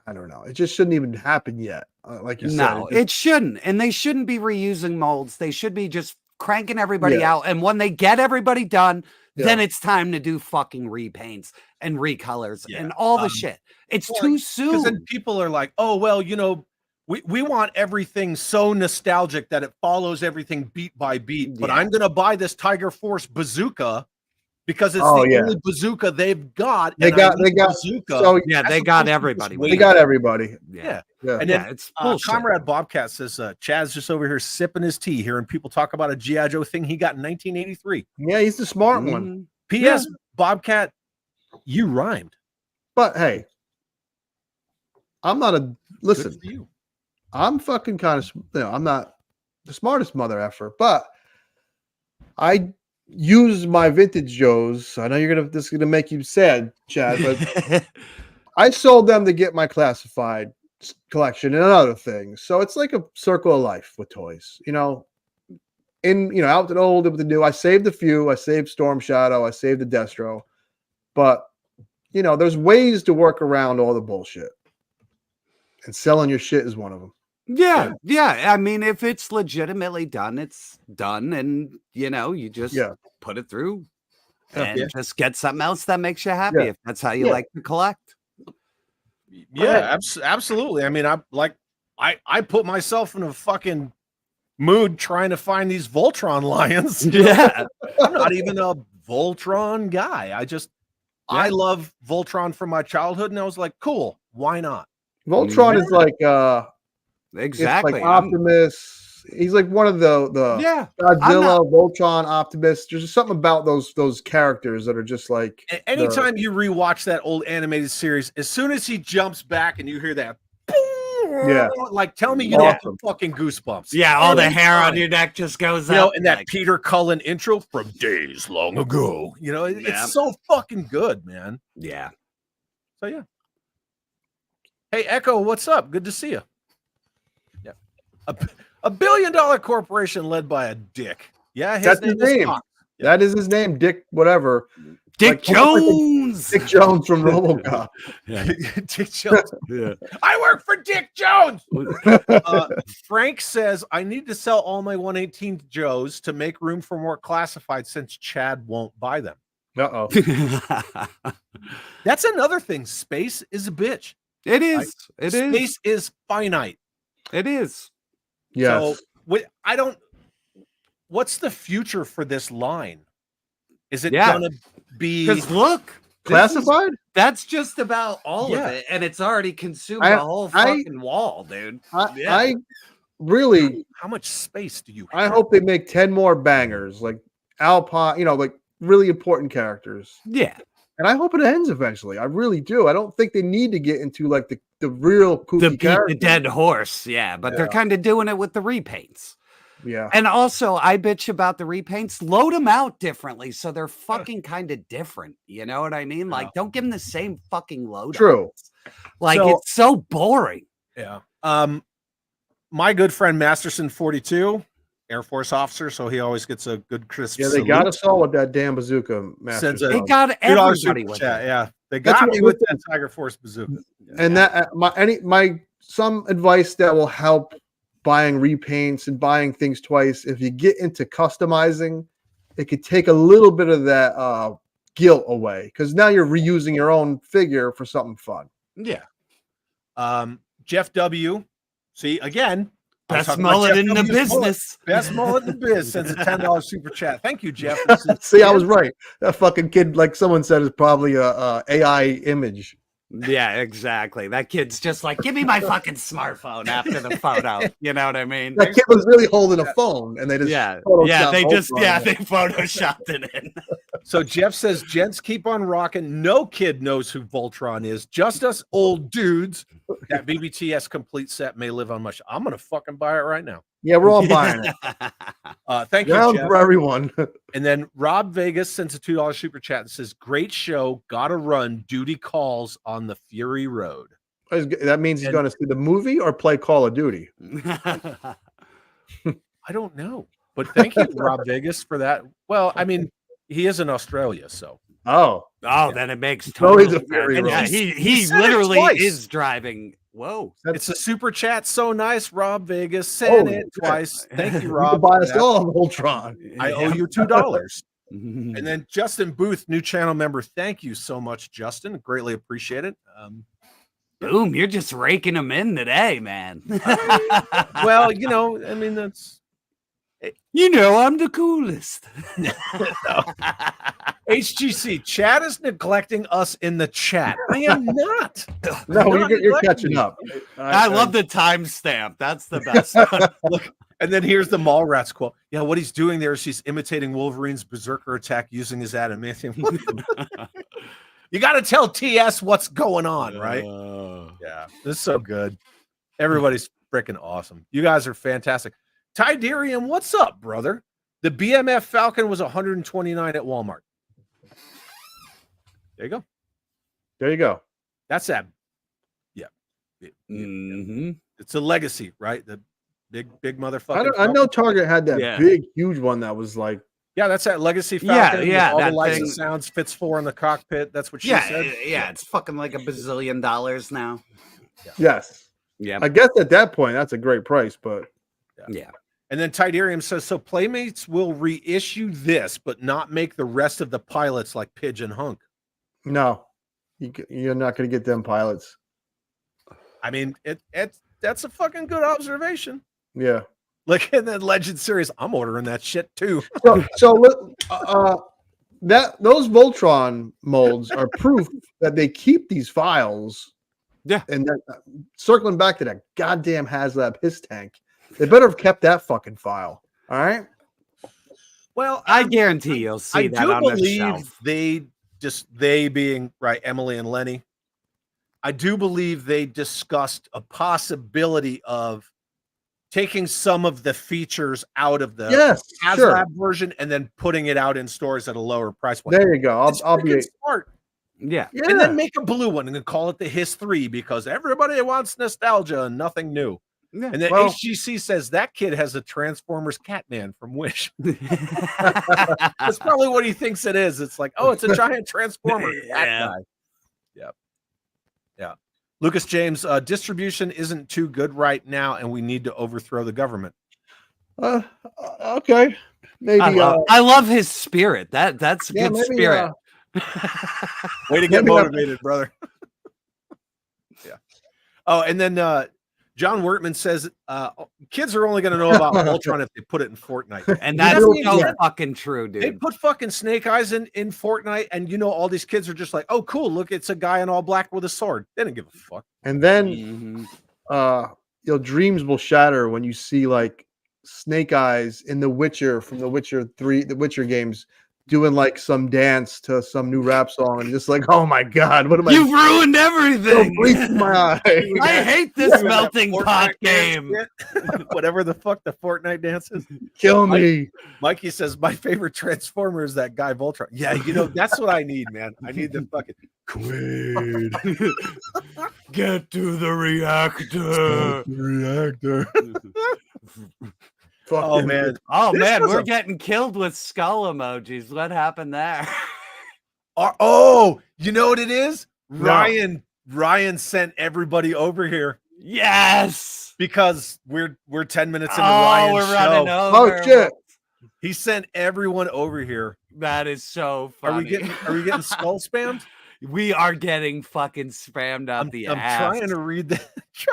I don't know. It just shouldn't even happen yet. Like you no, said, it shouldn't. And they shouldn't be reusing molds. They should be just cranking everybody out. And when they get everybody done, then it's time to do fucking repaints and recolors and all the shit. It's too soon. Because then people are like, oh, well, you know, we want everything so nostalgic that it follows everything beat by beat. But I'm going to buy this Tiger Force bazooka because it's the only bazooka they've got. They got bazooka. So they got everybody. They got everybody. Yeah. Yeah. And then it's bullshit. Comrade Bobcat says, Chad's just over here sipping his tea, hearing people talk about a G.I. Joe thing he got in 1983. Yeah, he's the smart one. P.S. Bobcat, you rhymed. But hey, I'm not a listen. I'm fucking kind of, I'm not the smartest mother effer, but I use my vintage Joes. I know this is gonna make you sad, Chad, but I sold them to get my classified collection and other things. So it's like a circle of life with toys, out the old, with the new. I saved a few. I saved Storm Shadow. I saved the Destro, but there's ways to work around all the bullshit, and selling your shit is one of them. Yeah. I mean, if it's legitimately done, it's done, and you just put it through and just get something else that makes you happy if that's how you like to collect. Yeah, absolutely. I mean, I put myself in a fucking mood trying to find these Voltron lions. Yeah. I'm not even a Voltron guy. I love Voltron from my childhood, and I was like, cool, why not? Voltron is like exactly like Optimus. He's like one of the Godzilla, Voltron, Optimus. There's just something about those characters that are just like. Anytime you rewatch that old animated series, as soon as he jumps back and you hear that, like tell me you don't get fucking goosebumps. Yeah, all the hair on your neck just goes up. And that Peter Cullen intro from days long ago. It's so fucking good, man. Yeah. So yeah. Hey, Echo, what's up? Good to see you. Yeah. A $1 billion corporation led by a dick. Yeah, that's his name. That is his name, Dick whatever. Dick Jones. Dick Jones from RoboCop. Dick Jones. I work for Dick Jones. Frank says, I need to sell all my 1/18 Joes to make room for more classified since Chad won't buy them. Uh-oh. That's another thing. Space is a bitch. It is. Space is finite. It is. Yes. So what's the future for this line? Is it gonna be because look, classified? That's just about all of it, and it's already consumed the whole fucking wall, dude. I really, how much space do you have? I have? hope they make 10 more bangers, like Alpine, like really important characters. Yeah. And I hope it ends eventually. I really do. I don't think they need to get into like the real kooky characters. The dead horse, but they're kind of doing it with the repaints. Yeah. And also, I bitch about the repaints. Load them out differently so they're fucking kind of different. You know what I mean? Like, don't give them the same fucking load. True. Like, it's so boring. Yeah. My good friend Masterson 42, Air Force officer, so he always gets a good crisp. Yeah, they got us all with that damn bazooka. They got everybody with it. Yeah, they got me with that Tiger Force bazooka. And that some advice that will help buying repaints and buying things twice. If you get into customizing, it could take a little bit of that guilt away because now you're reusing your own figure for something fun. Yeah. Jeff W. See again. Best mullet in the business. Best mullet in the biz sends a $10 super chat. Thank you, Jeff. See, I was right. That fucking kid, like someone said, is probably a AI image. Yeah, exactly. That kid's just like, give me my fucking smartphone after the photo. You know what I mean? That kid was really holding a phone, and they just they photoshopped it in. So Jeff says, gents, keep on rocking. No kid knows who Voltron is. Just us old dudes. That BBTS complete set may live on much. I'm going to fucking buy it right now. Yeah, we're all buying it. Thank you, Round Jeff. for everyone. And then Rob Vegas sends a $2 super chat and says, great show. Gotta run. Duty calls on the Fury Road. That means he's going to see the movie or play Call of Duty. I don't know. But thank you, Rob Vegas, for that. Well, I mean, he is in Australia, so. Oh, then it makes So total he's a sense. Fury And Road. he said it literally twice. is driving. Whoa. It's a super chat. So nice, Rob Vegas. Sent Holy it shit. twice. Thank you, you Rob. can buy for us that. all Voltron. I owe you $2. And then Justin Booth, new channel member. Thank you so much, Justin. Greatly appreciate it. Boom, you're just raking them in today, man. Well, you know, I mean, that's you know I'm the coolest. HGC. Chad is neglecting us in the chat. I am not. No, Not you're neglecting catching you. up. I love the timestamp. That's the best. Look, and then here's the Mallrats quote. Yeah, what he's doing there is he's imitating Wolverine's berserker attack using his adamantium. You got to tell TS what's going on, right? Yeah, this is so good. Everybody's freaking awesome. You guys are fantastic. Tiderium, what's up, brother? The BMF Falcon was 129 at Walmart. There you go. There you go. That's that. Yeah. Mhm. It's a legacy, right? The big motherfucker. I know Target had that Yeah. big, huge one that was like, Yeah, that's that legacy Falcon. yeah, All the that lights thing. and sounds fits 4 in the cockpit. That's what she Yeah, said. yeah, it's fucking like $1 bazillion now. yes. Yeah. I guess at that point, that's a great price, but Yeah. And then Tiderium says, so Playmates will reissue this, but not make the rest of the pilots like Pigeon Hunk. no, you're not going to get them pilots. I mean, that's a fucking good observation. Yeah. Like in that Legend series, I'm ordering that shit too. So those Voltron molds are proof that they keep these files. Yeah. And then circling back to that goddamn Haslab his tank, they better have kept that fucking file. All right. Well, I guarantee you'll see I that do on the believe shelf. they being right, Emily and Lenny. I do believe they discussed a possibility of taking some of the features out of the Haslab sure. version and then putting it out in stores at a lower price point. There you go. I'll be smart. Yeah. And then make a blue one and then call it the His 3 because everybody wants nostalgia and nothing new. Yeah. And then Well- HGC says that kid has a Transformers Catman from Wish. That's probably what he thinks it is. It's like, oh, it's a giant Transformer. That Yeah. guy. Yep. Yeah. Lucas James, distribution isn't too good right now, and we need to overthrow the government. Okay. Maybe. I love his spirit. That's yeah, good maybe, spirit. Way to get Maybe motivated, brother. Yeah. Oh, and then John Wertman says kids are only going to know about Voltron if they put it in Fortnite. And that's know, so yeah. fucking true, dude. They put fucking Snake Eyes in Fortnite, and all these kids are just like, oh, cool, look, it's a guy in all black with a sword. They didn't give a fuck. and then your dreams will shatter when you see like Snake Eyes in The Witcher from the Witcher games doing like some dance to some new rap song and just like, oh my god, what am I? You've ruined So everything. bleeding my eye. I hate this melting pot game. Whatever the fuck the Fortnite dance is. Kill me. Mikey says, my favorite Transformer is that guy Voltron. Yeah, that's what I need, man. I need the fucking Quaid. Get to the reactor. Reactor. Fuck Oh him. man. Oh This man, was we're a- getting killed with skull emojis. What happened there? Oh, you know what it is? No. Ryan sent everybody over here Yes. because we're 10 minutes into Oh, Ryan's we're show. running Oh over. shit. He sent everyone over here. That is so Are funny. we getting skull spammed? We are getting fucking spammed out I'm the I'm ass. trying to read that.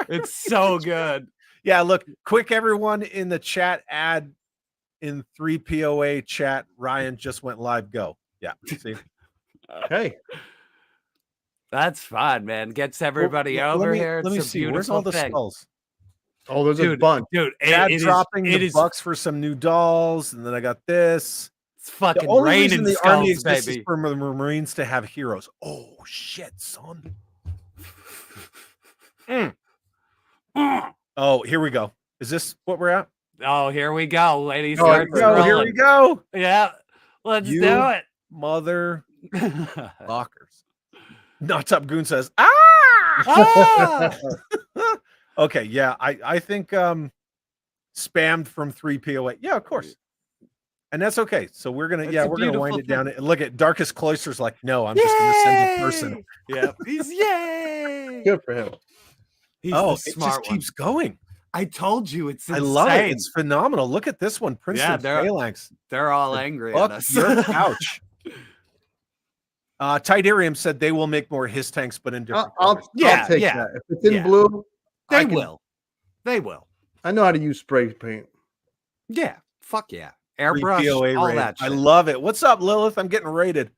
It's so good. Yeah, look, quick, everyone in the chat, add in 3POA chat. Ryan just went live. Go. Yeah. See? Hey, That's fun, man. Gets everybody over here. Let me It's a see. Where's beautiful all the thing. skulls? oh, there's a Dude, bunch. Dude, Dad it is- dropping it the is bucks for some new dolls, and then I got this. It's fucking The only raining reason the army skulls, exists is baby. for the Marines to have heroes. Oh shit, son. Oh, here we go. Is this what we're at? Oh, here we go, ladies. Oh, here we go. Yeah, let's You do it. Mother lockers. Nuts Up Goon says, ah! Ah! Okay, yeah, I think spammed from 3POA. Yeah, of course. And that's okay. So we're gonna we're gonna wind it down. And look at Darkest Cloisters like, no, I'm just gonna send a person. Yeah, he's yay. Good for him. He's Oh, the it smart just keeps going. I told you it's insane. I love it. It's phenomenal. Look at this one, Princeton Phalanx. They're all angry at us. Your couch. Tidarium said they will make more his tanks, but in different colors. I'll take that. If it's in blue, they will. They will. I know how to use spray paint. Yeah. Fuck yeah. Airbrush, POA all rated. that shit. I love it. What's up, Lilith? I'm getting rated.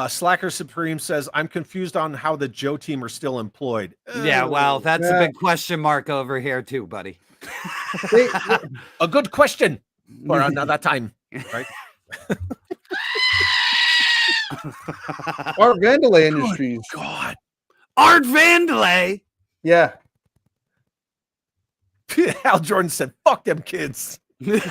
Slacker Supreme says, I'm confused on how the Joe team are still employed. Yeah, well, that's a big question mark over here too, buddy. A good question for another time, right? Art Vandalay Industries. God. Art Vandalay? Yeah. Al Jordan said, fuck them kids. He's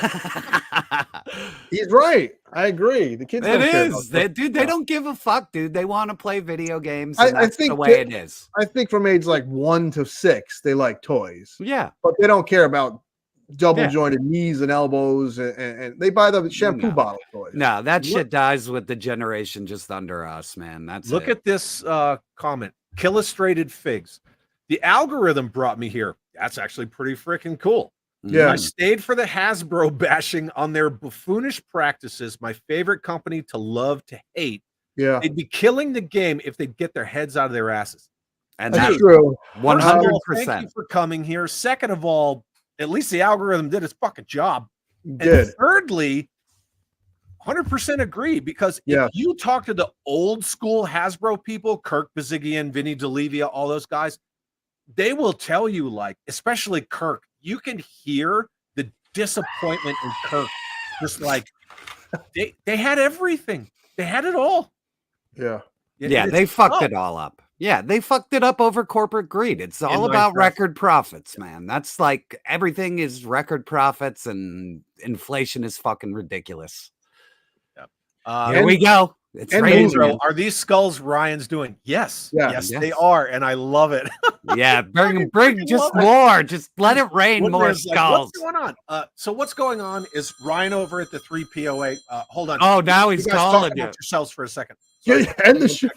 right. I agree. The kids. It is. They don't give a fuck, dude. They want to play video games. And that's the way it is. I think from age like 1 to 6, they like toys. Yeah. But they don't care about double jointed knees and elbows, and they buy the shampoo bottle toys. No, that shit dies with the generation just under us, man. That's Look at this comment. Illustrated Figs. The algorithm brought me here. That's actually pretty freaking cool. Yeah. I stayed for the Hasbro bashing on their buffoonish practices, my favorite company to love to hate. Yeah. They'd be killing the game if they'd get their heads out of their asses. And that's true. 100%. Thank you for coming here. Second of all, at least the algorithm did its fucking job. Did. And thirdly, 100% agree, because if you talk to the old school Hasbro people, Kirk Bazigian, Vinny DeLevia, all those guys, they will tell you, like, especially Kirk, you can hear the disappointment in Kirk. Just like they had everything. They had it all. Yeah. Yeah, they fucked it all up. Yeah, they fucked it up over corporate greed. It's all about record profits, man. That's like everything is record profits, and inflation is fucking ridiculous. Here we go. It's raining. Are these skulls Ryan's doing? Yes. Yeah. Yes, they are, and I love it. Yeah, bring just more. Just let it rain more skulls. What's going on? So what's going on is Ryan over at the 3POA. Hold on. Oh, now he's calling you. Yourselves for a second. End the show.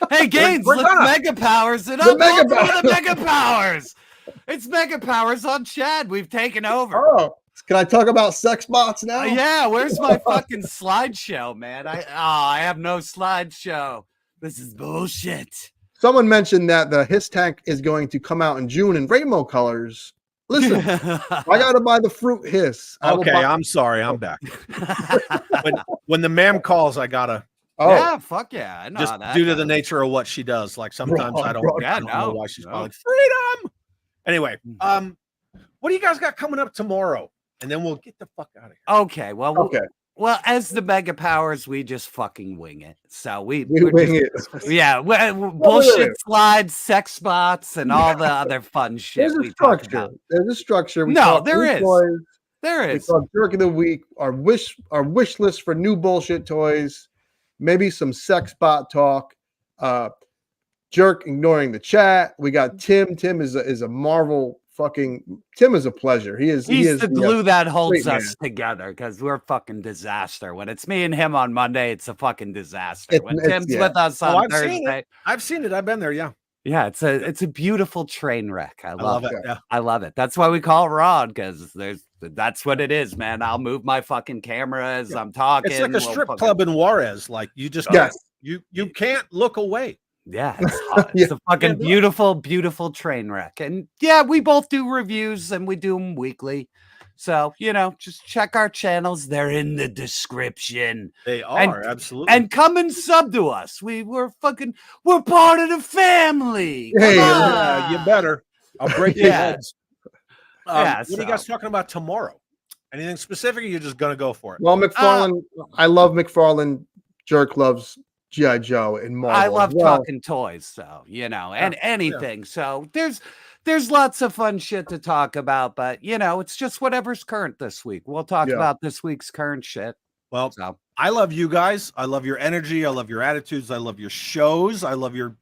Hey, Gaines, let's Mega Powers it up. Welcome to the Mega Powers. It's Mega Powers on Chad. We've taken over. Oh, can I talk about sex bots now? Yeah, where's my fucking slideshow, man? I have no slideshow. This is bullshit. Someone mentioned that the Hiss tank is going to come out in June in rainbow colors. Listen, I gotta buy the fruit Hiss. Okay, I'm sorry, I'm back. when the ma'am calls, I gotta. Oh yeah, fuck yeah! I know just that. due to the nature of what she does. Like sometimes I don't know why she's calling freedom. Anyway, what do you guys got coming up tomorrow? And then we'll get the fuck out of here. Okay, well, as the Mega Powers, we just fucking wing it. So we wing it. Yeah, bullshit slides, sex bots, and all the other fun shit. There's a structure. There's a structure. No, there is. Toys. There is. We talk Jerk of the Week, our wish list for new bullshit toys, maybe some sex bot talk. Jerk ignoring the chat. We got Tim. Tim is a Marvel fucking. Tim is a pleasure. He's the glue that holds us together, because we're fucking disaster. When it's me and him on Monday, it's a fucking disaster. When Tim's with us on Thursday, I've seen it. I've been there. Yeah. Yeah, it's a beautiful train wreck. I love it. Yeah. I love it. That's why we call it Rod, because that's what it is, man. I'll move my fucking camera as I'm talking. It's like a strip club in Juarez. Like you just you can't look away. Yeah, it's a fucking beautiful train wreck. And yeah, we both do reviews, and we do them weekly. So, just check our channels. They're in the description. They are, absolutely. And come and sub to us. We're part of the family. Hey, you better. I'll break your heads. What are you guys talking about tomorrow? Anything specific? Or you're just gonna go for it. Well, McFarlane, I love McFarlane. Jerk loves G.I. Joe and Marvel. I love as well. talking toys, so and anything. So there's lots of fun shit to talk about, but it's just whatever's current this week. We'll talk about this week's current shit. Well, So I love you guys. I love your energy. I love your attitudes. I love your shows. I love your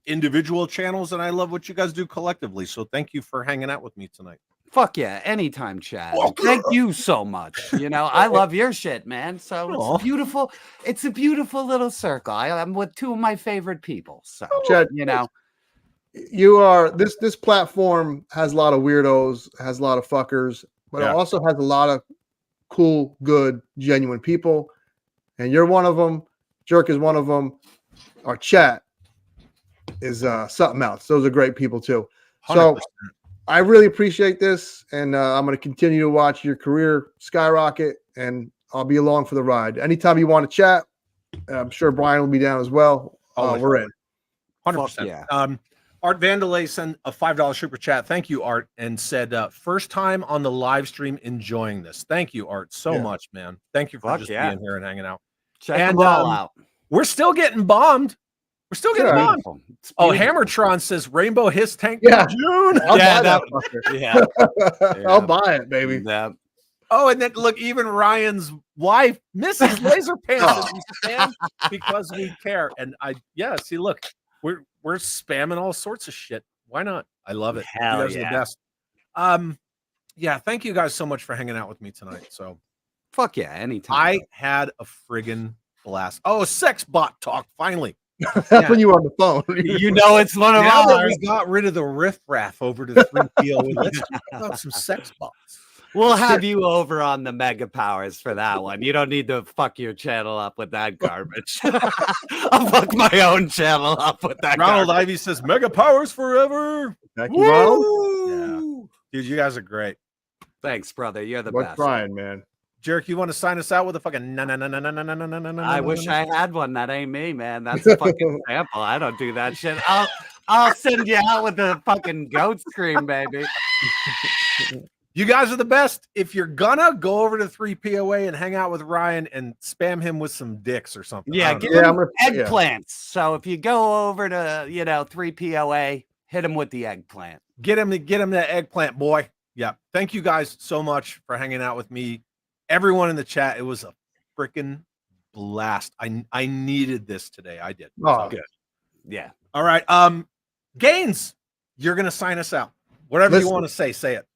individual channels, and I love what you guys do collectively. So thank you for hanging out with me tonight. fuck yeah, anytime, Chad. Thank you so much. I love your shit, man. So it's beautiful. It's a beautiful little circle. I'm with two of my favorite people. So Chad, you are this platform has a lot of weirdos, has a lot of fuckers, but it also has a lot of cool, good, genuine people. And you're one of them. Jerk is one of them. Our chat is something else. Those are great people too. 100%. So I really appreciate this, and I'm going to continue to watch your career skyrocket, and I'll be along for the ride. Anytime you want to chat, I'm sure Brian will be down as well. We're in. 100%. Yeah. Art Vandalay sent a $5 super chat. Thank you, Art, and said, first time on the live stream enjoying this. Thank you, Art, so much, man. Thank you for just being here and hanging out. Check them all out. We're still getting bombed. We're still getting bombed. Oh, Hammertron says Rainbow Hiss Tank in June. I'll buy it, baby. Yeah. Oh, and then look, even Ryan's wife, Mrs. Laser Pants, because we care. And see, look, we're spamming all sorts of shit. Why not? I love it. Hell you guys are the best. Thank you guys so much for hanging out with me tonight. So fuck yeah, anytime. I had a friggin' blast. Oh, sex bot talk finally. That's when you were on the phone. It's one of now ours. that we got rid of the riffraff over to the 3PO. Let's talk about some sex bots. We'll have you over on the Mega Powers for that one. You don't need to fuck your channel up with that garbage. I'll fuck my own channel up with that. Ronald garbage. Ivy says Mega Powers forever. Thank you, Ronald. Yeah. Dude, you guys are great. Thanks, brother. You're the What's best. Brian, man? Jerk, you want to sign us out with a fucking I wish I had one. That ain't me, man. That's a fucking sample. I don't do that shit. I'll send you out with a fucking goat scream, baby. You guys are the best. If you're gonna go over to 3POA and hang out with Ryan and spam him with some dicks or something. Yeah, give him eggplants. So if you go over to 3POA, hit him with the eggplant. Get him that eggplant, boy. Yeah. Thank you guys so much for hanging out with me. Everyone in the chat, it was a freaking blast. I needed this today. I did. Oh, good. Yeah. All right. Gaines, you're gonna sign us out. Whatever you want to say it.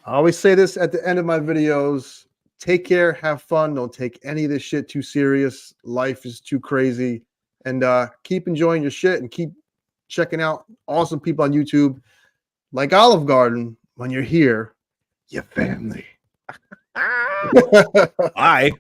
I always say this at the end of my videos. Take care, have fun. Don't take any of this shit too serious. Life is too crazy. And keep enjoying your shit and keep checking out awesome people on YouTube like Olive Garden. When you're here, your family. Bye.